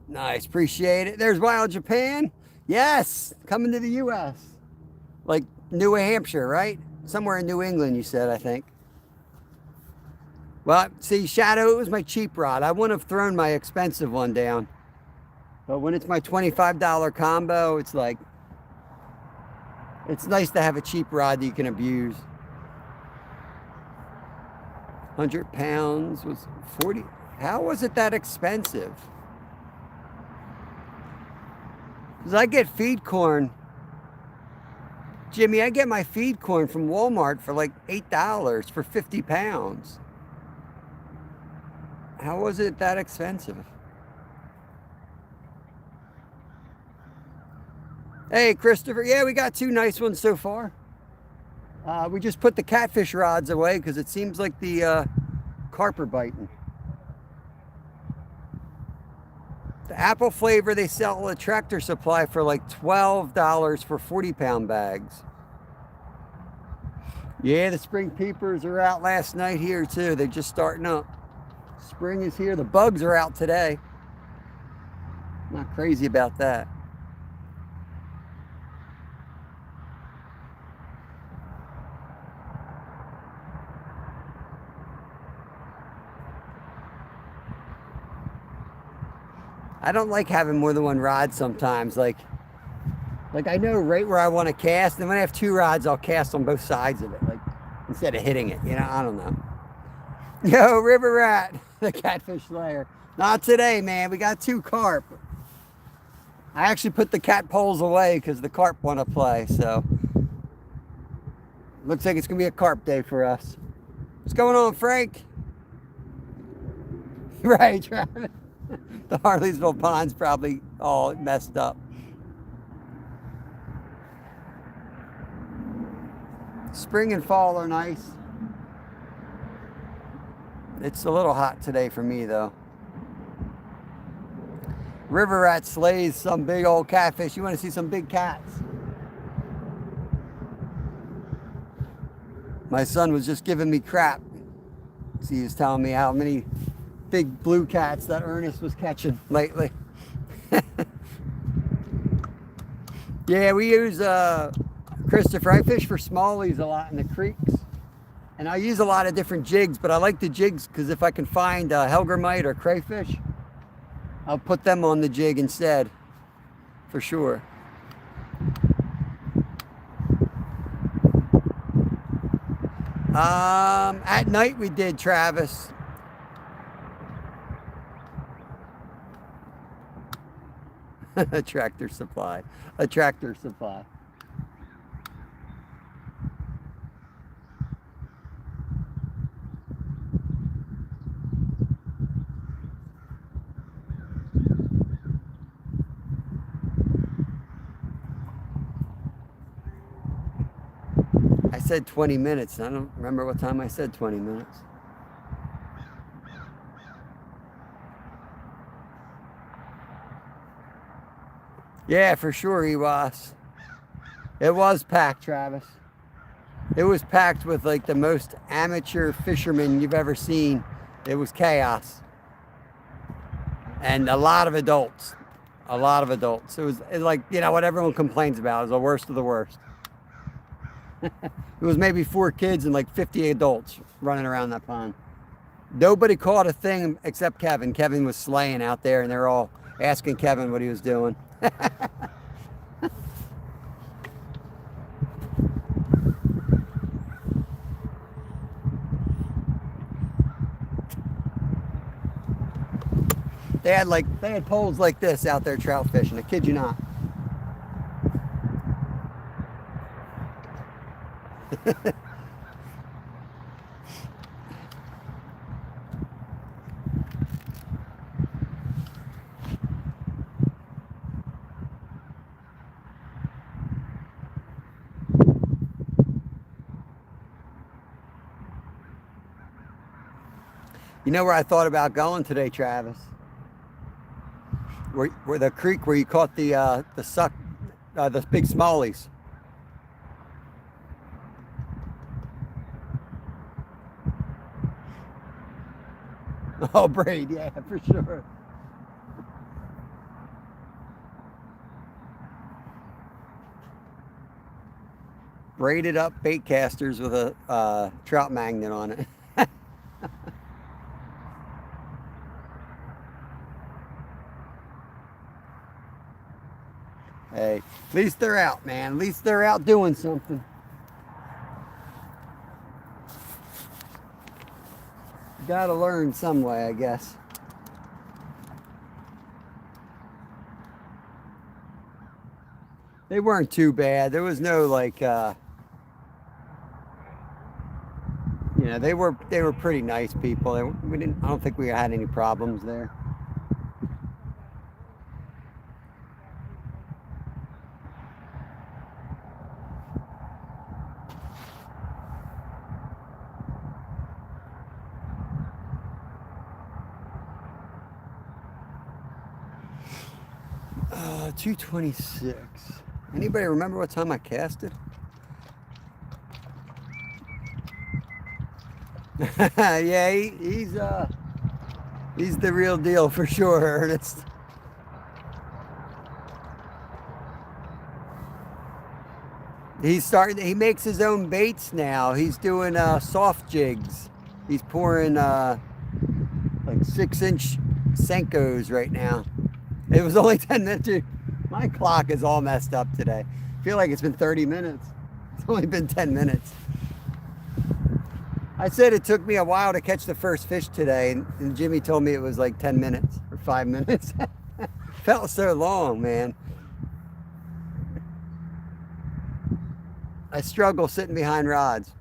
Nice. Appreciate it. There's Wild Japan. Yes. Coming to the U.S. Like New Hampshire, right? Somewhere in New England, you said, I think. Well, see, Shadow, it was my cheap rod. I wouldn't have thrown my expensive one down. But when it's my $25 combo, it's like, it's nice to have a cheap rod that you can abuse. 100 pounds was 40. How was it that expensive? Because I get feed corn. Jimmy, I get my feed corn from Walmart for like $8 for 50 pounds. How was it that expensive? Hey, Christopher. Yeah, we got 2 nice ones so far. We just put the catfish rods away because it seems like the carp are biting. The apple flavor, they sell a Tractor Supply for like $12 for 40-pound bags. Yeah, the spring peepers are out last night here too. They're just starting up. Spring is here. The bugs are out today. Not crazy about that. I don't like having more than one rod sometimes. Like I know right where I want to cast, and when I have 2 rods, I'll cast on both sides of it, like instead of hitting it. You know, I don't know. Yo, River Rat. The catfish slayer. Not today, man. We got 2 carp. I actually put the cat poles away because the carp want to play, so looks like it's gonna be a carp day for us. What's going on, Frank? Right, Travis. The Harleysville pond's probably all messed up. Spring and fall are nice. It's a little hot today for me, though. River rat slays some big old catfish. You want to see some big cats? My son was just giving me crap. So he was telling me how many big blue cats that Ernest was catching lately. Yeah, we use Christopher. I fish for smallies a lot in the creeks. And I use a lot of different jigs, but I like the jigs because if I can find hellgrammite or crayfish, I'll put them on the jig instead, for sure. At night we did, Travis. A tractor supply. A tractor supply. I said 20 minutes. I don't remember what time I said 20 minutes. Yeah, for sure he was. It was packed, Travis. It was packed with like the most amateur fishermen you've ever seen. It was chaos. And a lot of adults. A lot of adults. It was like, you know, what everyone complains about. It was the worst of the worst. It was maybe 4 kids and like 50 adults running around that pond. Nobody caught a thing except Kevin. Kevin was slaying out there and they're all asking Kevin what he was doing. They had poles like this out there trout fishing. I kid you not. You know where I thought about going today, Travis? Where the creek where you caught the big smallies. Oh, braid, yeah, for sure. Braided up bait casters with a trout magnet on it. Hey, at least they're out, man. At least they're out doing something. Gotta learn some way, I guess. They weren't too bad. There was no like, you know, they were pretty nice people. I don't think we had any problems there. Uh, 2:26. Anybody remember what time I casted? Yeah, he's the real deal for sure, Ernest. He makes his own baits now. He's doing soft jigs. He's pouring like 6-inch Senkos right now. It was only 10 minutes. My clock is all messed up today. I feel like it's been 30 minutes. It's only been 10 minutes. I said it took me a while to catch the first fish today, and Jimmy told me it was like 10 minutes or 5 minutes. Felt so long, man. I struggle sitting behind rods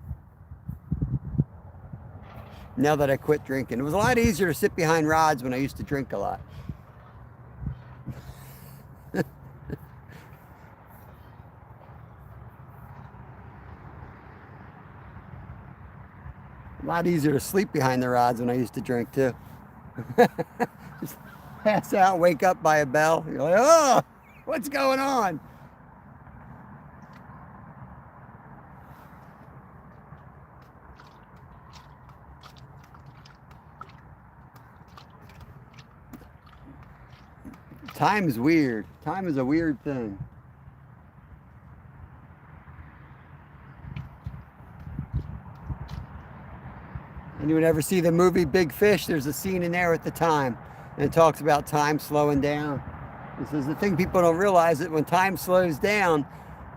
now that I quit drinking. It was a lot easier to sit behind rods when I used to drink a lot. A lot easier to sleep behind the rods when I used to drink too. Just pass out, wake up by a bell. You're like, oh, what's going on? Time is weird. Time is a weird thing. Anyone ever see the movie Big Fish? There's a scene in there with the time. And it talks about time slowing down. This is the thing people don't realize, that when time slows down,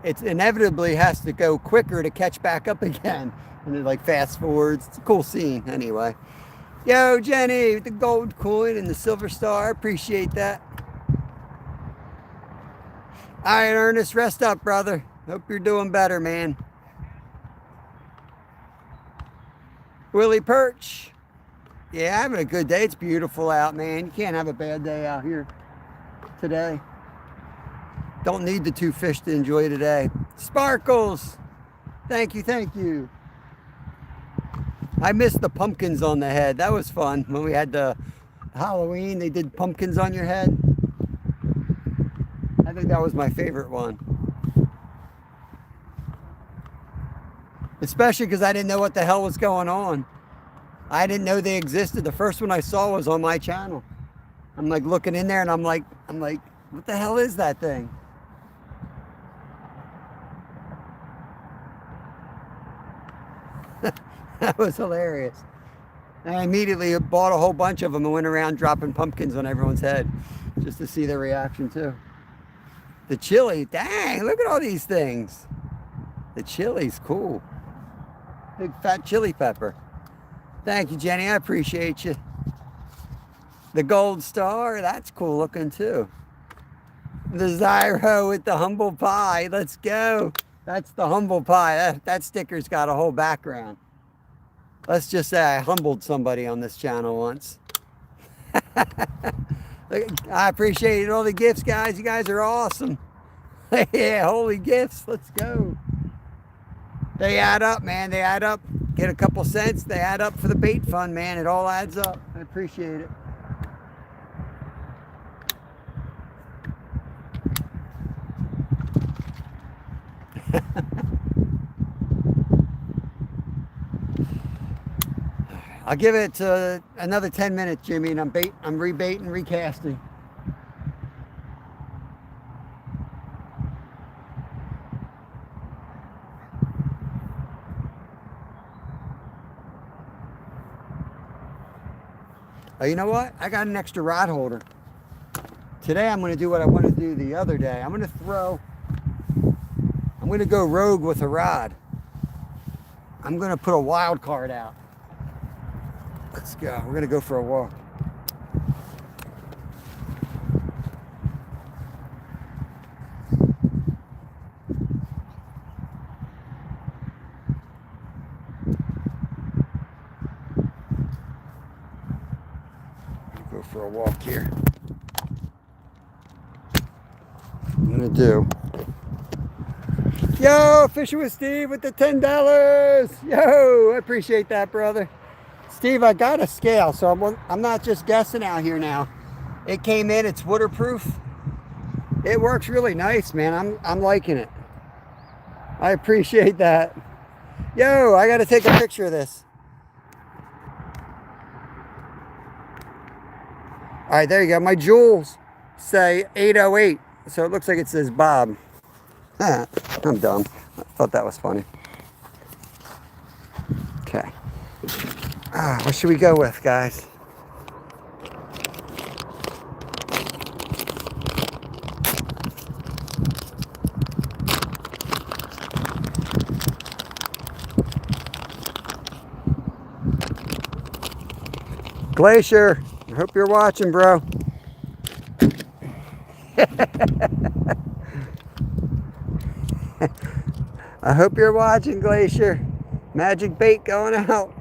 it inevitably has to go quicker to catch back up again. And it like fast forwards. It's a cool scene anyway. Yo, Jenny, with the gold coin and the silver star. Appreciate that. All right, Ernest, rest up, brother. Hope you're doing better, man. Willie Perch. Yeah, having a good day. It's beautiful out, man. You can't have a bad day out here today. Don't need the 2 fish to enjoy today. Sparkles. Thank you, thank you. I missed the pumpkins on the head. That was fun. When we had the Halloween, they did pumpkins on your head. I think that was my favorite one. Especially because I didn't know what the hell was going on. I didn't know they existed. The first one I saw was on my channel. I'm like looking in there and I'm like, what the hell is that thing? That was hilarious. And I immediately bought a whole bunch of them and went around dropping pumpkins on everyone's head just to see their reaction too. The chili, dang, look at all these things. The chili's cool. Big fat chili pepper. Thank you, Jenny, I appreciate you. The gold star, that's cool looking too. The Zyro with the humble pie, let's go. That's the humble pie. That sticker's got a whole background. Let's just say I humbled somebody on this channel once. I appreciate all the gifts, guys. You guys are awesome. Yeah, holy gifts. Let's go. They add up, man. They add up. Get a couple cents. They add up for the bait fund, man. It all adds up. I appreciate it. I'll give it another 10 minutes, Jimmy, and I'm rebaiting, recasting. Oh, you know what? I got an extra rod holder. Today I'm going to do what I want to do the other day. I'm going to go rogue with a rod. I'm going to put a wild card out. Let's go. We're going to go for a walk. Go for a walk here. I'm going to do. Yo, Fishing with Steve with the $10. Yo, I appreciate that, brother. Steve, I got a scale, so I'm not just guessing out here now. It came in, it's waterproof. It works really nice, man. I'm liking it. I appreciate that. Yo, I got to take a picture of this. All right, there you go. My jewels say 808, so it looks like it says Bob. I'm dumb. I thought that was funny. Okay. What should we go with, guys? Glacier, I hope you're watching, bro. I hope you're watching, Glacier. Magic bait going out.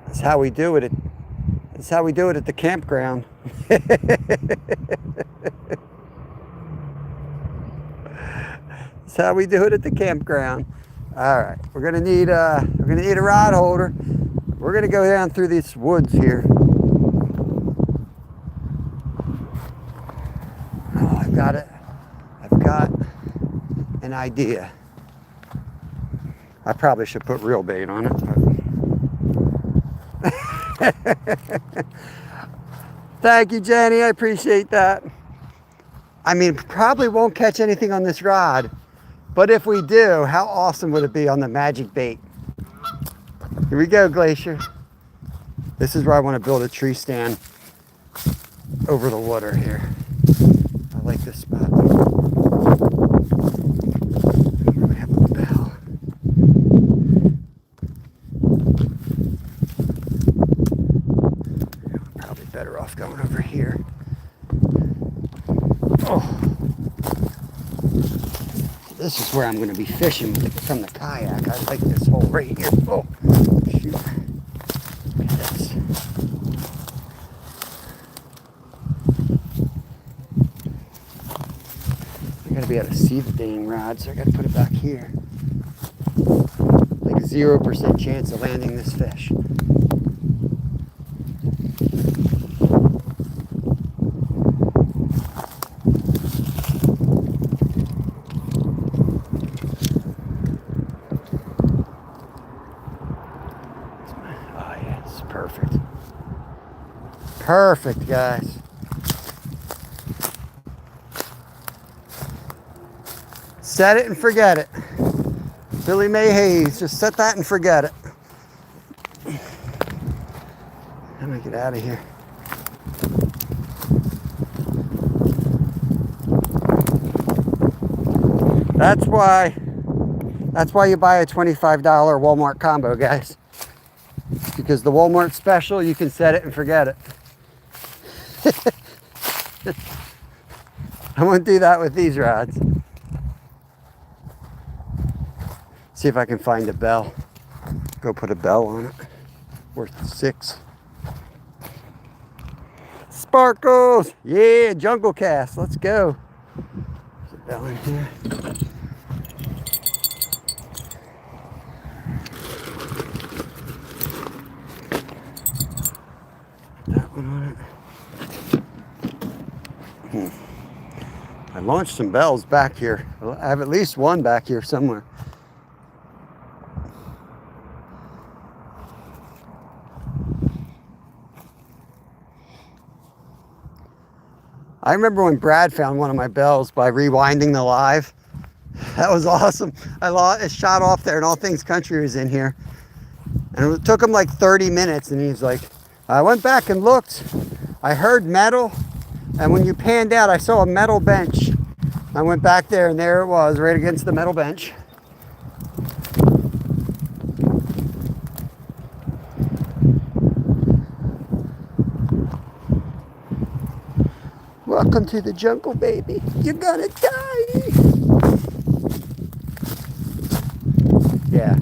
That's how we do it. That's how we do it at the campground. That's how we do it at the campground. All right, we're gonna need a rod holder. We're gonna go down through these woods here. Oh, I've got an idea. I probably should put real bait on it. Thank you, Jenny. I appreciate that. I mean, probably won't catch anything on this rod, but if we do, how awesome would it be on the magic bait? Here we go, Glacier. This is where I want to build a tree stand over the water here. I like this spot. We have a bell. Probably better off going over here. Oh. This is where I'm going to be fishing from the kayak. I like this hole right here. Oh, shoot. Look at this. I got to be able to see the dang rod, so I got to put it back here. Like a 0% chance of landing this fish. Perfect. Perfect, guys. Set it and forget it. Billy May Hayes, just set that and forget it. I'm gonna get out of here. That's why you buy a $25 Walmart combo, guys. Because the Walmart special, you can set it and forget it. I won't do that with these rods. See if I can find a bell. Go put a bell on it. Worth $6. Sparkles! Yeah, jungle cast. Let's go. There's a bell in here. On it. I launched some bells back here. I have at least one back here somewhere. I remember when Brad found one of my bells by rewinding the live. That was awesome. It shot off there and All Things Country was in here. And it took him like 30 minutes and he's like, I went back and looked. I heard metal, and when you panned out, I saw a metal bench. I went back there, and there it was, right against the metal bench. Welcome to the jungle, baby. You're gonna die. Yeah,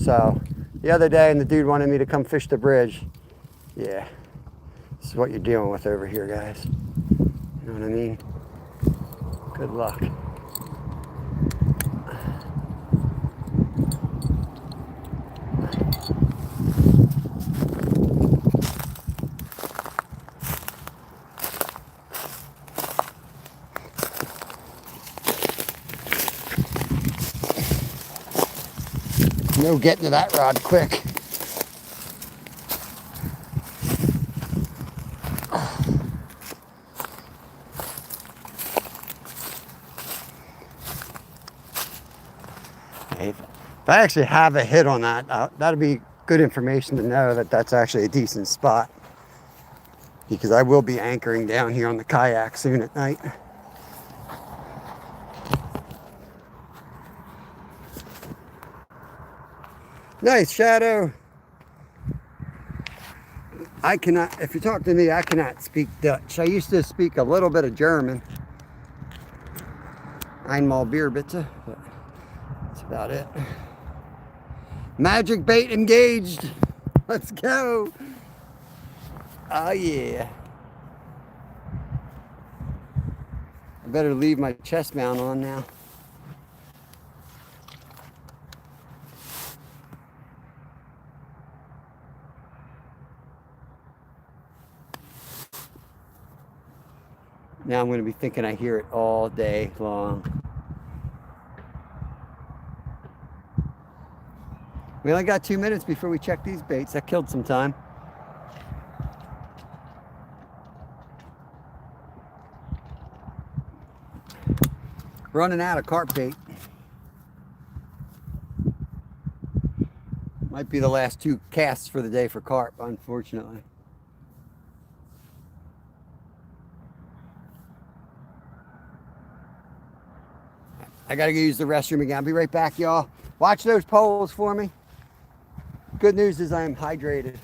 so the other day, and the dude wanted me to come fish the bridge. Yeah, this is what you're dealing with over here, guys. You know what I mean? Good luck. No getting to that rod quick. If I actually have a hit on that, that'd be good information to know that that's actually a decent spot. Because I will be anchoring down here on the kayak soon at night. Nice, Shadow. I cannot, if you talk to me, I cannot speak Dutch. I used to speak a little bit of German. Einmal beer bitte, but that's about it. Magic bait engaged. Let's go. Oh yeah. I better leave my chest mount on now. Now I'm going to be thinking I hear it all day long. We only got 2 minutes before we check these baits. That killed some time. Running out of carp bait. Might be the last 2 casts for the day for carp, unfortunately. I gotta go use the restroom again. I'll be right back, y'all. Watch those poles for me. Good news is I am hydrated.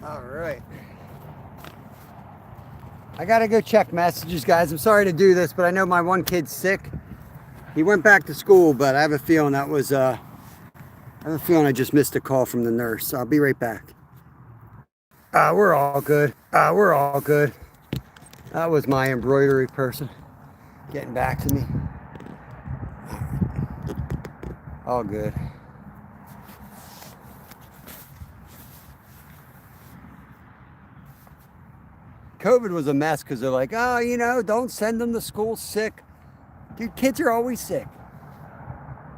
All right. I gotta go check messages, guys. I'm sorry to do this, but I know my one kid's sick. He went back to school, but I have a feeling that was I have a feeling I just missed a call from the nurse. So I'll be right back. We're all good. We're all good. That was my embroidery person getting back to me. All good. COVID was a mess because they're like, oh, you know, don't send them to school sick. Dude, kids are always sick.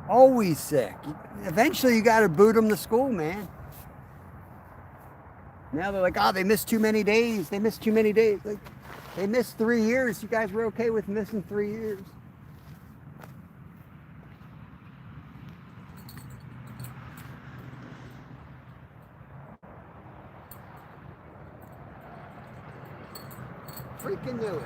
Always sick. Eventually, you got to boot them to school, man. Now they're like, oh, they missed too many days. They missed too many days. Like, they missed 3 years. You guys were okay with missing 3 years. Freaking knew it.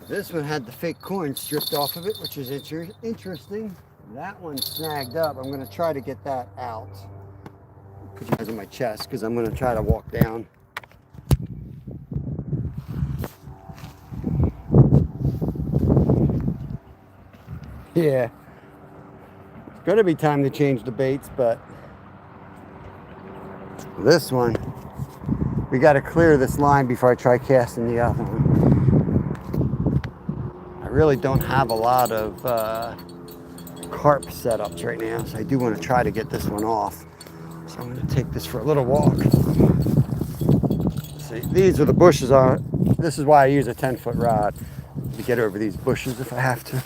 This one had the fake corn stripped off of it, which is interesting. That one's snagged up. I'm going to try to get that out. Put you guys on my chest because I'm going to try to walk down. Yeah. It's going to be time to change the baits, but this one, we got to clear this line before I try casting the other one. I really don't have a lot of carp setups right now, so I do want to try to get this one off. So I'm going to take this for a little walk. See, these are the bushes on. This is why I use a 10-foot rod, to get over these bushes if I have to,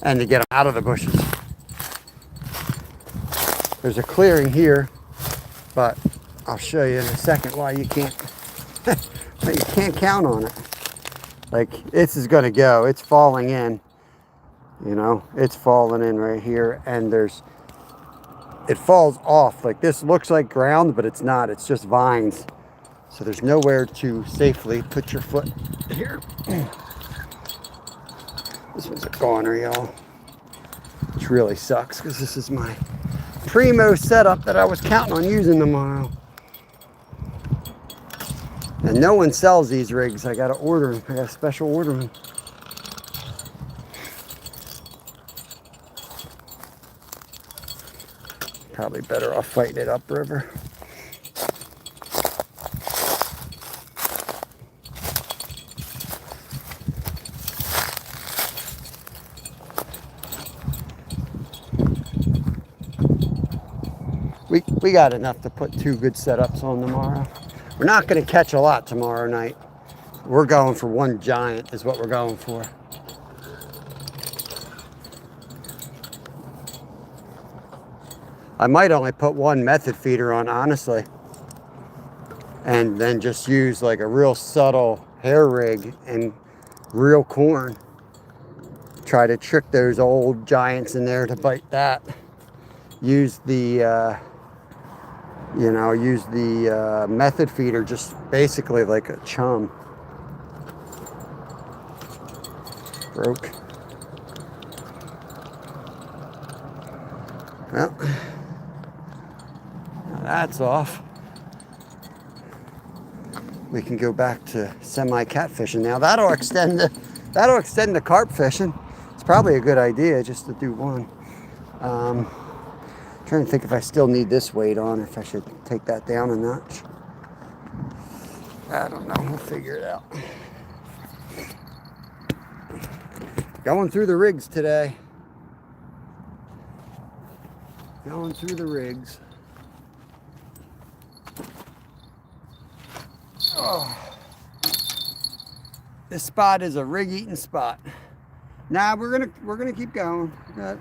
and to get them out of the bushes. There's a clearing here, but I'll show you in a second why you can't you can't count on it. Like, this is gonna go, it's falling in, you know, it's falling in right here, and there's it falls off. Like this looks like ground, but it's not. It's just vines. So there's nowhere to safely put your foot here. This one's a goner, y'all. Which really sucks because this is my primo setup that I was counting on using tomorrow. And no one sells these rigs. I gotta order them. I gotta special order them. Probably better off fighting it upriver. We got enough to put 2 good setups on tomorrow. We're not going to catch a lot tomorrow night. We're going for 1 giant is what we're going for. I might only put 1 method feeder on, honestly. And then just use like a real subtle hair rig and real corn. Try to trick those old giants in there to bite that. Use the method feeder just basically like a chum. Broke. Well, now that's off. We can go back to semi-cat fishing now. That'll extend the carp fishing. It's probably a good idea just to do 1. Trying to think if I still need this weight on, if I should take that down a notch. I don't know, we'll figure it out. Going through the rigs today. Going through the rigs. Oh. This spot is a rig eating spot. Nah, we're gonna keep going.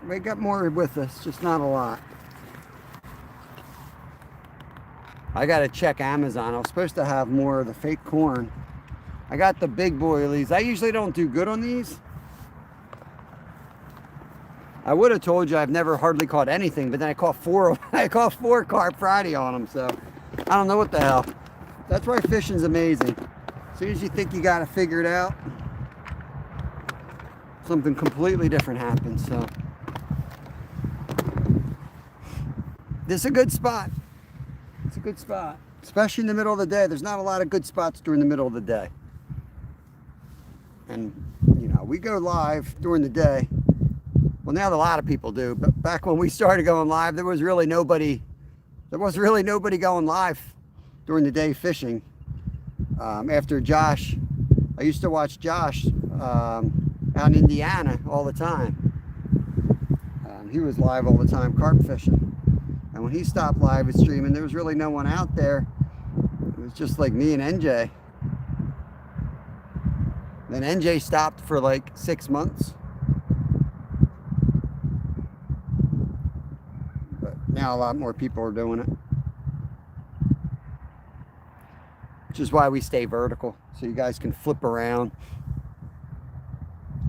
We got more with us, just not a lot. I gotta check Amazon. I was supposed to have more of the fake corn. I got the big boilies. I usually don't do good on these. I would have told you I've never hardly caught anything, but then I caught 4 carp Friday on them, so I don't know what the hell. That's why fishing's amazing. As soon as you think you got it figured out, something completely different happens. So this is a good spot. It's a good spot, especially in the middle of the day. There's not a lot of good spots during the middle of the day. And, you know, we go live during the day. Well, now a lot of people do, but back when we started going live, there was really nobody going live during the day fishing. After Josh, I used to watch Josh out in Indiana all the time. He was live all the time carp fishing. And when he stopped live streaming, there was really no one out there. It was just like me and NJ. Then NJ stopped for like 6 months. But now a lot more people are doing it. Which is why we stay vertical, so you guys can flip around.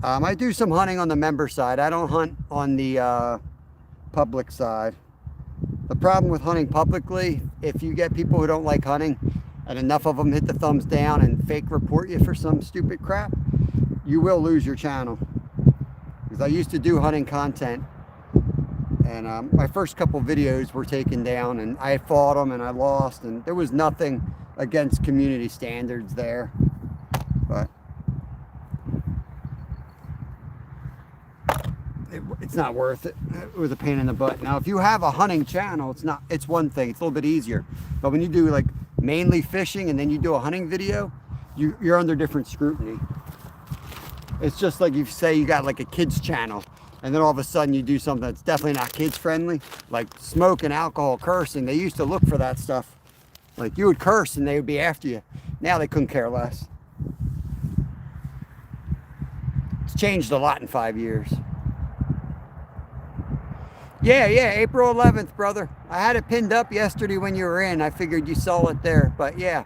I do some hunting on the member side. I don't hunt on the public side. The problem with hunting publicly, if you get people who don't like hunting and enough of them hit the thumbs down and fake report you for some stupid crap, you will lose your channel. Because I used to do hunting content, and my first couple videos were taken down, and I fought them and I lost, and there was nothing against community standards there. But it's not worth it. It was a pain in the butt. Now, if you have a hunting channel, it's one thing. It's a little bit easier. But when you do like mainly fishing and then you do a hunting video, you're under different scrutiny. It's just like you say you got like a kids channel, and then all of a sudden you do something that's definitely not kids friendly, like smoking, alcohol, cursing. They used to look for that stuff. Like you would curse and they would be after you. Now they couldn't care less. It's changed a lot in 5 years. Yeah, April 11th, brother. I had it pinned up yesterday when you were in. I figured you saw it there, but yeah.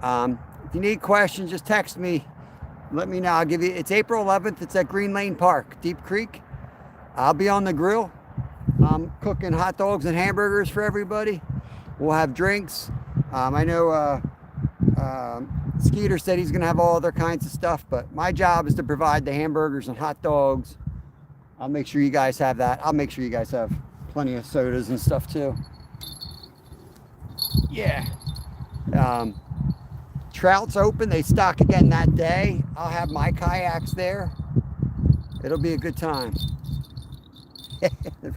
If you need questions, just text me. Let me know. I'll give you, it's April 11th. It's at Green Lane Park, Deep Creek. I'll be on the grill. I'm cooking hot dogs and hamburgers for everybody. We'll have drinks. I know Skeeter said he's going to have all other kinds of stuff, but my job is to provide the hamburgers and hot dogs. I'll make sure you guys have that. I'll make sure you guys have plenty of sodas and stuff too. Yeah. Trout's open. They stock again that day. I'll have my kayaks there. It'll be a good time.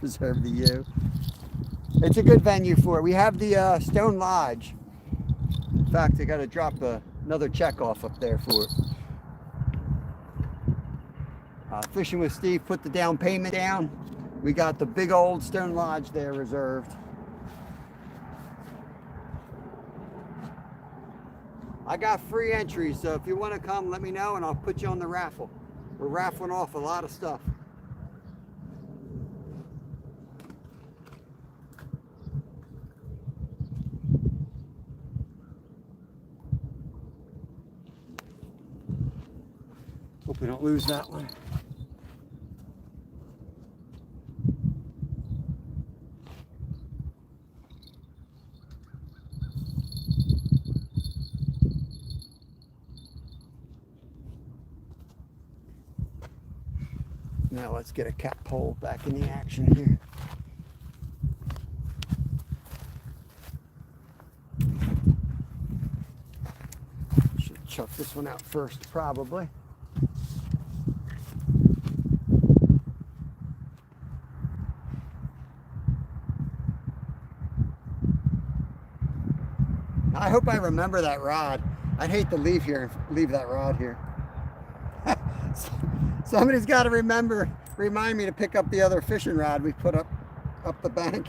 Reserve the U. It's a good venue for it. We have the Stone Lodge. In fact, I got to drop another check off up there for it. Fishing with Steve put the down payment down. We got the big old Stone Lodge there reserved. I got free entry, so if you want to come, let me know and I'll put you on the raffle. We're raffling off a lot of stuff. Hope we don't lose that one. Now let's get a cat pole back in the action here. Should chuck this one out first, probably. I hope I remember that rod. I'd hate to leave that rod here. Somebody's got to remind me to pick up the other fishing rod we put up the bank.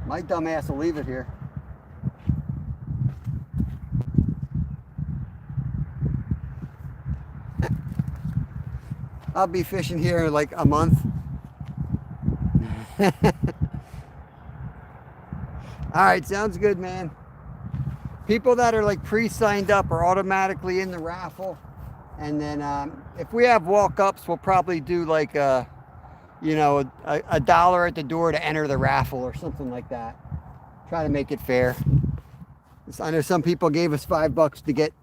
My dumb ass will leave it here. I'll be fishing here in like a month. All right, sounds good, man. People that are like pre-signed up are automatically in the raffle. And then if we have walk-ups, we'll probably do like a $1 at the door to enter the raffle or something like that. Try to make it fair. I know some people gave us $5 to get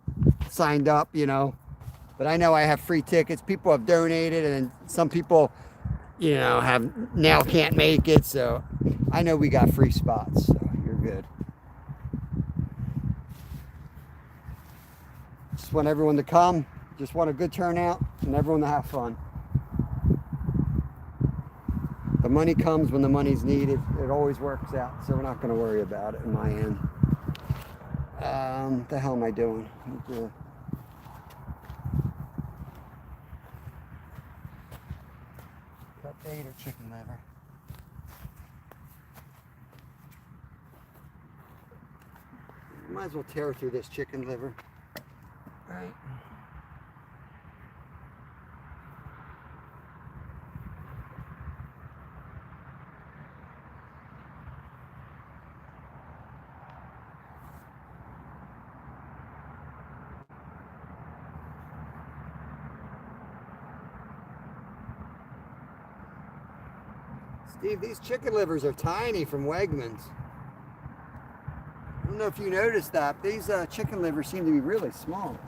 signed up, but I know I have free tickets. People have donated, and some people, can't make it. So I know we got free spots, so you're good. Just want everyone to come. Just want a good turnout and everyone to have fun. The money comes when the money's needed. It always works out, so we're not going to worry about it on my end. What the hell am I doing? Cut bait or chicken liver? Might as well tear through this chicken liver. All right. Steve, these chicken livers are tiny from Wegmans. I don't know if you noticed that. These chicken livers seem to be really small.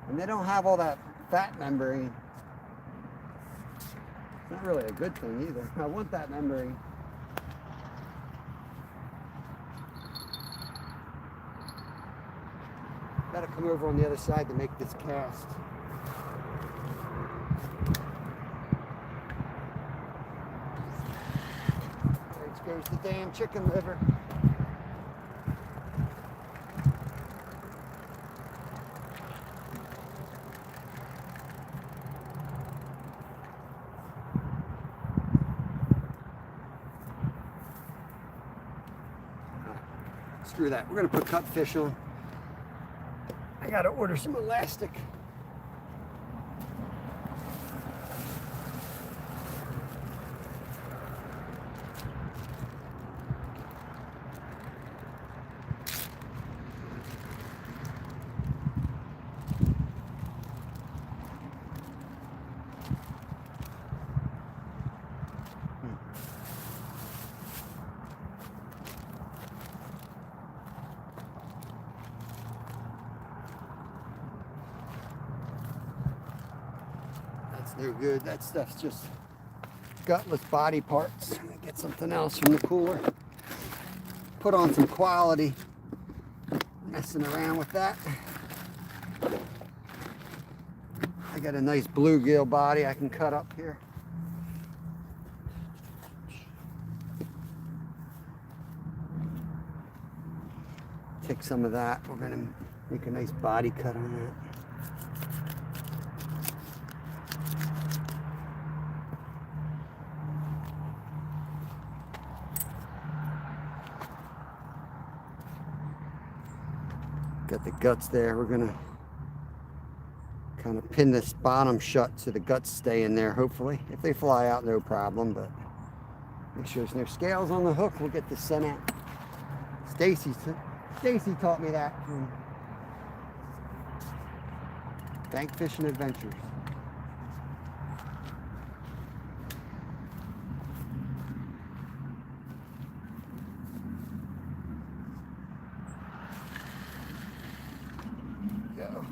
And they don't have all that fat membrane. It's not really a good thing either. I want that membrane. Gotta come over on the other side to make this cast. There goes the damn chicken liver. Screw that. We're going to put cut fish on. I got to order some elastic. No good. That stuff's just gutless body parts. Let me get something else from the cooler. Put on some quality. Messing around with that. I got a nice bluegill body I can cut up here. Take some of that. We're going to make a nice body cut on that. Got the guts there. We're going to kind of pin this bottom shut so the guts stay in there, hopefully. If they fly out, no problem, but make sure there's no scales on the hook. We'll get this sent out. Stacy taught me that from Bank Fishing Adventures. Go.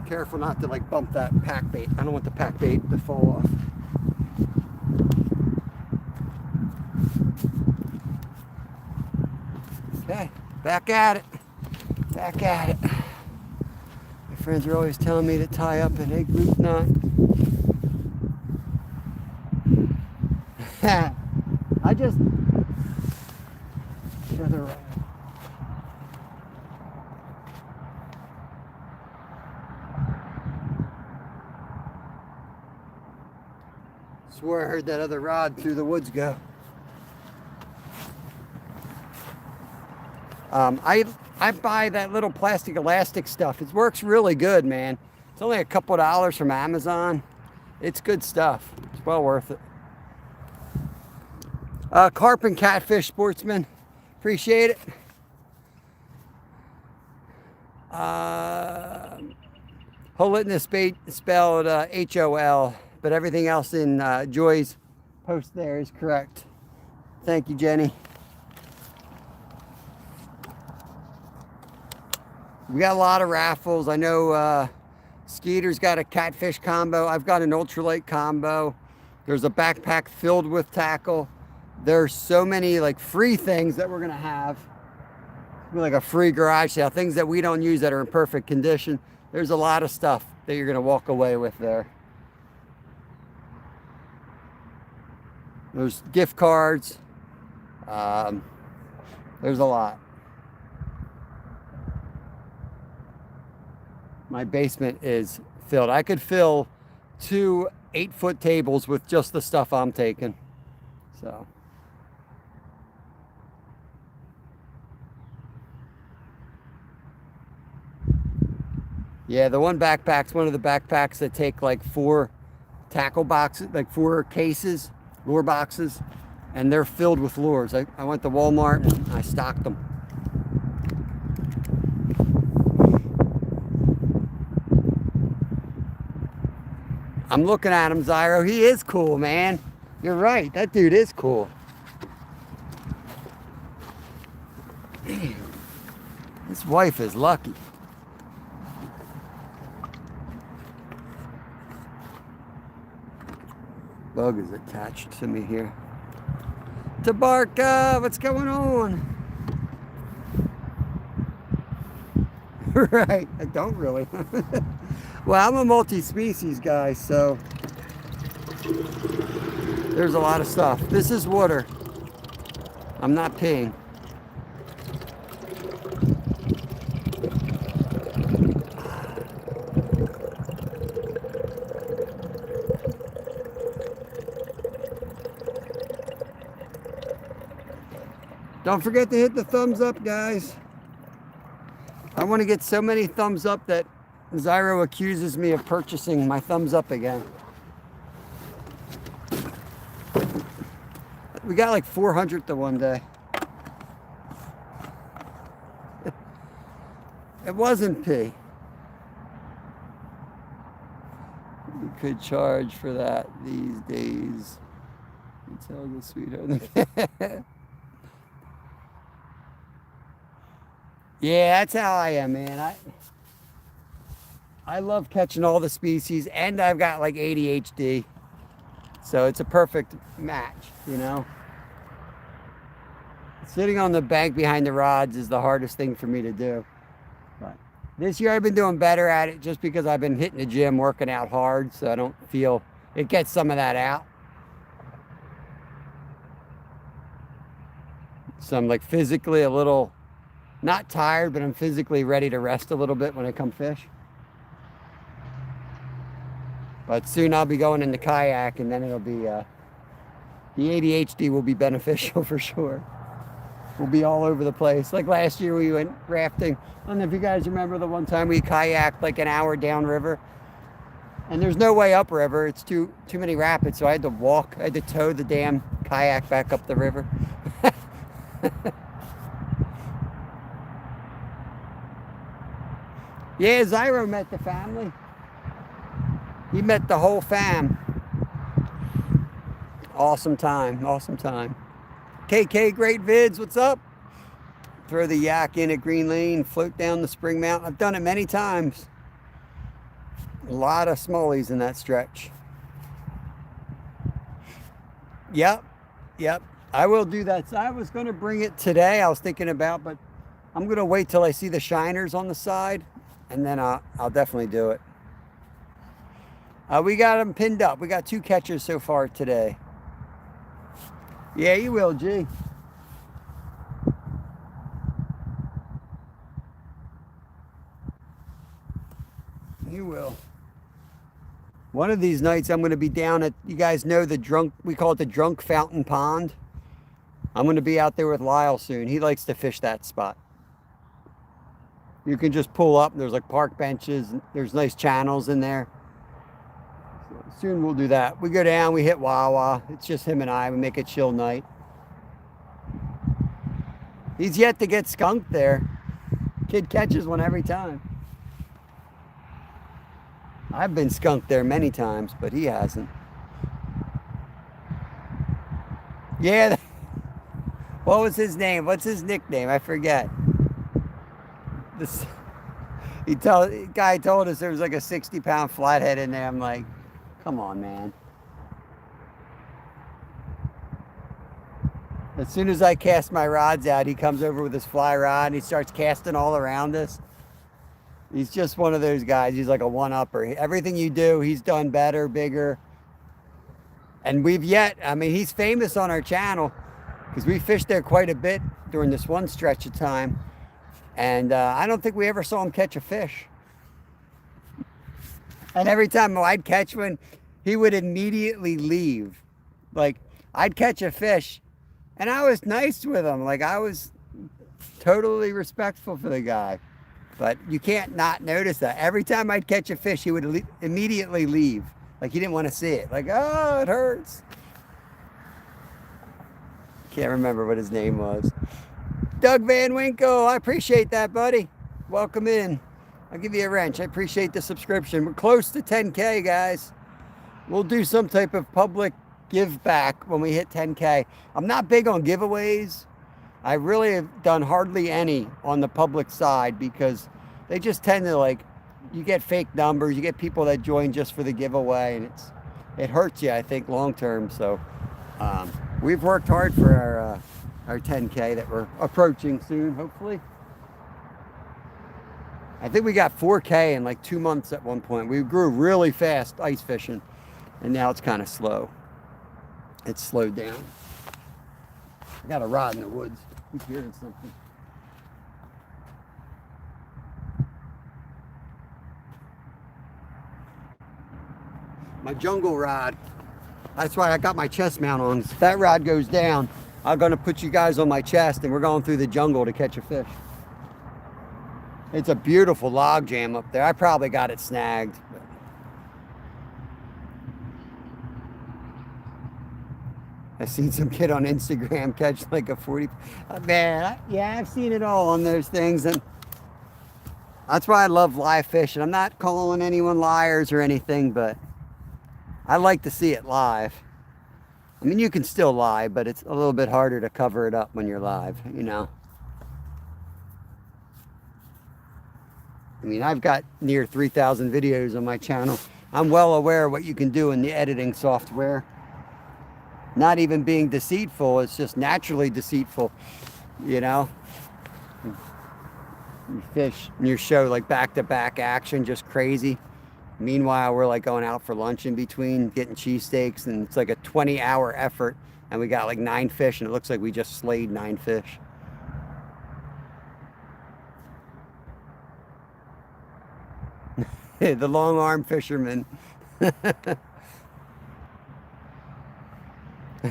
Careful not to like bump that pack bait. I don't want the pack bait to fall off. Okay, back at it. Back at it. My friends are always telling me to tie up an egg root knot. I just swore I heard that other rod through the woods go. I buy that little plastic elastic stuff. It works really good, man. It's only a couple dollars from Amazon. It's good stuff. It's well worth it. Carp and catfish sportsman. Appreciate it. Holitness bait spelled H-O-L, but everything else in Joy's post there is correct. Thank you, Jenny. We got a lot of raffles. I know Skeeter's got a catfish combo. I've got an ultralight combo. There's a backpack filled with tackle. There's so many like free things that we're gonna have. Like a free garage sale, things that we don't use that are in perfect condition. There's a lot of stuff that you're gonna walk away with there. There's gift cards. There's a lot. My basement is filled. I could fill 2 8-foot tables with just the stuff I'm taking. So. Yeah, the one backpack's one of the backpacks that take like 4 tackle boxes, like 4 cases, lure boxes, and they're filled with lures. I went to Walmart and I stocked them. I'm looking at him, Zyro. He is cool, man. You're right. That dude is cool. Man, his wife is lucky. Bug is attached to me here. Tabarka, what's going on? Right, I don't really. Well, I'm a multi-species guy, so there's a lot of stuff. This is water. I'm not peeing. Don't forget to hit the thumbs up, guys. I want to get so many thumbs up that Zyro accuses me of purchasing my thumbs up again. We got like 400 the one day. It wasn't pee. could charge for that these days. You tell the sweetheart. Yeah, that's how I am, man. I love catching all the species, and I've got like ADHD, so it's a perfect match, you know. Sitting on the bank behind the rods is the hardest thing for me to do. But this year I've been doing better at it just because I've been hitting the gym, working out hard, so I don't feel it gets some of that out. So I'm like physically a little, not tired, but I'm physically ready to rest a little bit when I come fish. But soon I'll be going in the kayak, and then it'll be, the ADHD will be beneficial for sure. We'll be all over the place. Like last year we went rafting. I don't know if you guys remember the one time we kayaked like an hour downriver. And there's no way upriver. It's too many rapids, so I had to walk. I had to tow the damn kayak back up the river. Yeah, Zyro met the family. He met the whole fam. Awesome time, awesome time. KK, great vids, what's up? Throw the yak in at Green Lane, float down the Spring Mountain. I've done it many times. A lot of smallies in that stretch. Yep. I will do that. So I was going to bring it today, I was thinking about, but I'm going to wait till I see the shiners on the side, and then I'll definitely do it. We got them pinned up. We got 2 catchers so far today. Yeah, you will, G. You will. One of these nights I'm going to be down at, you guys know the drunk, we call it the Drunk Fountain Pond. I'm going to be out there with Lyle soon. He likes to fish that spot. You can just pull up. There's like park benches. There's nice channels in there. Soon we'll do that. We go down, we hit Wawa. It's just him and I. We make a chill night. He's yet to get skunked there. Kid catches one every time. I've been skunked there many times, but he hasn't. Yeah. What was his name? What's his nickname? I forget. Guy told us there was like a 60-pound flathead in there. I'm like, come on, man. As soon as I cast my rods out, he comes over with his fly rod and he starts casting all around us. He's just one of those guys. He's like a one-upper. Everything you do, he's done better, bigger. And he's famous on our channel because we fished there quite a bit during this one stretch of time. And I don't think we ever saw him catch a fish. And every time I'd catch one, he would immediately leave. Like, I'd catch a fish, and I was nice with him. Like, I was totally respectful for the guy. But you can't not notice that. Every time I'd catch a fish, he would immediately leave. Like, he didn't want to see it. Like, oh, it hurts. Can't remember what his name was. Doug Van Winkle, I appreciate that, buddy. Welcome in. I'll give you a wrench. I appreciate the subscription. We're close to 10K, guys. We'll do some type of public give back when we hit 10K. I'm not big on giveaways. I really have done hardly any on the public side because they just tend to, like, you get fake numbers. You get people that join just for the giveaway, and it hurts you, I think, long term. So we've worked hard for our 10K that we're approaching soon, hopefully. I think we got 4K in like 2 months at one point. We grew really fast ice fishing, and now it's kind of slow. It's slowed down. I got a rod in the woods. Keep hearing something. My jungle rod. That's why I got my chest mount on. If that rod goes down, I'm going to put you guys on my chest, and we're going through the jungle to catch a fish. It's a beautiful log jam up there. I probably got it snagged. But I seen some kid on Instagram catch like a 40. Man, yeah, I've seen it all on those things, and that's why I love live fishing. I'm not calling anyone liars or anything, but I like to see it live. I mean, you can still live, but it's a little bit harder to cover it up when you're live, you know. I mean, I've got near 3,000 videos on my channel. I'm well aware of what you can do in the editing software. Not even being deceitful, it's just naturally deceitful, you know. You fish and you show like back-to-back action, just crazy. Meanwhile, we're like going out for lunch in between, getting cheesesteaks, and it's like a 20-hour effort, and we got like 9 fish, and it looks like we just slayed 9 fish. The long arm fisherman.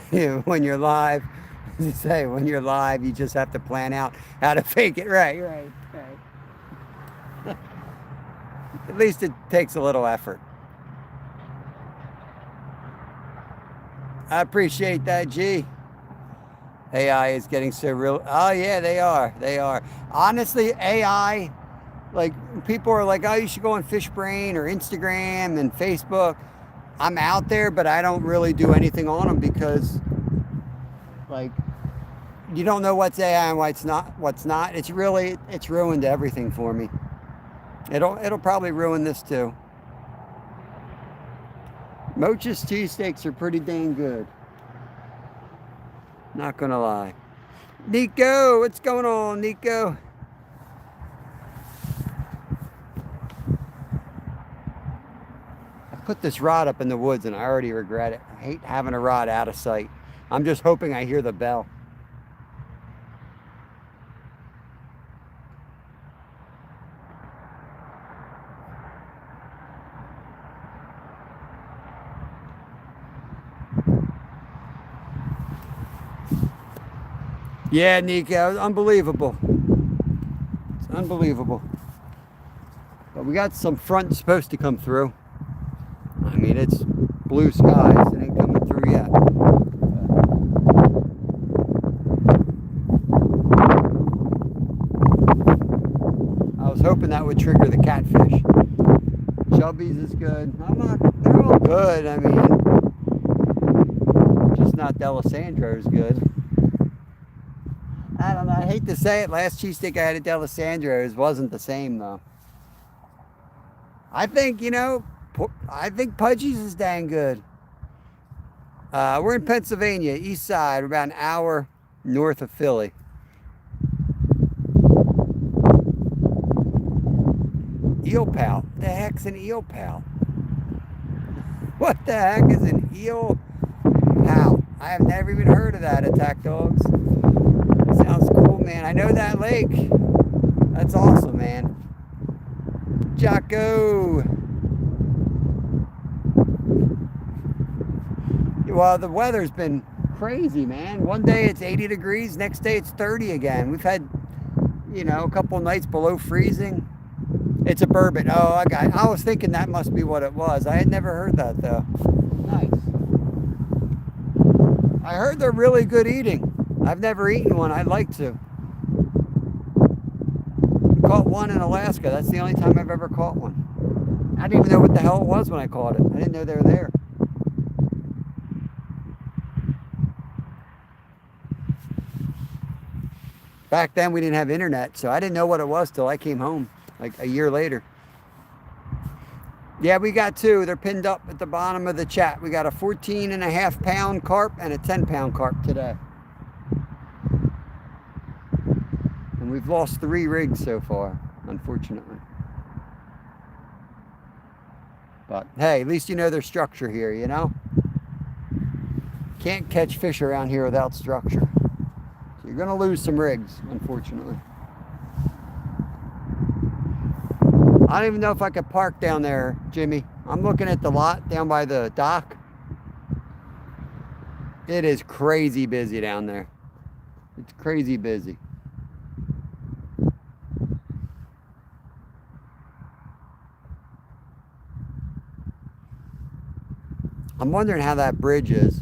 When you're live, you say, when you're live, you just have to plan out how to fake it. Right. At least it takes a little effort. I appreciate that, G. AI is getting so real. Oh, yeah, they are. They are. Honestly, AI, like, people are like, oh, you should go on FishBrain or Instagram and Facebook. I'm out there, but I don't really do anything on them because, like, you don't know what's AI and what's not. It's ruined everything for me. It'll probably ruin this too. Mocha's cheesesteaks are pretty dang good. Not gonna lie. Nico, what's going on, Nico? I put this rod up in the woods and I already regret it. I hate having a rod out of sight. I'm just hoping I hear the bell. Yeah, Nico, it's unbelievable. It's unbelievable. But we got some front supposed to come through. I mean, it's blue skies. It ain't coming through yet. I was hoping that would trigger the catfish. Chubbies is good. They're all good. I mean, just not Delisandro's good. I don't know. I hate to say it. Last cheesesteak I had at Delisandro's wasn't the same, though. I think, you know, I think Pudgy's is dang good. We're in Pennsylvania, east side. We're about an hour north of Philly. Eel pout. What the heck's an eel pout? What the heck is an eel pout? I have never even heard of that, Attack Dogs. Sounds cool, man. I know that lake. That's awesome, man. Jocko. Well, the weather's been crazy, man. One day it's 80 degrees, next day it's 30 again. We've had, you know, a couple nights below freezing. It's a bourbon. Oh, I was thinking that must be what it was. I had never heard that, though. Nice. I heard they're really good eating. I've never eaten one. I'd like to. I caught one in Alaska. That's the only time I've ever caught one. I didn't even know what the hell it was when I caught it. I didn't know they were there. Back then we didn't have internet, so I didn't know what it was till I came home, like a year later. Yeah, we got 2. They're pinned up at the bottom of the chat. We got a 14.5-pound carp and a 10-pound carp today. And we've lost 3 rigs so far, unfortunately. But hey, at least you know there's structure here, you know? Can't catch fish around here without structure. So you're gonna lose some rigs, unfortunately. I don't even know if I could park down there, Jimmy. I'm looking at the lot down by the dock. It is crazy busy down there. It's crazy busy. I'm wondering how that bridge is.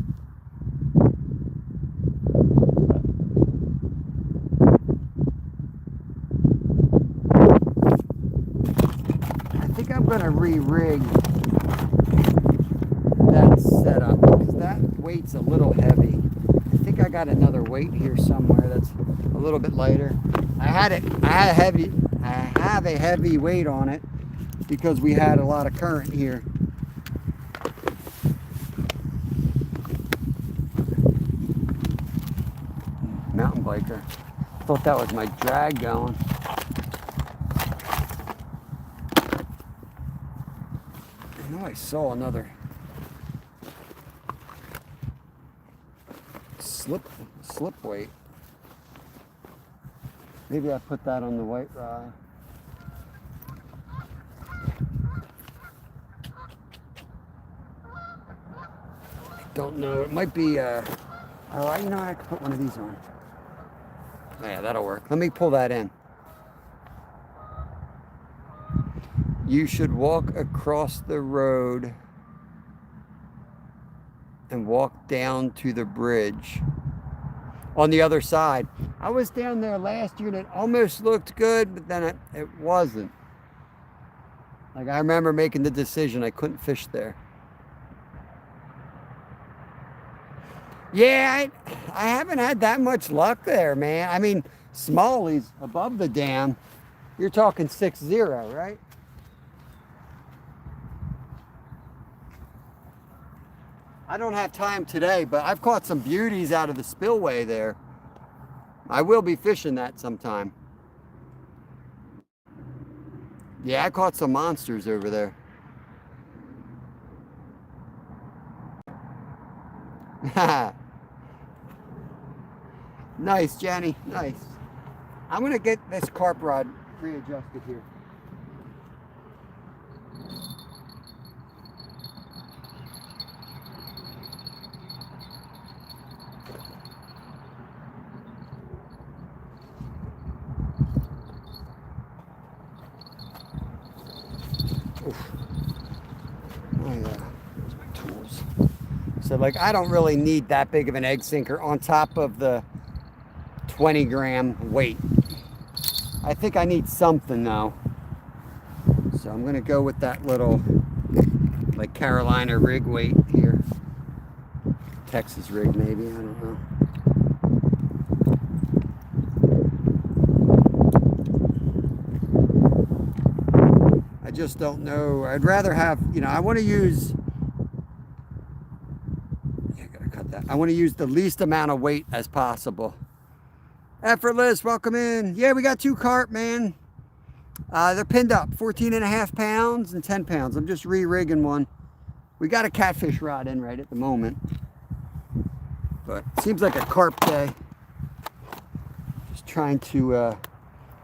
I think I'm gonna re-rig that set up because that weight's a little heavy. I think I got another weight here somewhere that's a little bit lighter. I have a heavy weight on it because we had a lot of current here. Mountain biker. I thought that was my drag going. I know I saw another slip weight. Maybe I put that on the white rod. I don't know. It might be oh, you know, I could put one of these on. Oh, yeah, that'll work. Let me pull that in. You should walk across the road and walk down to the bridge on the other side. I was down there last year and it almost looked good, but then it wasn't. Like, I remember making the decision I couldn't fish there. Yeah, I haven't had that much luck there, man. I mean, smallies above the dam, you're talking 6-0, right? I don't have time today, but I've caught some beauties out of the spillway there. I will be fishing that sometime. Yeah, I caught some monsters over there. Nice, Jenny, nice. I'm gonna get this carp rod readjusted here. Oof. Where's my tools? So, like, I don't really need that big of an egg sinker on top of the 20-gram weight. I think I need something though. So I'm gonna go with that little, like, Carolina rig weight here. Texas rig maybe, I don't know. I just don't know. I'd rather have, you know, I want to use, yeah, I gotta cut that. I want to use the least amount of weight as possible. Effortless, welcome in. Yeah, we got 2 carp, man. They're pinned up, 14.5 pounds and 10 pounds. I'm just re-rigging one. We got a catfish rod in right at the moment. But it seems like a carp day. Just trying to,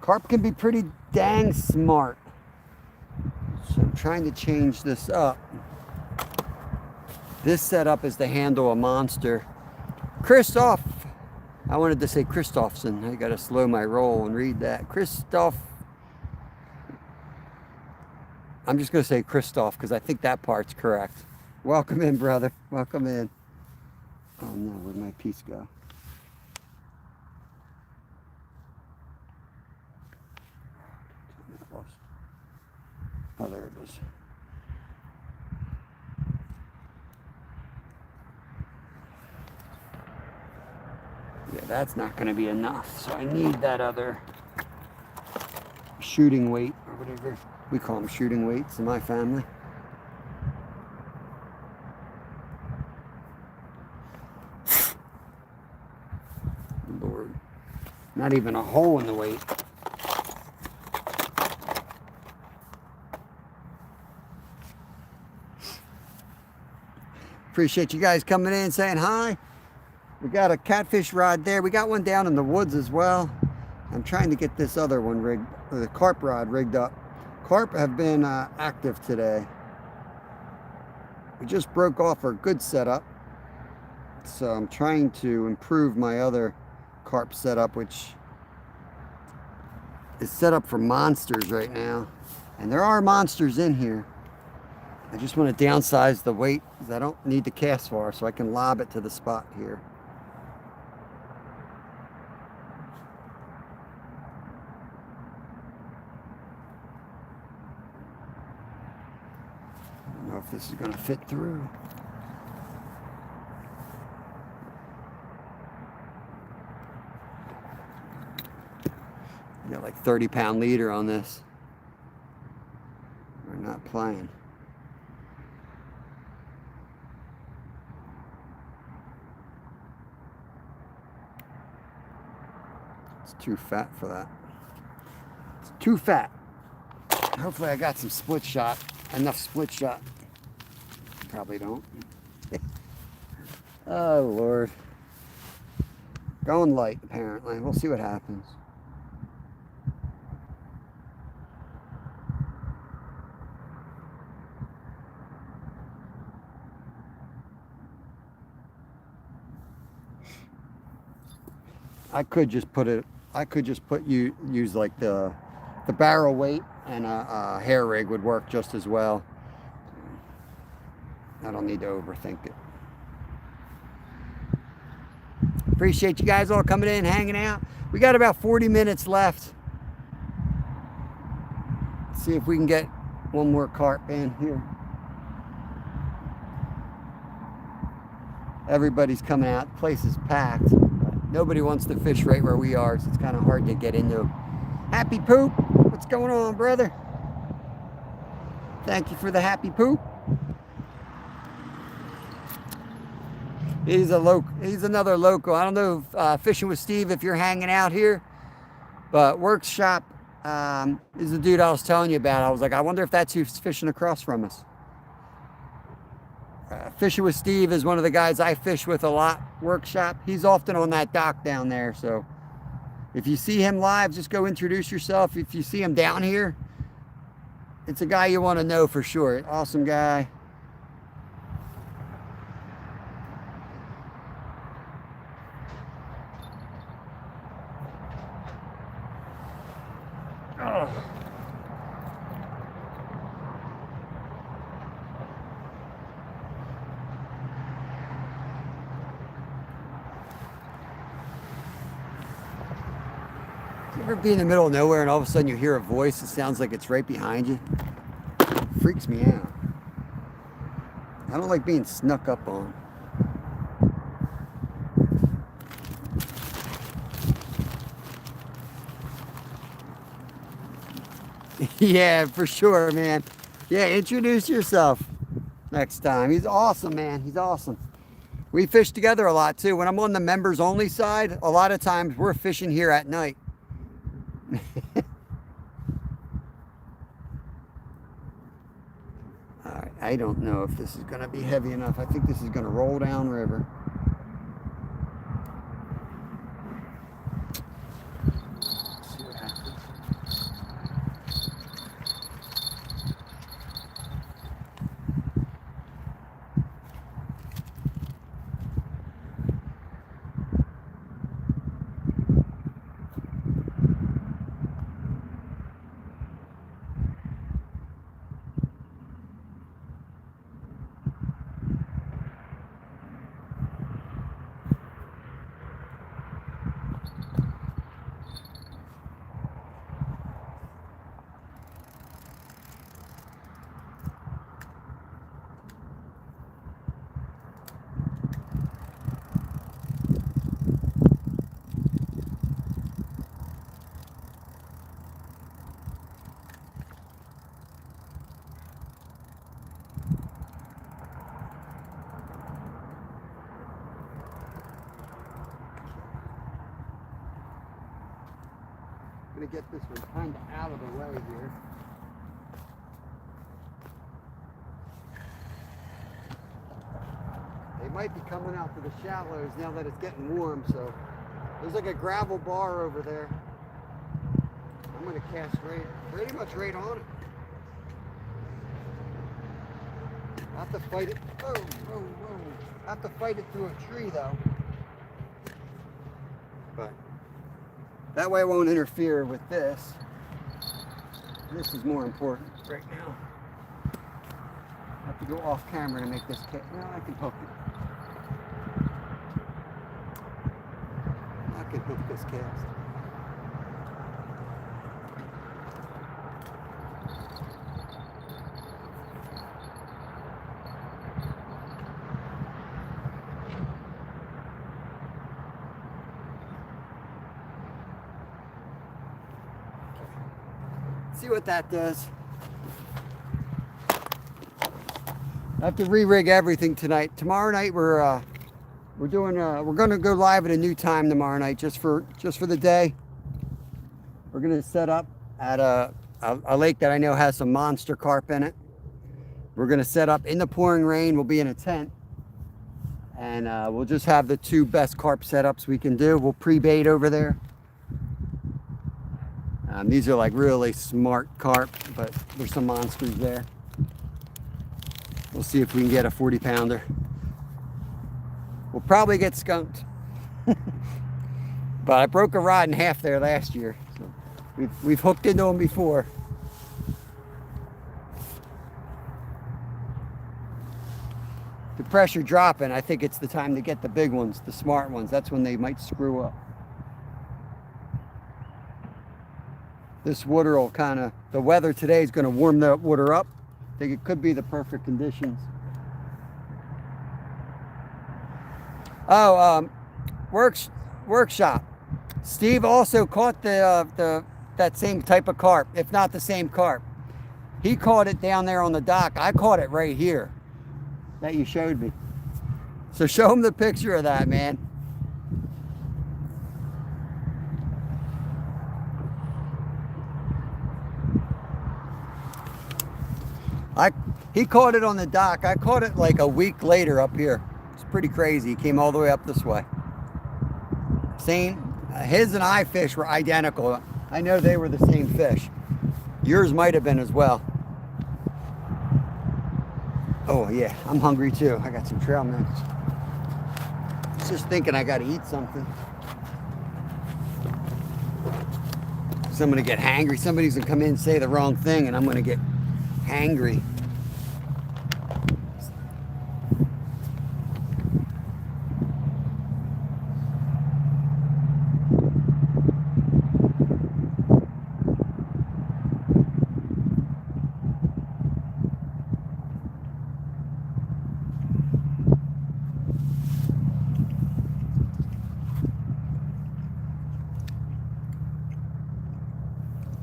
carp can be pretty dang smart. So I'm trying to change this up. This setup is to handle a monster. Christoph. I wanted to say Christophson. I gotta slow my roll and read that. Christoph. I'm just gonna say Christoph because I think that part's correct. Welcome in, brother. Welcome in. Oh no, where'd my piece go? Oh, there it is. Yeah, that's not going to be enough. So I need that other shooting weight or whatever. We call them shooting weights in my family. Lord. Not even a hole in the weight. Appreciate you guys coming in and saying hi. We got a catfish rod there. We got one down in the woods as well. I'm trying to get this other one rigged, the carp rod rigged up. Carp have been active today. We just broke off our good setup. So I'm trying to improve my other carp setup, which is set up for monsters right now. And there are monsters in here. I just want to downsize the weight because I don't need the cast far, so I can lob it to the spot here. I don't know if this is going to fit through. Got like 30-pound leader on this. We're not playing. It's too fat for that. It's too fat. Hopefully I got some split shot. Enough split shot. Probably don't. Oh, Lord. Going light, apparently. We'll see what happens. Use like the barrel weight, and a hair rig would work just as well. I don't need to overthink it. Appreciate you guys all coming in, hanging out. We got about 40 minutes left. Let's see if we can get one more carp in here. Everybody's coming out. The place is packed. Nobody wants to fish right where we are, so it's kind of hard to get into. Happy Poop, what's going on, brother? Thank you for the happy poop. He's another local. I don't know if Fishing with Steve, if you're hanging out here, but Workshop is the dude I was telling you about. I was like, I wonder if that's who's fishing across from us. Fishing with Steve is one of the guys I fish with a lot. Workshop. He's often on that dock down there. So if you see him live, just go introduce yourself. If you see him down here, it's a guy you want to know for sure. Awesome guy. Oh. You ever be in the middle of nowhere and all of a sudden you hear a voice that sounds like it's right behind you? It freaks me out. I don't like being snuck up on. Yeah, for sure, man. Yeah, introduce yourself next time. He's awesome, man. He's awesome. We fish together a lot too. When I'm on the members only side, a lot of times we're fishing here at night. All right, I don't know if this is going to be heavy enough. I think this is going to roll down river. Let's see what happens. I'm going to get this one kind of out of the way here. They might be coming out to the shallows now that it's getting warm, so there's like a gravel bar over there. I'm going to cast pretty much right on it. I have to fight it. Whoa, whoa, whoa. I have to fight it through a tree though. But that way I won't interfere with this. This is more important right now. I have to go off camera to make this cast. No, I can hook it. I can hook this cast. See what that does. I have to re-rig everything tonight. Tomorrow night we're gonna go live at a new time tomorrow night just for the day. We're gonna set up at a lake that I know has some monster carp in it. We're gonna set up in the pouring rain. We'll be in a tent, and we'll just have the 2 best carp setups we can do. We'll pre-bait over there. These are like really smart carp, but there's some monsters there. We'll see if we can get a 40-pounder. We'll probably get skunked. But I broke a rod in half there last year. So we've hooked into them before. The pressure dropping, I think it's the time to get the big ones, the smart ones. That's when they might screw up. This water will the weather today is going to warm the water up. I think it could be the perfect conditions. Oh, workshop. Steve also caught that same type of carp, if not the same carp. He caught it down there on the dock. I caught it right here that you showed me. So show him the picture of that, man. He caught it on the dock. I caught it like a week later up here. It's pretty crazy. He came all the way up this way. Same, his and I fish were identical. I know they were the same fish. Yours might have been as well. Oh yeah, I'm hungry too. I got some trail mix. Just thinking I gotta eat something. So I'm gonna get hangry. Somebody's gonna come in and say the wrong thing and I'm gonna get hangry.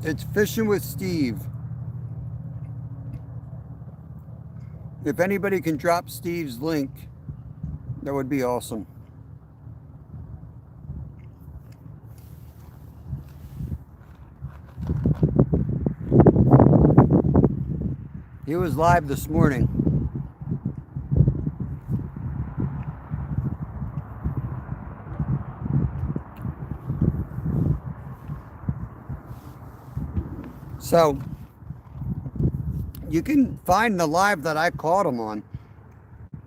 It's Fishing with Steve. If anybody can drop Steve's link, that would be awesome. He was live this morning. So you can find the live that I caught him on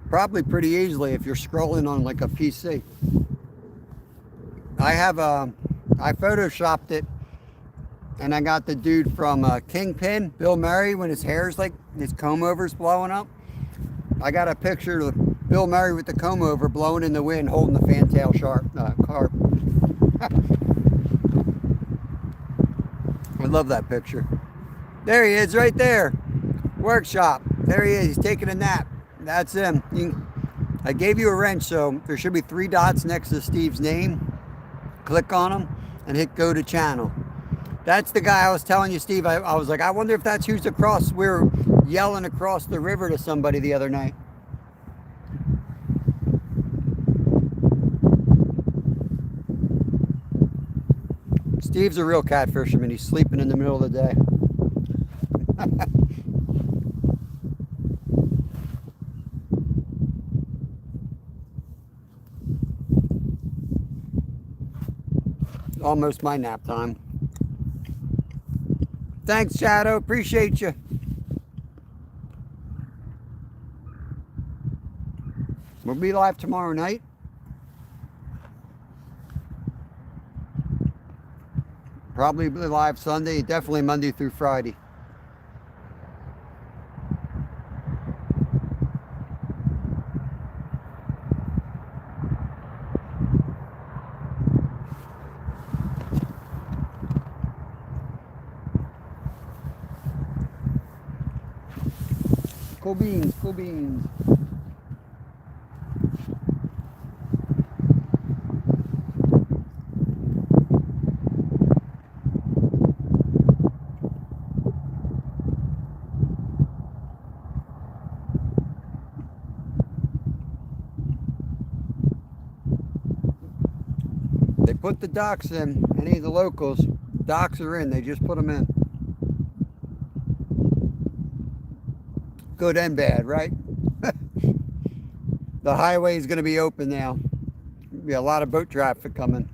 probably pretty easily if you're scrolling on like a PC. I photoshopped it, and I got the dude from Kingpin, Bill Murray, when his hair's like, his comb over's blowing up. I got a picture of Bill Murray with the comb over blowing in the wind holding the fantail carp. I love that picture. There he is right there. Workshop. There he is. He's taking a nap. That's him. I gave you a wrench, so there should be 3 dots next to Steve's name. Click on them and hit go to channel. That's the guy I was telling you, Steve. I was like, I wonder if that's who's across. We were yelling across the river to somebody the other night. Steve's a real cat fisherman. He's sleeping in the middle of the day. Almost my nap time. Thanks, Shadow. Appreciate you. We'll be live tomorrow night. Probably be live Sunday, definitely Monday through Friday. Cool beans, cool beans. put the docks in. Any of the locals, docks are in. They just put them in. Good and bad, right? The highway is going to be open now. There'll be a lot of boat traffic coming.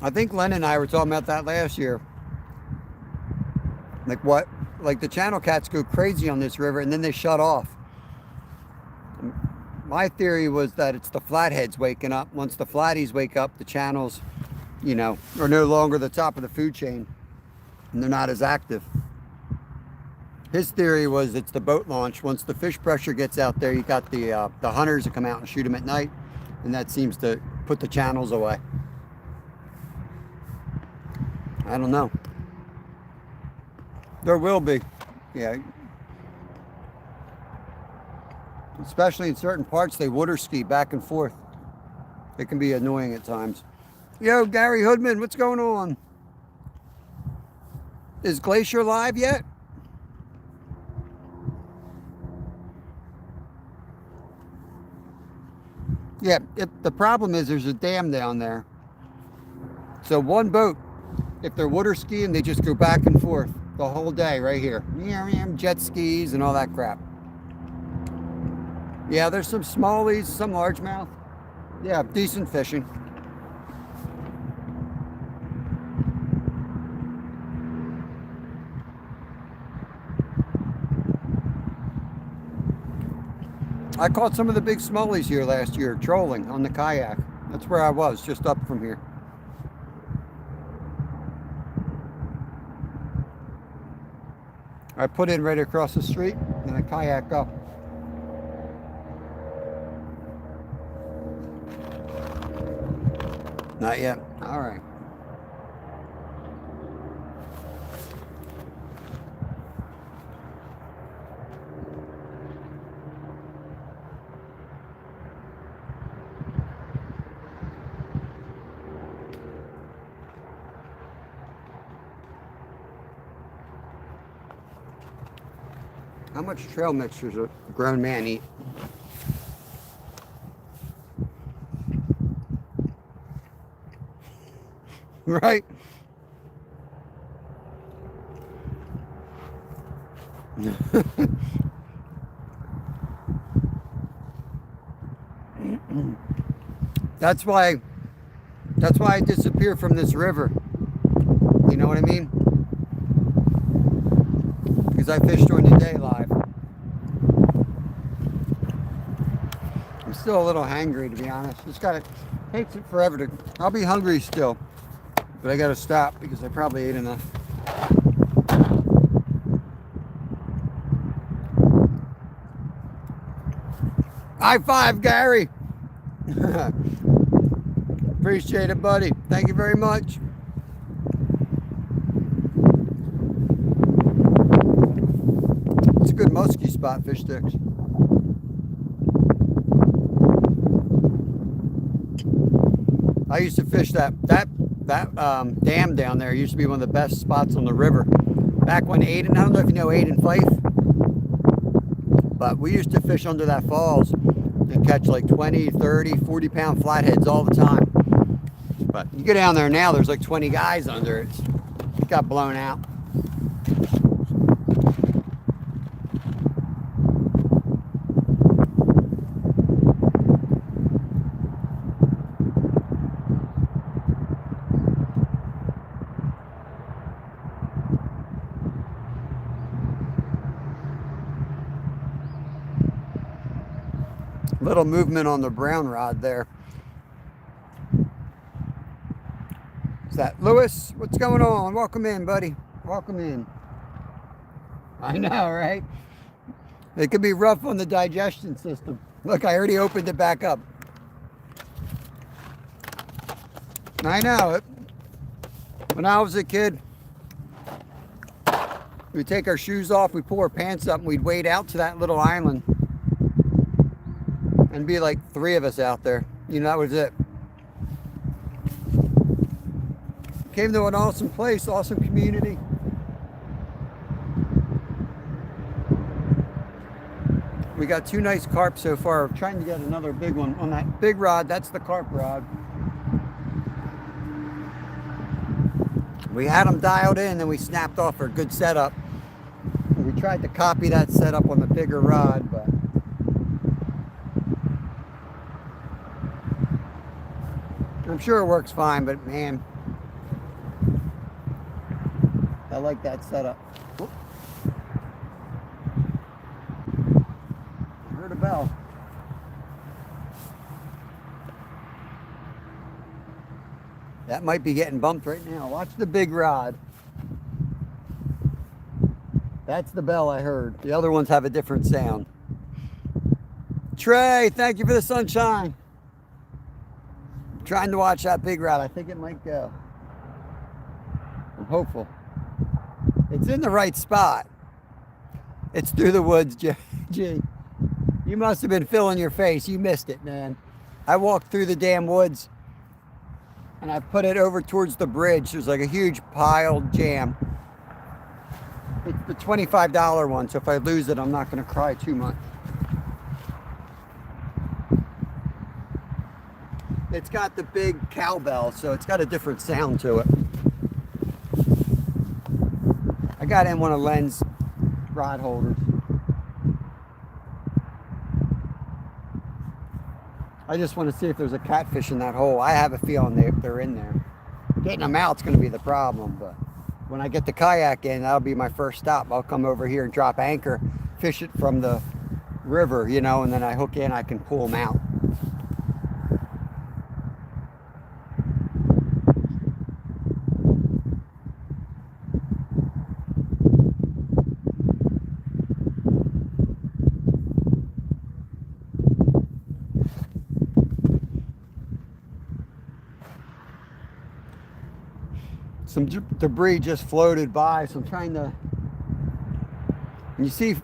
I think Len and I were talking about that last year. Like what? Like the channel cats go crazy on this river and then they shut off. My theory was that it's the flatheads waking up. Once the flatties wake up, the channels, you know, are no longer the top of the food chain and they're not as active. His theory was it's the boat launch. Once the fish pressure gets out there, you got the hunters that come out and shoot them at night, and that seems to put the channels away. I don't know. There will be, yeah. Especially in certain parts, they water ski back and forth. It can be annoying at times. Yo, Gary Hoodman, what's going on? Is Glacier live yet? Yeah, the problem is there's a dam down there. So one boat, if they're water skiing, they just go back and forth the whole day right here. Jet skis and all that crap. Yeah, there's some smallies, some largemouth. Yeah, decent fishing. I caught some of the big smallies here last year, trolling on the kayak. That's where I was, just up from here. I put in right across the street and I kayak up. Not yet. All right. How much trail mix does a grown man eat? Right? That's why I disappear from this river. You know what I mean? Because I fish during the day live. I'm still a little hangry, to be honest. Takes it forever to. I'll be hungry still, but I gotta stop because I probably ate enough. High five, Gary. Appreciate it, buddy. Thank you very much. It's a good musky spot, fish sticks. I used to fish that dam down there. It used to be one of the best spots on the river. Back when Aiden, I don't know if you know Aiden Fife, but we used to fish under that falls and catch like 20, 30, 40 pound flatheads all the time. But you get down there now, there's like 20 guys under it. It got blown out. Little movement on the brown rod there. Is that Lewis? What's going on? Welcome in, buddy. Welcome in. I know, right? It could be rough on the digestion system. Look, I already opened it back up. I know. When I was a kid, we'd take our shoes off, we'd pull our pants up, and we'd wade out to that little island. And be like 3 of us out there. You know, that was it. Came to an awesome place, awesome community. We got 2 nice carp so far. I'm trying to get another big one on that big rod. That's the carp rod. We had them dialed in and we snapped off for a good setup. We tried to copy that setup on the bigger rod, but I'm sure it works fine, but man, I like that setup. Whoop. I heard a bell. That might be getting bumped right now. Watch the big rod. That's the bell I heard. The other ones have a different sound. Trey, thank you for the sunshine. I'm trying to watch that big rod. I think it might go. I'm hopeful. It's in the right spot. It's through the woods, G. You must have been filling your face. You missed it, man. I walked through the damn woods and I put it over towards the bridge. There's like a huge piled jam. It's the $25 one, so if I lose it, I'm not going to cry too much. It's got the big cowbell, so it's got a different sound to it. I got in one of Len's rod holders. I just want to see if there's a catfish in that hole. I have a feeling they're in there. Getting them out's going to be the problem, but when I get the kayak in, that'll be my first stop. I'll come over here and drop anchor, fish it from the river, you know, and then I hook in, I can pull them out. Some debris just floated by, so I'm trying to, when you see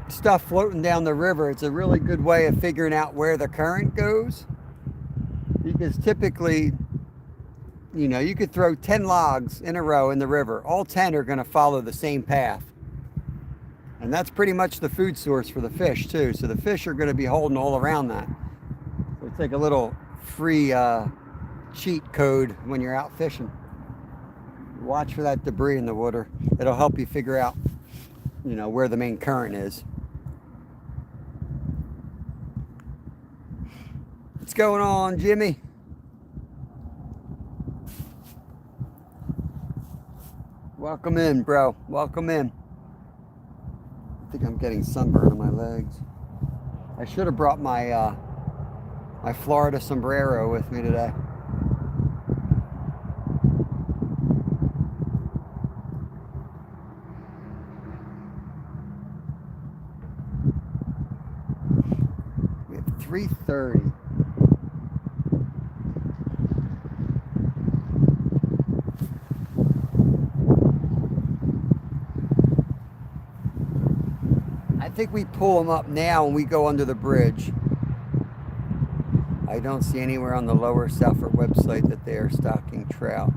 stuff floating down the river, it's a really good way of figuring out where the current goes, because typically, you know, you could throw 10 logs in a row in the river. All 10 are going to follow the same path, and that's pretty much the food source for the fish too, so the fish are going to be holding all around that. So it's like a little free cheat code when you're out fishing. Watch for that debris in the water. It'll help you figure out, you know, where the main current is. What's going on, Jimmy? Welcome in, bro. Welcome in. I think I'm getting sunburn on my legs. I should have brought my my Florida sombrero with me today. We have 3:30. I think we pull them up now when we go under the bridge. I don't see anywhere on the Lower Southford website that they are stocking trout.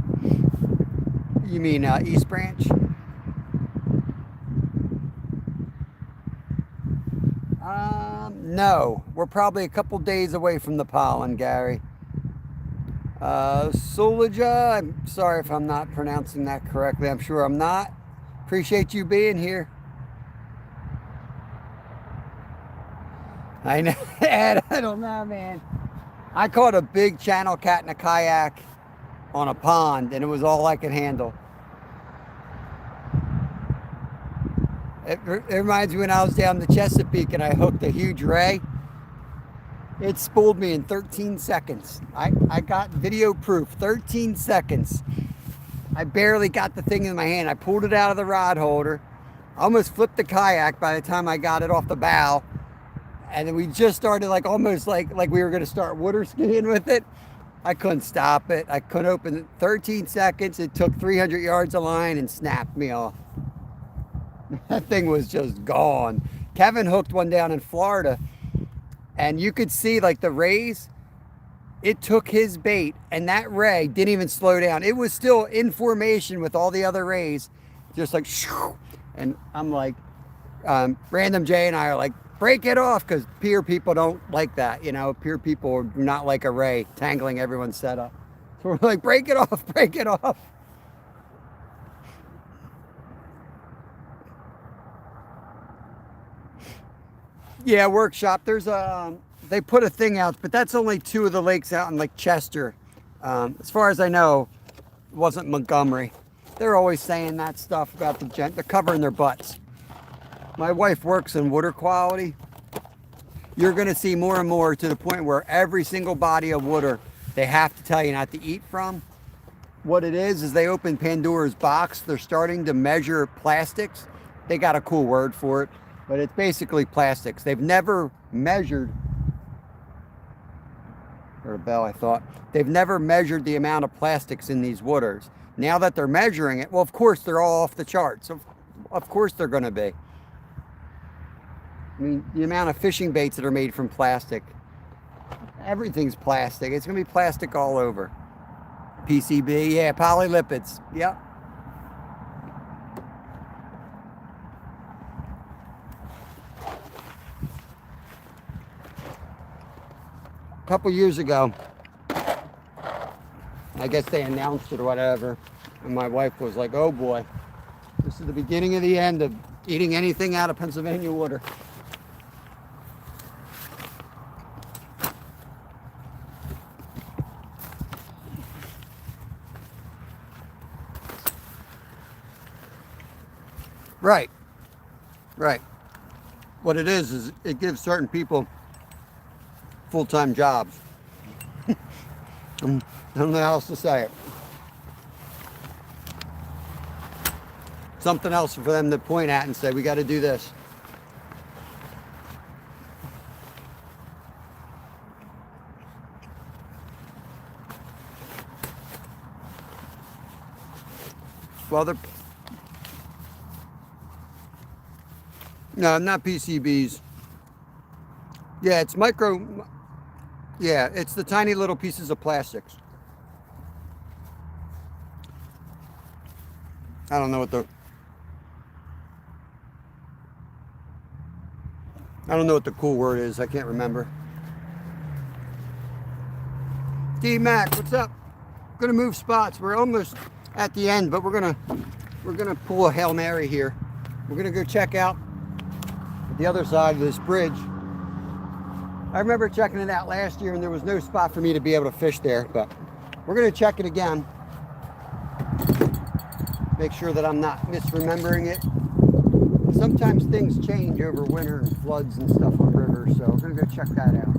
You mean East Branch? No. We're probably a couple days away from the pollen, Gary. Solija, I'm sorry if I'm not pronouncing that correctly. I'm sure I'm not. Appreciate you being here. I know, Ed, I don't know, man. I caught a big channel cat in a kayak on a pond, and it was all I could handle. It reminds me when I was down the Chesapeake and I hooked a huge ray. It spooled me in 13 seconds. I got video proof, 13 seconds. I barely got the thing in my hand. I pulled it out of the rod holder. I almost flipped the kayak by the time I got it off the bow. And then we just started almost like we were going to start water skiing with it. I couldn't stop it. I couldn't open it. 13 seconds. It took 300 yards of line and snapped me off. That thing was just gone. Kevin hooked one down in Florida, and you could see the rays. It took his bait, and that ray didn't even slow down. It was still in formation with all the other rays, just like shoo. And I'm like, Random J and I are like, break it off, because pier people don't like that. You know, pier people do not like a ray tangling everyone's setup. So we're like, break it off, break it off. Yeah, workshop. There's a, they put a thing out, but that's only 2 of the lakes out in like Chester. As far as I know, it wasn't Montgomery. They're always saying that stuff about they're covering their butts. My wife works in water quality. You're going to see more and more, to the point where every single body of water they have to tell you not to eat from. What it is they open Pandora's box. They're starting to measure plastics. They got a cool word for it, but it's basically plastics. They've never measured, or a bell, I thought. They've never measured the amount of plastics in these waters. Now that they're measuring it, well, of course they're all off the charts. Of course they're going to be. I mean, the amount of fishing baits that are made from plastic, everything's plastic. It's going to be plastic all over. PCB, yeah, polylipids, yep. A couple years ago, I guess they announced it or whatever, and my wife was like, oh boy, this is the beginning of the end of eating anything out of Pennsylvania water. Right, right. What it is it gives certain people full-time jobs. I don't know how else to say it. Something else for them to point at and say, we got to do this. Well, they're... No, not PCBs. Yeah, it's micro... Yeah, it's the tiny little pieces of plastics. I don't know what the... I don't know what the cool word is. I can't remember. D-Mac, what's up? Gonna move spots. We're almost at the end, but we're gonna pull a Hail Mary here. We're gonna go check out the other side of this bridge. I remember checking it out last year and there was no spot for me to be able to fish there, but we're going to check it again. Make sure that I'm not misremembering it. Sometimes things change over winter and floods and stuff on rivers, so we're going to go check that out.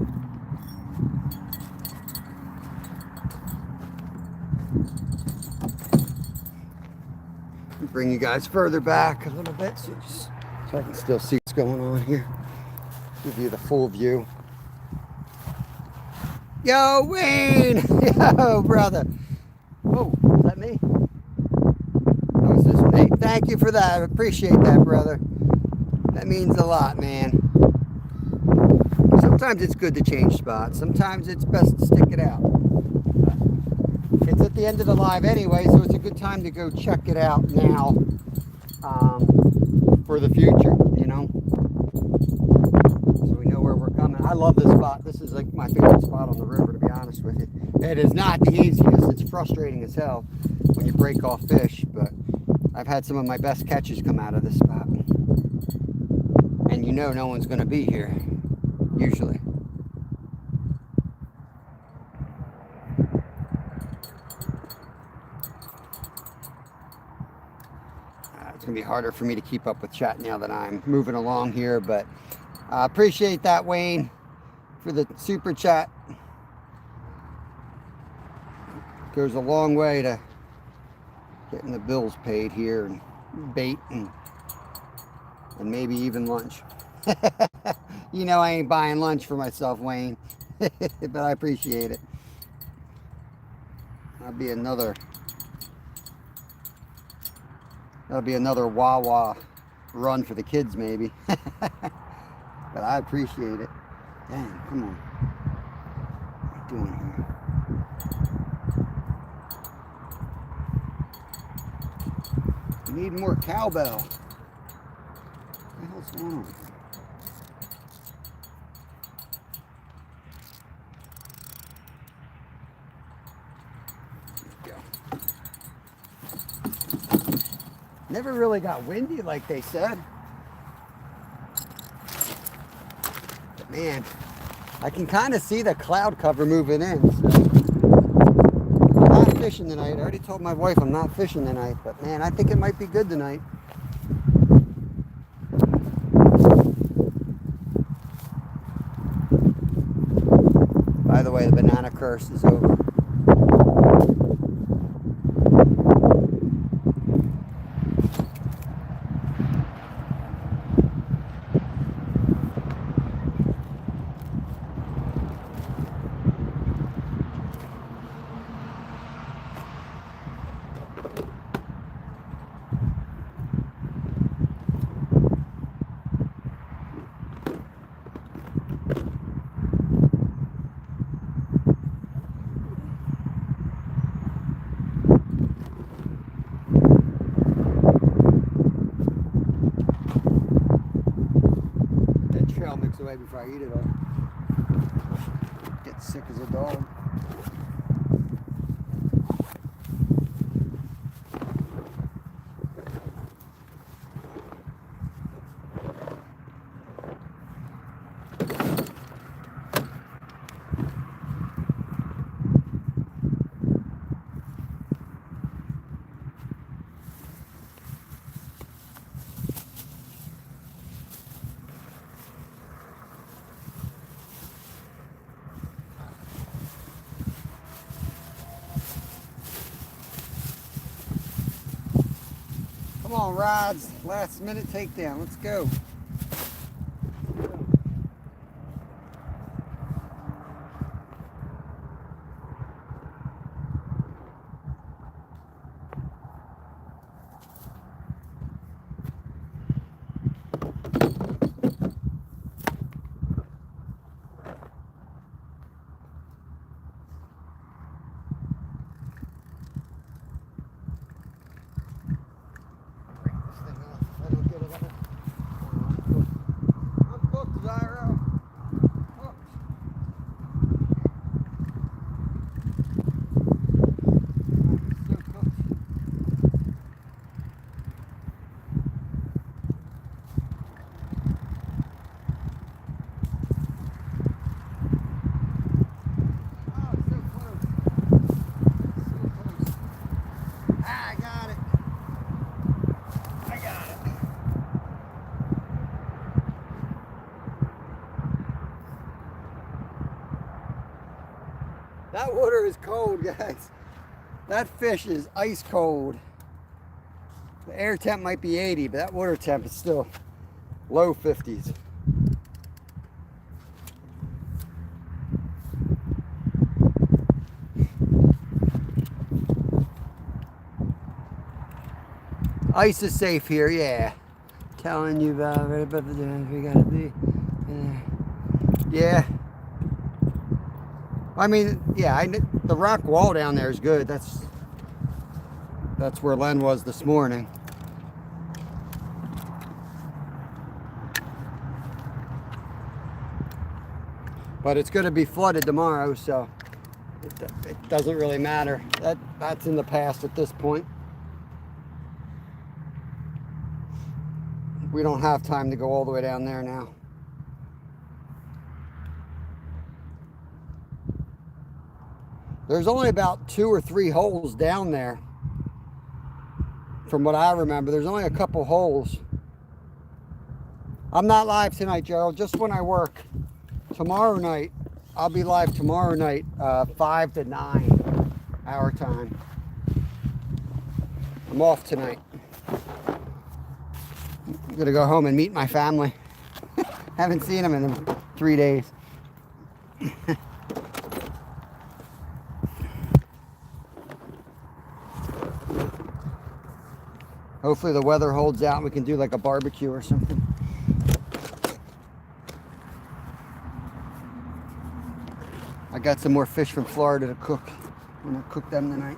Bring you guys further back a little bit so I can still see what's going on here. Give you the full view. Yo, Wayne! Yo, brother. Oh, is that me? Oh, is this me? Thank you for that. I appreciate that, brother. That means a lot, man. Sometimes it's good to change spots. Sometimes it's best to stick it out. It's at the end of the live anyway, so it's a good time to go check it out now for the future, you know? So we know where we're coming. I love this spot. This is like my favorite spot on the river, to be honest with you. It is not the easiest. It's frustrating as hell when you break off fish, but I've had some of my best catches come out of this spot. And you know no one's going to be here, usually. It's going to be harder for me to keep up with chat now that I'm moving along here, but I appreciate that, Wayne, for the super chat. Goes a long way to getting the bills paid here, and bait, and maybe even lunch. You know I ain't buying lunch for myself, Wayne, but I appreciate it. That'll be another Wawa run for the kids, maybe. But I appreciate it. Dang, come on. What are you doing here? We need more cowbell. What the hell's going on? Go. Never really got windy like they said. But man, I can kind of see the cloud cover moving in. So. I'm not fishing tonight. I already told my wife I'm not fishing tonight. But man, I think it might be good tonight. By the way, the banana curse is over. Mix away before I eat it all. Get sick as a dog. Come on, rods. Last minute takedown. Let's go. That water is cold, guys. That fish is ice cold. The air temp might be 80, but that water temp is still low 50s. Ice is safe here, yeah. Telling you about right above the we gotta be. Yeah. I mean, yeah, the rock wall down there is good. That's where Len was this morning. But it's going to be flooded tomorrow, so it doesn't really matter. That's in the past at this point. We don't have time to go all the way down there now. There's only about 2 or 3 holes down there. From what I remember, there's only a couple holes. I'm not live tonight, Gerald, just when I work. Tomorrow night, I'll be live tomorrow night, 5 to 9 our time. I'm off tonight. I'm gonna go home and meet my family. Haven't seen them in 3 days. Hopefully the weather holds out and we can do like a barbecue or something. I got some more fish from Florida to cook. I'm gonna cook them tonight.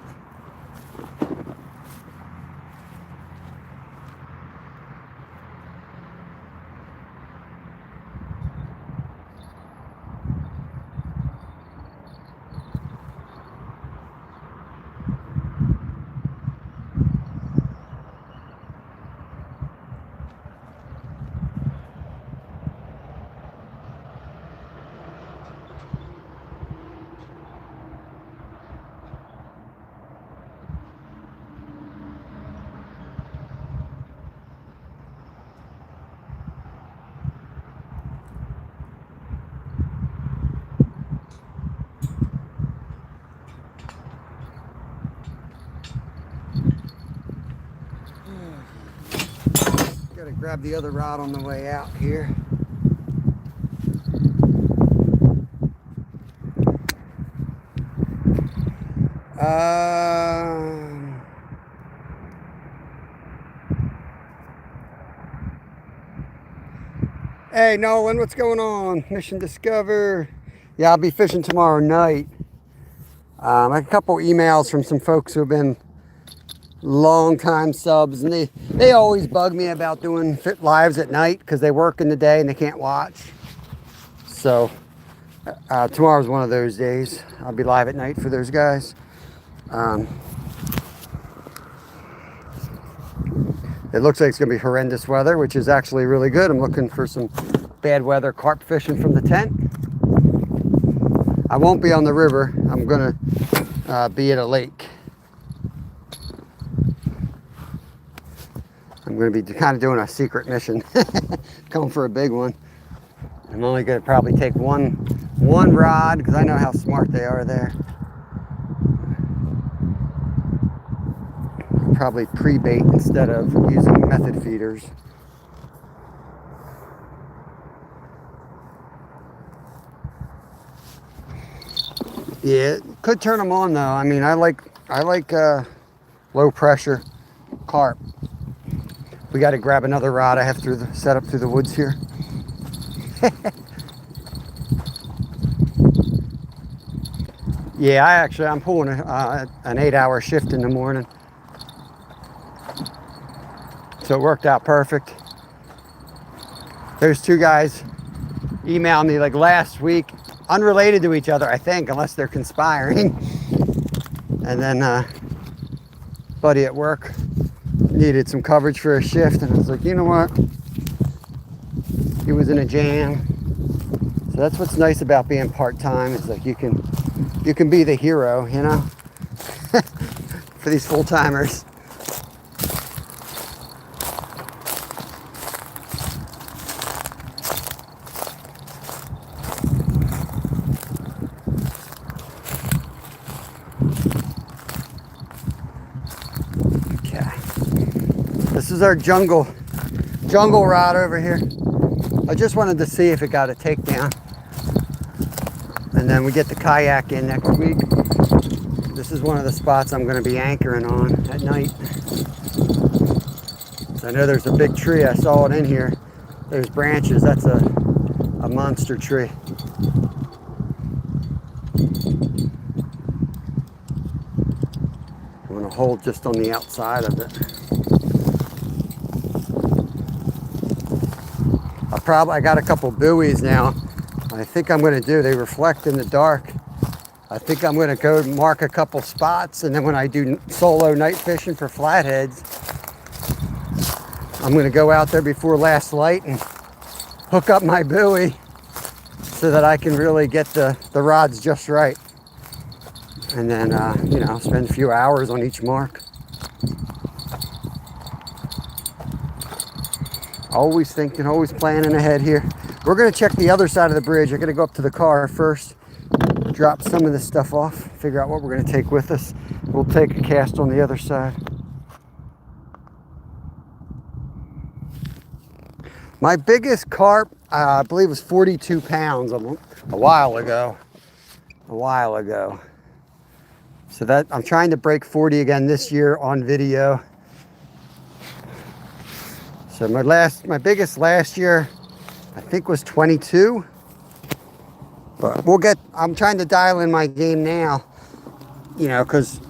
grab the other rod on the way out here. Hey Nolan, what's going on? Mission Discover. Yeah, I'll be fishing tomorrow night. I have a couple emails from some folks who have been long time subs, and they always bug me about doing fit lives at night because they work in the day and they can't watch. So tomorrow's one of those days. I'll be live at night for those guys. It looks like it's going to be horrendous weather, which is actually really good. I'm looking for some bad weather carp fishing from the tent. I won't be on the river. I'm going to be at a lake. I'm going to be kind of doing a secret mission. Going for a big one. I'm only going to probably take one rod because I know how smart they are there. Probably pre-bait instead of using method feeders. Yeah, could turn them on though. I mean, I like low pressure carp. We got to grab another rod I have set up through the woods here. Yeah, I'm pulling an 8-hour shift in the morning. So it worked out perfect. There's two guys emailed me like last week, unrelated to each other, I think, unless they're conspiring. And then buddy at work needed some coverage for a shift, and I was like, you know what? He was in a jam. So that's what's nice about being part-time, is like you can be the hero, you know, for these full-timers. This is our jungle rod over here. I just wanted to see if it got a takedown. And then we get the kayak in next week. This is one of the spots I'm going to be anchoring on at night. So I know there's a big tree. I saw it in here. There's branches. That's a monster tree. I'm going to hold just on the outside of it. I got a couple buoys now. I think I'm going to do, they reflect in the dark. I think I'm going to go mark a couple spots, and then when I do solo night fishing for flatheads, I'm going to go out there before last light and hook up my buoy so that I can really get the rods just right. And then, you know, spend a few hours on each mark. Always thinking, always planning ahead here. We're going to check the other side of the bridge. I'm going to go up to the car first, drop some of this stuff off, figure out what we're going to take with us. We'll take a cast on the other side. My biggest carp, I believe, was 42 pounds a while ago. So that I'm trying to break 40 again this year on video. So my biggest last year, I think, was 22. But I'm trying to dial in my game now, you know, because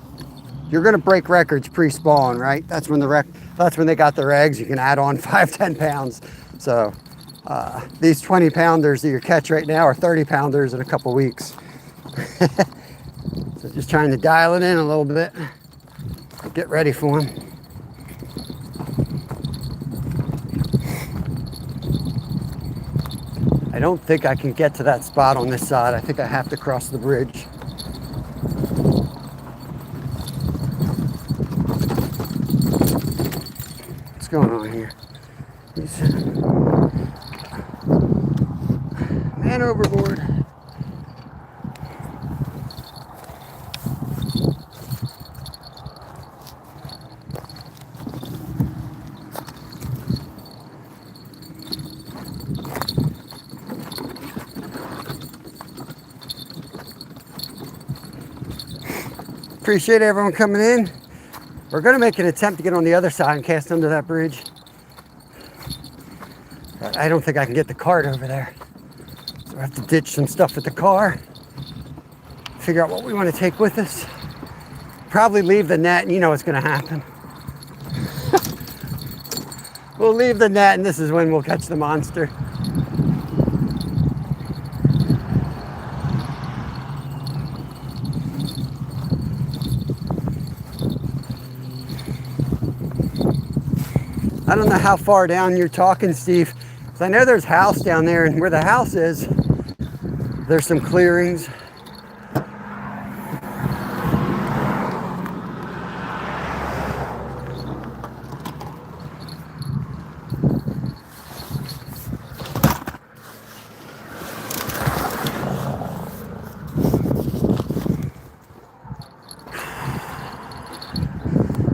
you're going to break records pre-spawn, right? That's when they got their eggs. You can add on 5-10 pounds. So these 20 pounders that you catch right now are 30 pounders in a couple weeks. So just trying to dial it in a little bit, get ready for them. I don't think I can get to that spot on this side. I think I have to cross the bridge. What's going on here? Man overboard. Appreciate everyone coming in. We're going to make an attempt to get on the other side and cast under that bridge. But I don't think I can get the cart over there. So I have to ditch some stuff with the car. Figure out what we want to take with us. Probably leave the net, and you know what's going to happen. We'll leave the net, and this is when we'll catch the monster. I don't know how far down you're talking, Steve. I know there's a house down there, and where the house is, there's some clearings.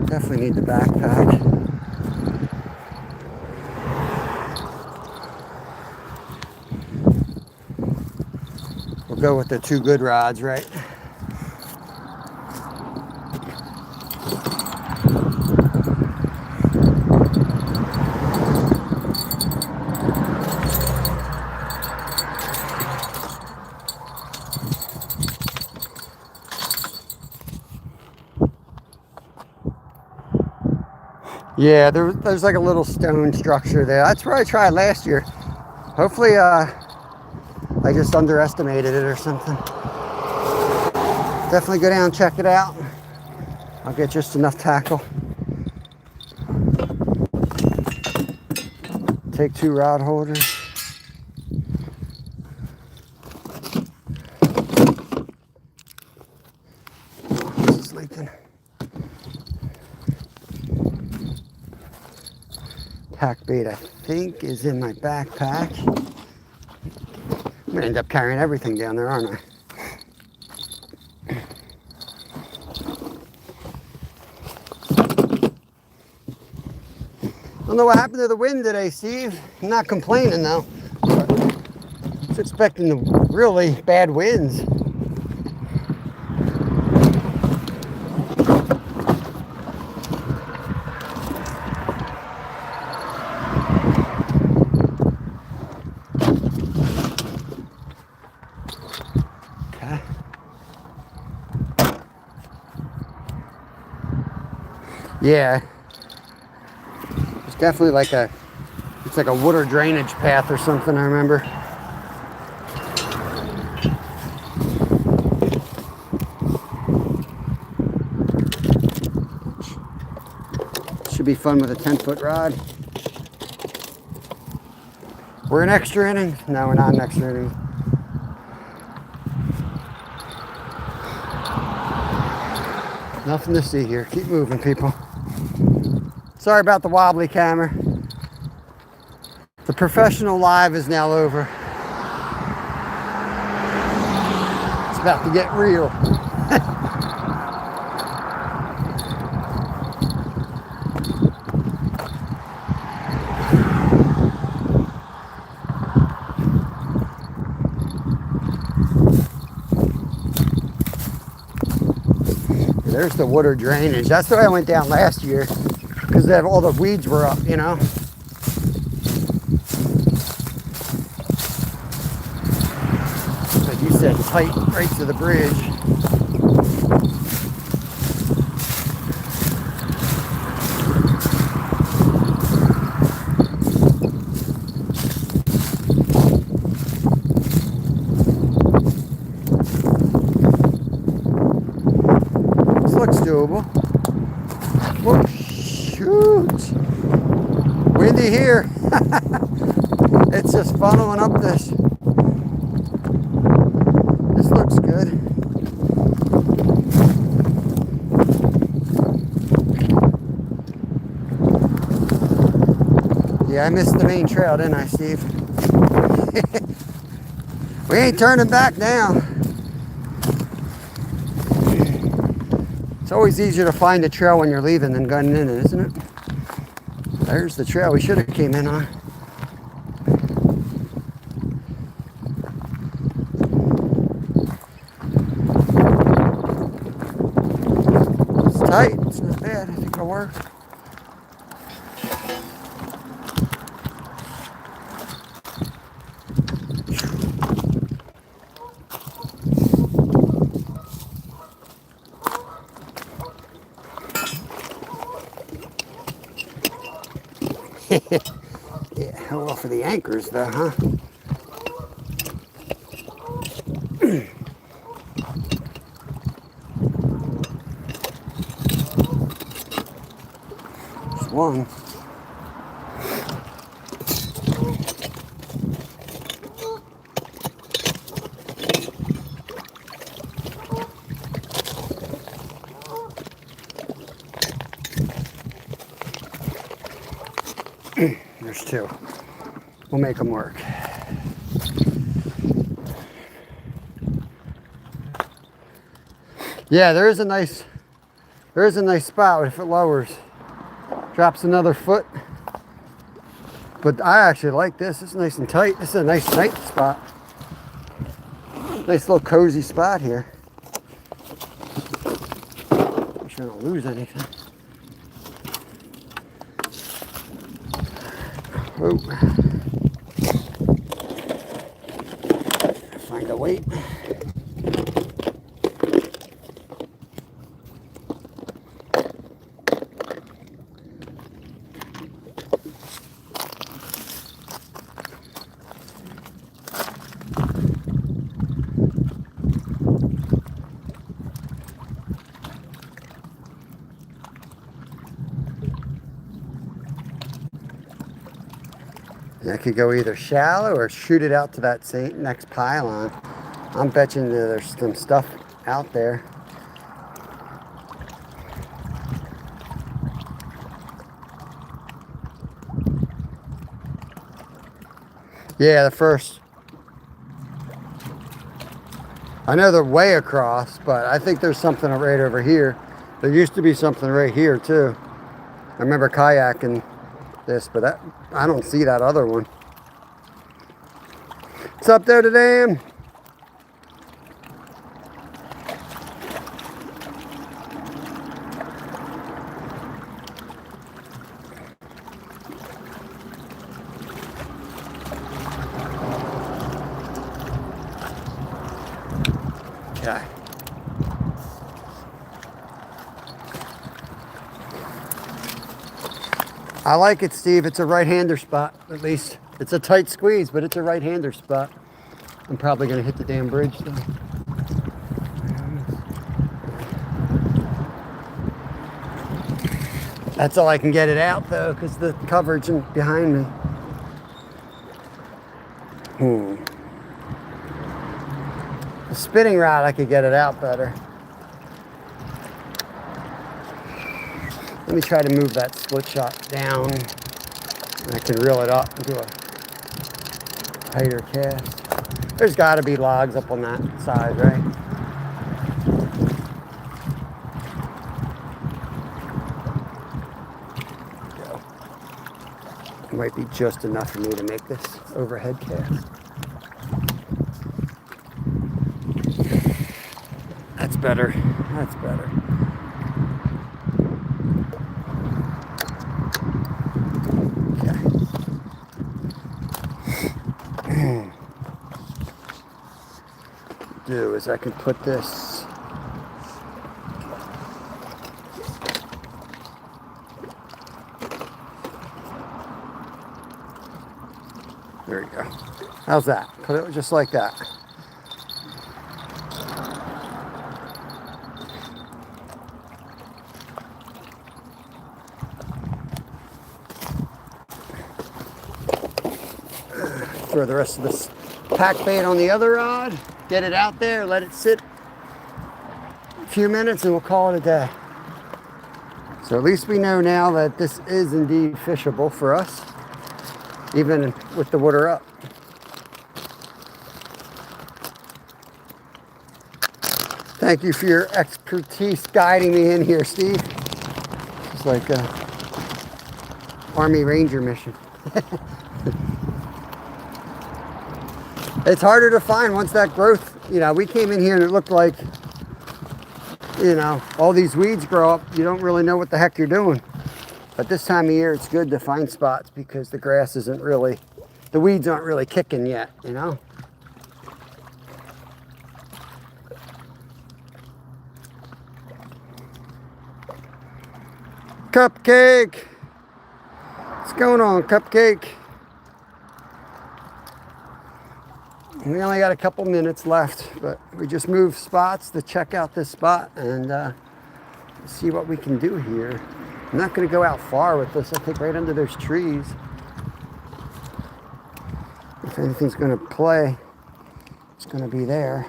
Definitely need the backpack. We'll go with the 2 good rods, right? Yeah, there's like a little stone structure there. That's where I tried last year. Hopefully, I just underestimated it or something. Definitely go down and check it out. I'll get just enough tackle. Take 2 rod holders. This is leaking. Tack bait, I think, is in my backpack. I'm gonna end up carrying everything down there, aren't I? I don't know what happened to the wind today, Steve. I'm not complaining though. I was expecting the really bad winds. Yeah, it's definitely like it's like a water drainage path or something, I remember. Should be fun with a 10-foot rod. We're in extra inning? No, we're not in extra inning. Nothing to see here. Keep moving, people. Sorry about the wobbly camera. The professional live is now over. It's about to get real. There's the water drainage. That's why I went down last year, because all the weeds were up, you know. But you said tight right to the bridge. Doable. Whoa, shoot. Windy here. It's just funneling up this. This looks good. Yeah, I missed the main trail, didn't I, Steve? We ain't turning back now. It's always easier to find a trail when you're leaving than gunning in it, isn't it? There's the trail we should have came in on. tight. It's not bad. I think it'll work. Yeah, well, for the anchors though, huh? Just one. There's two. We'll make them work. Yeah, there is a nice spot if it lowers. Drops another foot. But I actually like this. It's nice and tight. This is a nice tight spot. Nice little cozy spot here. Make sure I don't lose anything. Oh. Find a weight. I could go either shallow or shoot it out to that next pylon. I'm betting that there's some stuff out there. Yeah, the first. I know they're way across, but I think there's something right over here. There used to be something right here too. I remember kayaking this, but I don't see that other one. What's up there today? Okay. I like it, Steve. It's a right-hander spot, at least. It's a tight squeeze, but it's a right-hander spot. I'm probably going to hit the damn bridge, though. That's all I can get it out, though, because the coverage behind me. The spinning rod, I could get it out better. Let me try to move that split shot down. And I can reel it up into a tighter cast. There's got to be logs up on that side, right? It might be just enough for me to make this overhead cast. That's better. That's better. Do is I can put this there you go. How's that? Put it just like that. Throw the rest of this pack bait on the other rod. Get it out there, let it sit a few minutes, and we'll call it a day. So at least we know now that this is indeed fishable for us, even with the water up. Thank you for your expertise guiding me in here, Steve. It's like a Army Ranger mission. It's harder to find once that growth, you know, we came in here and it looked like you know, all these weeds grow up, you don't really know what the heck you're doing. But this time of year, it's good to find spots because the grass isn't really, the weeds aren't really kicking yet, you know? Cupcake! What's going on, Cupcake? We only got a couple minutes left, but we just moved spots to check out this spot and see what we can do here. I'm not going to go out far with this. I think right under those trees. If anything's going to play, it's going to be there.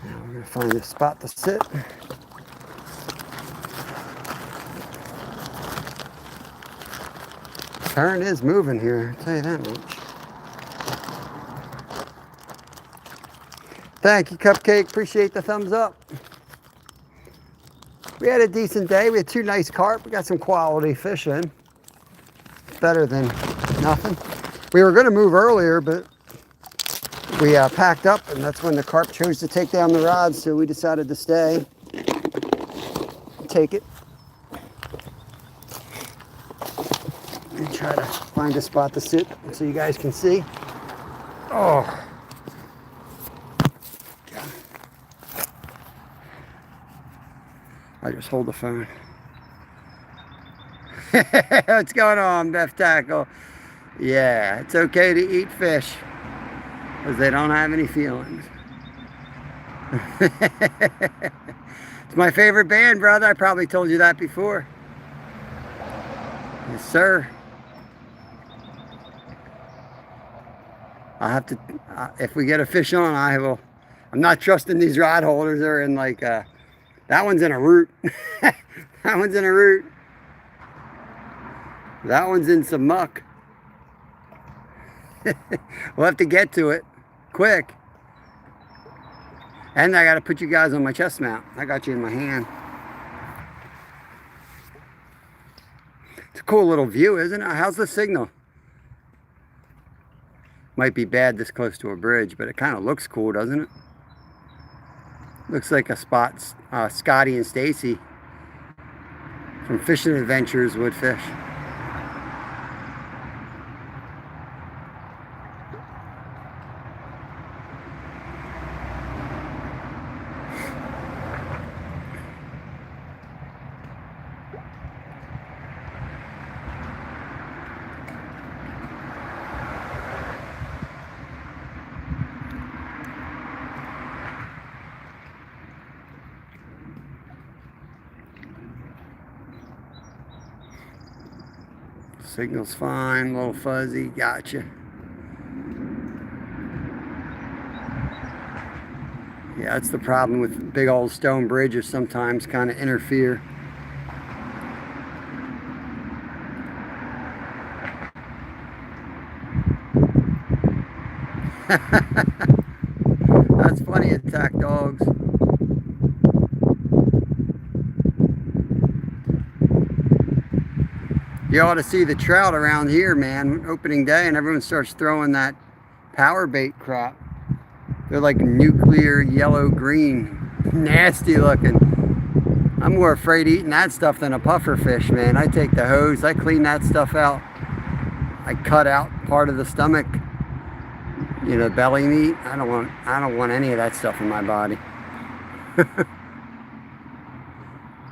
Now we're going to find a spot to sit. Current is moving here, I'll tell you that much. Thank you, Cupcake. Appreciate the thumbs up. We had a decent day. We had 2 nice carp. We got some quality fish in. Better than nothing. We were going to move earlier, but we packed up, and that's when the carp chose to take down the rods, so we decided to stay. Take it. And try to find a spot to sit so you guys can see. Oh. I just hold the phone. What's going on, Beth Tackle? Yeah, it's okay to eat fish because they don't have any feelings. It's my favorite band, brother. I probably told you that before. Yes, sir. I'll have to, if we get a fish on, I will. I'm not trusting these rod holders. They're in like, that one's in a root. That one's in a root. That one's in some muck. We'll have to get to it quick. And I got to put you guys on my chest mount. I got you in my hand. It's a cool little view, isn't it? How's the signal? Might be bad this close to a bridge, but it kind of looks cool, doesn't it? Looks like a spot Scotty and Stacy from Fishing Adventures would fish. Signal's fine, a little fuzzy, gotcha. Yeah, that's the problem with big old stone bridges, sometimes kind of interfere. That's funny, attack dogs. You ought to see the trout around here, man, opening day, and everyone starts throwing that power bait crap. They're like nuclear yellow-green, nasty looking. I'm more afraid eating that stuff than a puffer fish, man. I take the hose, I clean that stuff out. I cut out part of the stomach, you know, belly meat. I don't want any of that stuff in my body.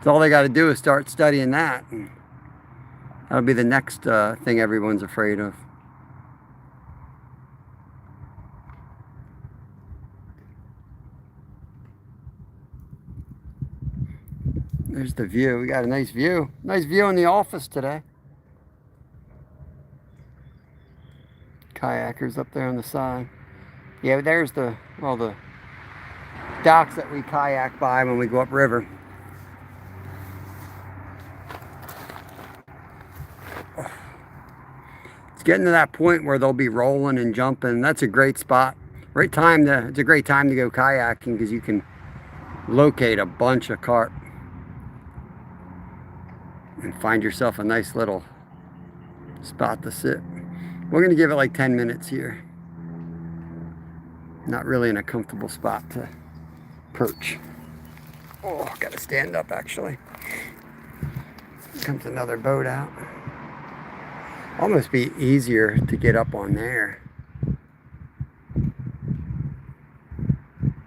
So all they got to do is start studying that. That'll be the next thing everyone's afraid of. There's the view. We got a nice view. Nice view in the office today. Kayakers up there on the side. Yeah, there's the, well, the docks that we kayak by when we go upriver. It's getting to that point where they'll be rolling and jumping. That's a great spot. It's a great time to go kayaking because you can locate a bunch of carp and find yourself a nice little spot to sit. We're going to give it like 10 minutes here. Not really in a comfortable spot to perch. Oh, got to stand up actually. Here comes another boat out. Almost be easier to get up on there.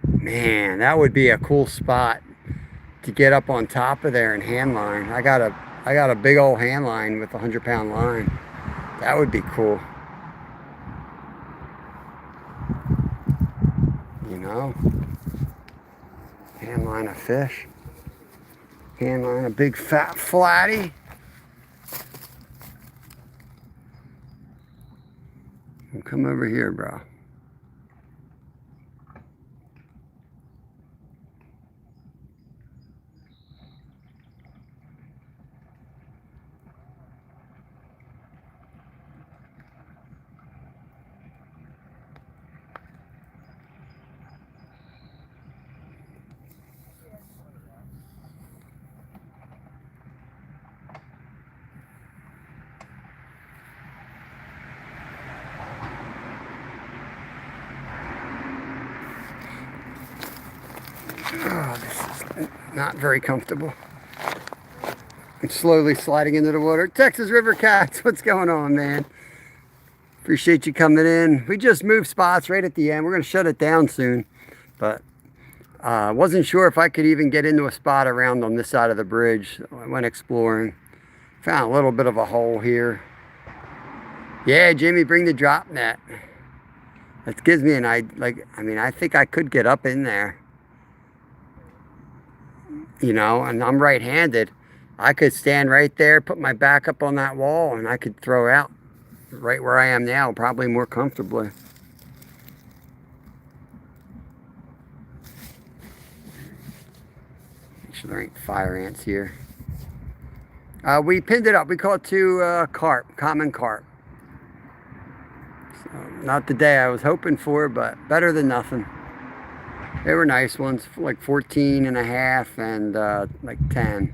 Man, that would be a cool spot to get up on top of there and hand line. I got a big old hand line with a 100-pound line. That would be cool. You know, hand line a fish. Hand line a big fat flatty. Come over here, bro. Oh, this is not very comfortable. I'm slowly sliding into the water. Texas River Cats, what's going on, man? Appreciate you coming in. We just moved spots right at the end. We're going to shut it down soon. But wasn't sure if I could even get into a spot around on this side of the bridge. So I went exploring. Found a little bit of a hole here. Yeah, Jimmy, bring the drop net. That gives me an idea. I think I could get up in there. You know, and I'm right-handed. I could stand right there, put my back up on that wall, and I could throw out right where I am now, probably more comfortably. Make sure there ain't fire ants here. We pinned it up. We caught 2 carp, common carp. So, not the day I was hoping for, but better than nothing. They were nice ones, like 14 and a half and like 10.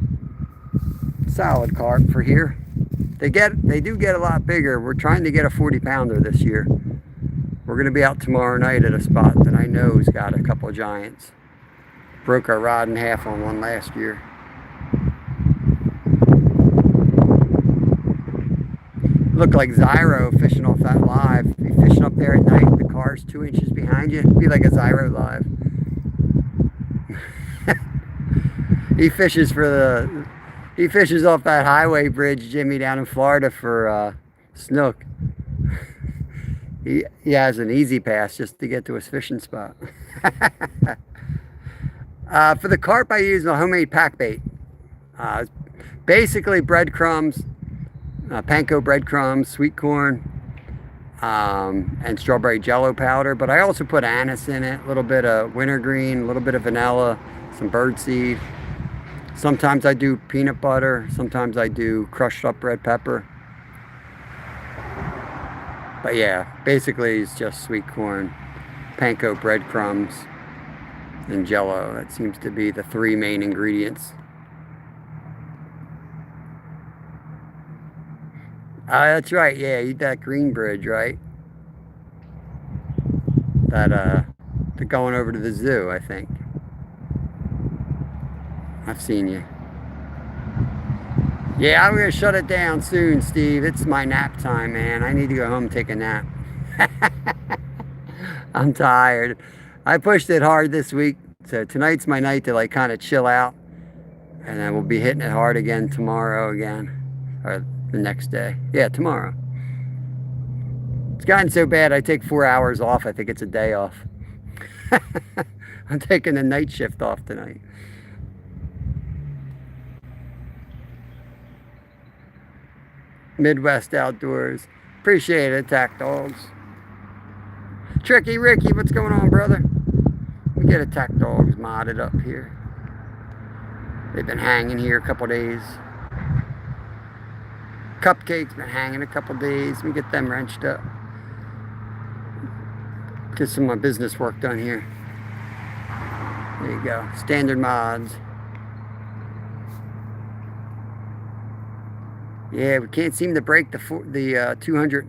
Solid carp for here. They do get a lot bigger. We're trying to get a 40-pounder this year. We're going to be out tomorrow night at a spot that I know's got a couple of giants. Broke our rod in half on one last year. Look like Zyro fishing off that live. Be fishing up there at night, the car's 2 inches behind you. Be like a Zyro live. He fishes off that highway bridge, Jimmy, down in Florida for snook. He has an easy pass just to get to his fishing spot. For the carp, I use a homemade pack bait. Basically breadcrumbs, panko breadcrumbs, sweet corn, and strawberry jello powder. But I also put anise in it, a little bit of wintergreen, a little bit of vanilla, some birdseed. Sometimes I do peanut butter. Sometimes I do crushed up red pepper. But yeah, basically it's just sweet corn, panko breadcrumbs, and jello. That seems to be the 3 main ingredients. That's right. Yeah, eat that green bridge, right? That they're going over to the zoo, I think. I've seen you. Yeah, I'm gonna shut it down soon, Steve. It's my nap time, man. I need to go home and take a nap. I'm tired. I pushed it hard this week, so tonight's my night to like kind of chill out, and then we'll be hitting it hard again tomorrow again, or the next day. Yeah, tomorrow. It's gotten so bad I take 4 hours off. I think it's a day off. I'm taking the night shift off tonight. Midwest Outdoors. Appreciate it, Attack Dogs. Tricky Ricky, what's going on, brother? We get Attack Dogs modded up here. They've been hanging here a couple days. Cupcake's been hanging a couple days. Let me get them wrenched up. Get some of my business work done here. There you go. Standard mods. Yeah, we can't seem to break the 200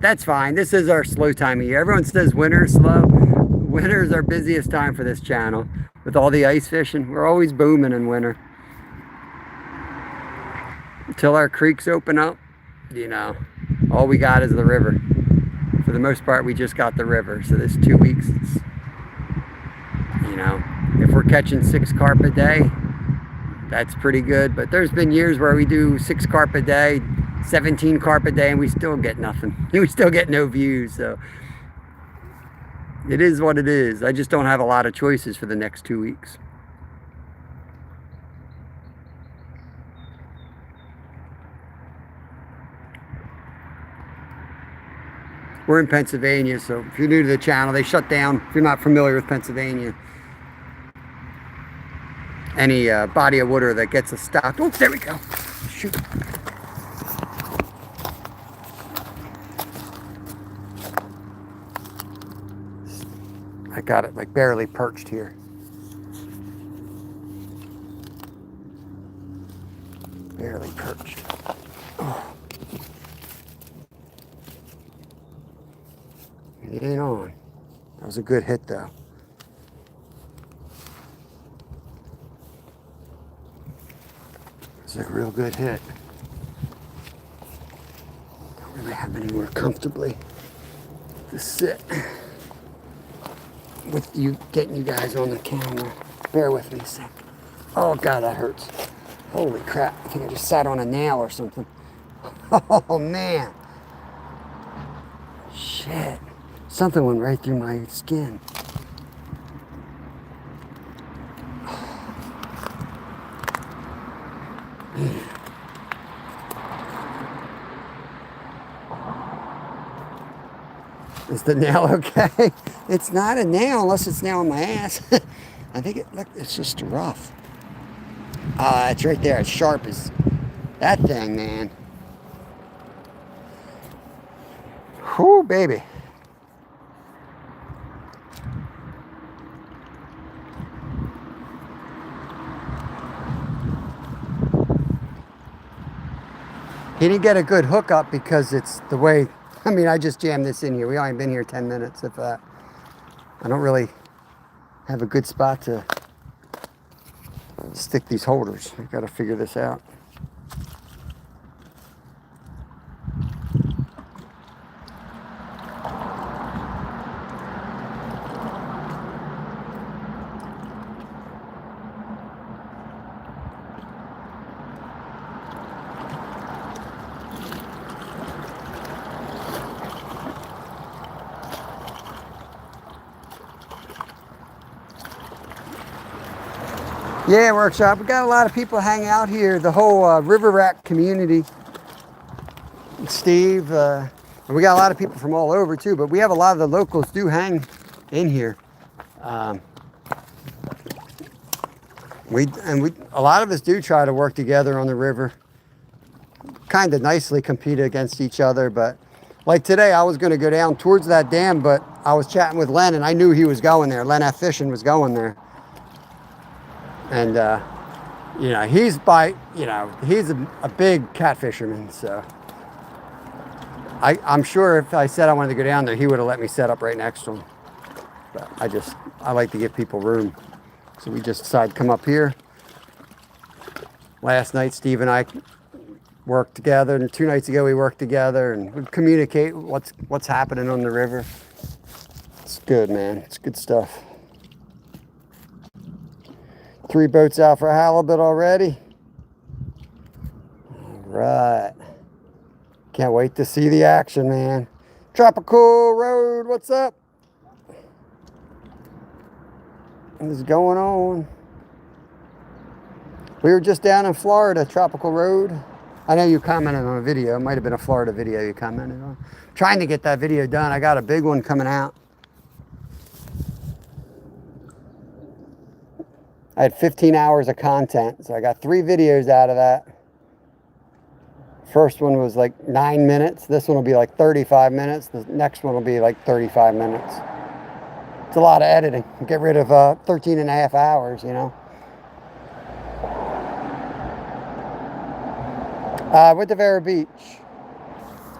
that's fine. This is our slow time of year. Everyone says winter is slow. Winter is our busiest time for this channel. With all the ice fishing, we're always booming in winter. Until our creeks open up, you know, all we got is the river. For the most part, we just got the river. So this 2 weeks, it's, you know, if we're catching 6 carp a day, that's pretty good. But there's been years where we do 6 carp a day, 17 carp a day, and we still get nothing. We still get no views. So it is what it is. I just don't have a lot of choices for the next 2 weeks. We're in Pennsylvania, so if you're new to the channel, they shut down. If you're not familiar with Pennsylvania, any body of water that gets us stopped. Oh, there we go. Shoot. I got it like barely perched here. Barely perched. Oh. It ain't on. That was a good hit though. It's a real good hit. Don't really have anywhere comfortably to sit with you, getting you guys on the camera. Bear with me a sec. Oh God, that hurts. Holy crap, I think I just sat on a nail or something. Oh man. Shit. Something went right through my skin. Is the nail okay? It's not a nail unless it's nail on my ass. I think it's just rough. It's right there. It's sharp as that thing, man. Whoo, baby. He didn't get a good hookup because it's the way, I mean, I just jammed this in here. We only been here 10 minutes, if that. I don't really have a good spot to stick these holders. I gotta figure this out. Yeah, workshop. We got a lot of people hang out here. The whole river rat community. Steve, and we got a lot of people from all over too. But we have a lot of the locals do hang in here. A lot of us do try to work together on the river. Kind of nicely compete against each other. But like today, I was going to go down towards that dam, but I was chatting with Len, and I knew he was going there. Len F. Fishing was going there. And, you know, he's a big cat fisherman, so I'm sure if I said I wanted to go down there, he would have let me set up right next to him. But I like to give people room. So we just decided to come up here. Last night, Steve and I worked together, and 2 nights ago we worked together, and we communicate what's happening on the river. It's good, man. It's good stuff. 3 boats out for halibut already. All right. Can't wait to see the action, man. Tropical Road, what's up? What is going on? We were just down in Florida, Tropical Road. I know you commented on a video. It might have been a Florida video you commented on. Trying to get that video done. I got a big one coming out. I had 15 hours of content, so I got 3 videos out of that. First one was like 9 minutes. This one will be like 35 minutes. The next one will be like 35 minutes. It's a lot of editing. Get rid of 13 and a half hours, you know. With the Vera Beach.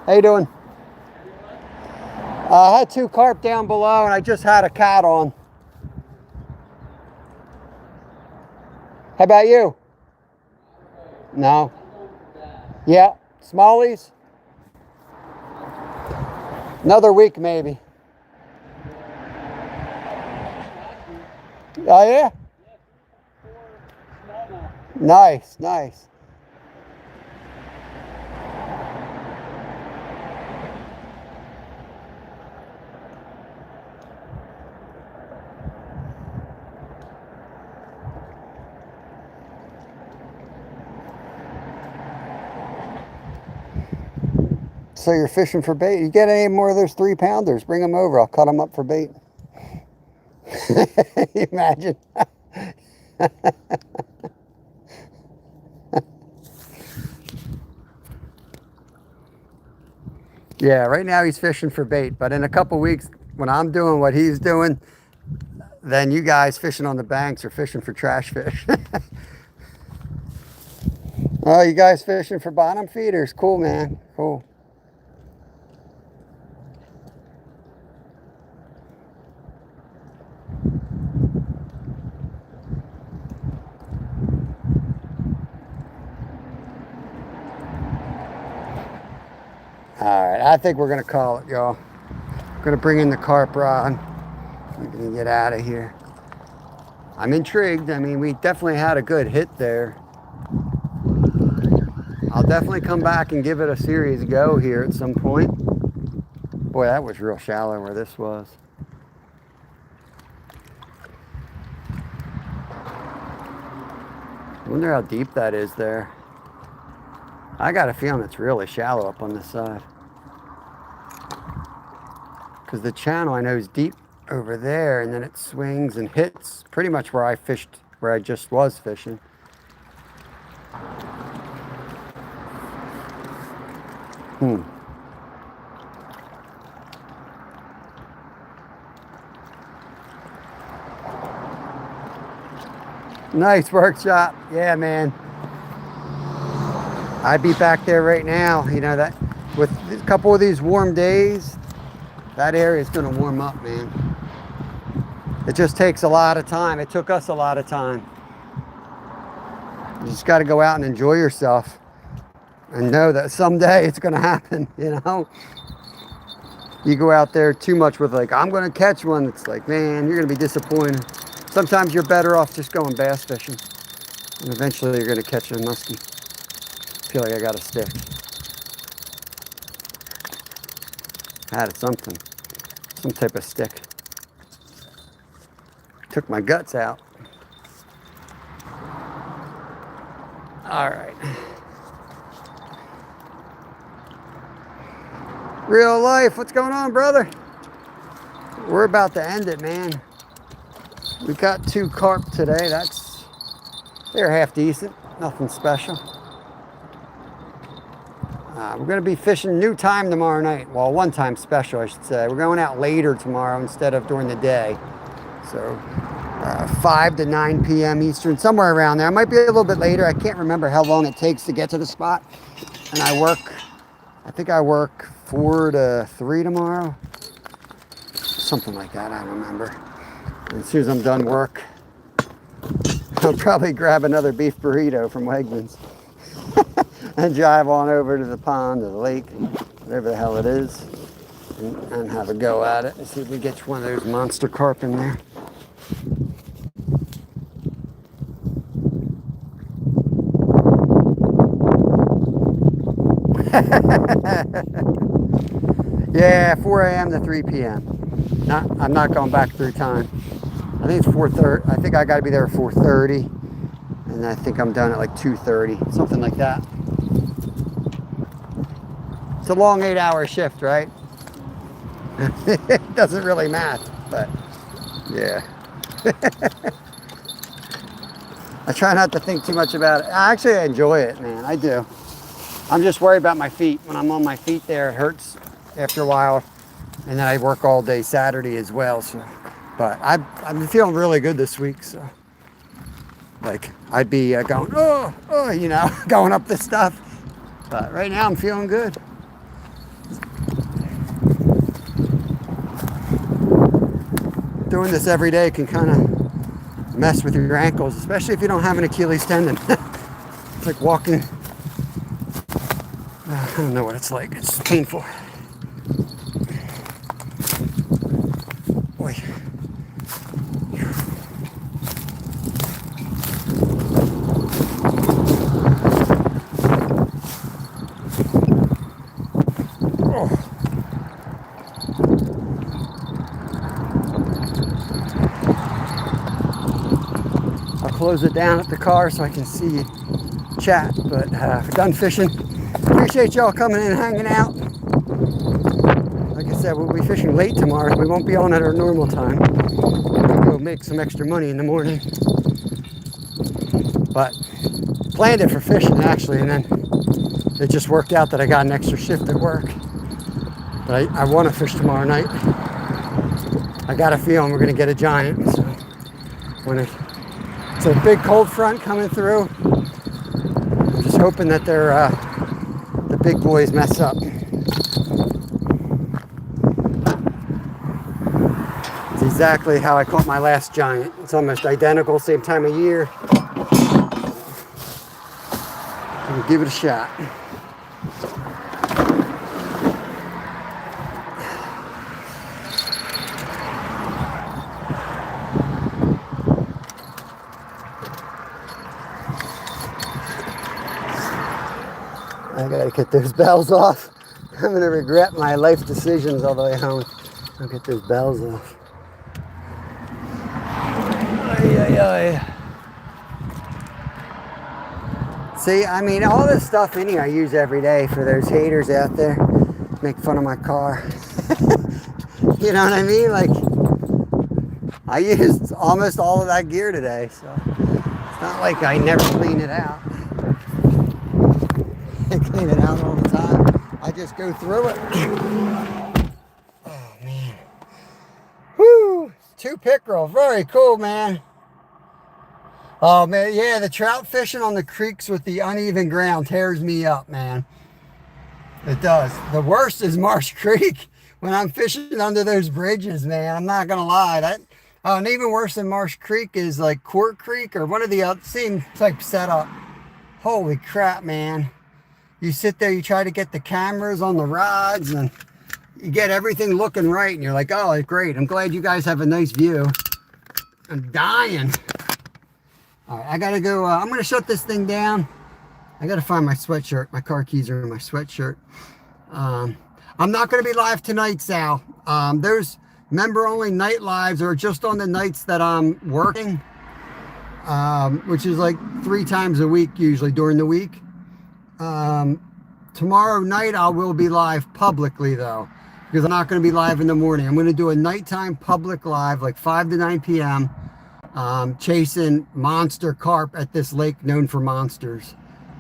How you doing? I had 2 carp down below, and I just had a cat on. How about you? No. Yeah, smallies. Another week maybe. Oh yeah? Nice, nice. So you're fishing for bait. You get any more of those 3-pounders, bring them over. I'll cut them up for bait. Imagine. Yeah, right now he's fishing for bait, but in a couple weeks when I'm doing what he's doing, then you guys fishing on the banks are fishing for trash fish. Oh, you guys fishing for bottom feeders. Cool, man. Cool. All right, I think we're gonna call it, y'all. Gonna bring in the carp rod. We're gonna get out of here. I'm intrigued. I mean, we definitely had a good hit there. I'll definitely come back and give it a serious go here at some point. Boy, that was real shallow where this was. I wonder how deep that is there. I got a feeling it's really shallow up on this side. Because the channel I know is deep over there, and then it swings and hits pretty much where I fished, where I just was fishing. Nice workshop. Yeah, man. I'd be back there right now. You know, that with a couple of these warm days, that area is going to warm up, man. It just takes a lot of time. It took us a lot of time. You just got to go out and enjoy yourself and know that someday it's going to happen, you know? You go out there too much with like, I'm going to catch one. It's like, man, you're going to be disappointed. Sometimes you're better off just going bass fishing. And eventually you're going to catch a muskie. I feel like I got a stick. I had something. Some type of stick. Took my guts out. All right. Real life, what's going on, brother? We're about to end it, man. We got 2 carp today. They're half decent, nothing special. We're going to be fishing new time tomorrow night. Well, one time special, I should say. We're going out later tomorrow instead of during the day. So 5 to 9 p.m. Eastern, somewhere around there. I might be a little bit later. I can't remember how long it takes to get to the spot. And I think I work 4 to 3 tomorrow. Something like that, I don't remember. And as soon as I'm done work, I'll probably grab another beef burrito from Wegmans and drive on over to the pond or the lake, whatever the hell it is, and have a go at it and see if we get one of those monster carp in there. Yeah, 4 a.m. to 3 p.m. I'm not going back through time. I think it's 4:30. I think I got to be there at 4:30, and I think I'm done at like 2:30, something like that. It's a long 8-hour shift, right? It doesn't really matter, but yeah. I try not to think too much about it. Actually, I enjoy it, man. I do. I'm just worried about my feet. When I'm on my feet there, it hurts after a while. And then I work all day Saturday as well. So, but I've been feeling really good this week. So, like, I'd be going, oh, you know, going up this stuff. But right now I'm feeling good. doing this every day can kind of mess with your ankles, especially if you don't have an Achilles tendon. It's like walking. I don't know what it's like. It's painful. Boy. Close it down at the car so I can see chat, but we're done fishing. Appreciate y'all coming in and hanging out. Like I said, we'll be fishing late tomorrow. We won't be on at our normal time. We'll make some extra money in the morning. But planned it for fishing actually, and then it just worked out that I got an extra shift at work. But I want to fish tomorrow night. I got a feeling we're going to get a giant. So when it's a big cold front coming through, I'm just hoping that the big boys mess up. It's exactly how I caught my last giant. It's almost identical, same time of year. We'll give it a shot. I gotta get those bells off. I'm gonna regret my life decisions all the way home. I'll get those bells off. See, I mean, all this stuff in here I use every day for those haters out there. Make fun of my car. You know what I mean? Like, I used almost all of that gear today, so it's not like I never clean it out. I clean it out all the time. I just go through it. Oh, man. Woo! 2 pickerel. Very cool, man. Oh, man. Yeah, the trout fishing on the creeks with the uneven ground tears me up, man. It does. The worst is Marsh Creek when I'm fishing under those bridges, man. I'm not going to lie. And even worse than Marsh Creek is like Court Creek or one of the other same type setup. Holy crap, man. You sit there, you try to get the cameras on the rods, and you get everything looking right, and you're like, oh, great. I'm glad you guys have a nice view. I'm dying. All right, I got to go. I'm going to shut this thing down. I got to find my sweatshirt. My car keys are in my sweatshirt. I'm not going to be live tonight, Sal. There's member-only night lives or just on the nights that I'm working, which is like 3 times a week usually during the week. Tomorrow night I will be live publicly though, because I'm not going to be live in the morning. I'm going to do a nighttime public live like 5 to 9 p.m. Chasing monster carp at this lake known for monsters.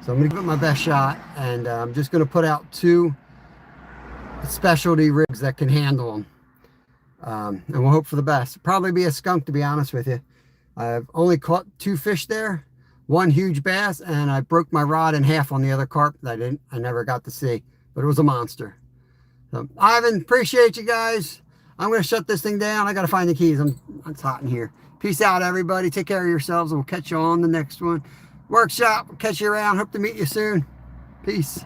So I'm going to give it my best shot, and I'm just going to put out 2 specialty rigs that can handle them. And we'll hope for the best. Probably be a skunk, to be honest with you. I've only caught 2 fish there. 1 huge bass, and I broke my rod in half on the other carp that I never got to see, but it was a monster. So, Ivan, appreciate you guys. I'm going to shut this thing down. I got to find the keys. It's hot in here. Peace out, everybody. Take care of yourselves, and we'll catch you on the next one. Workshop, we'll catch you around. Hope to meet you soon. Peace.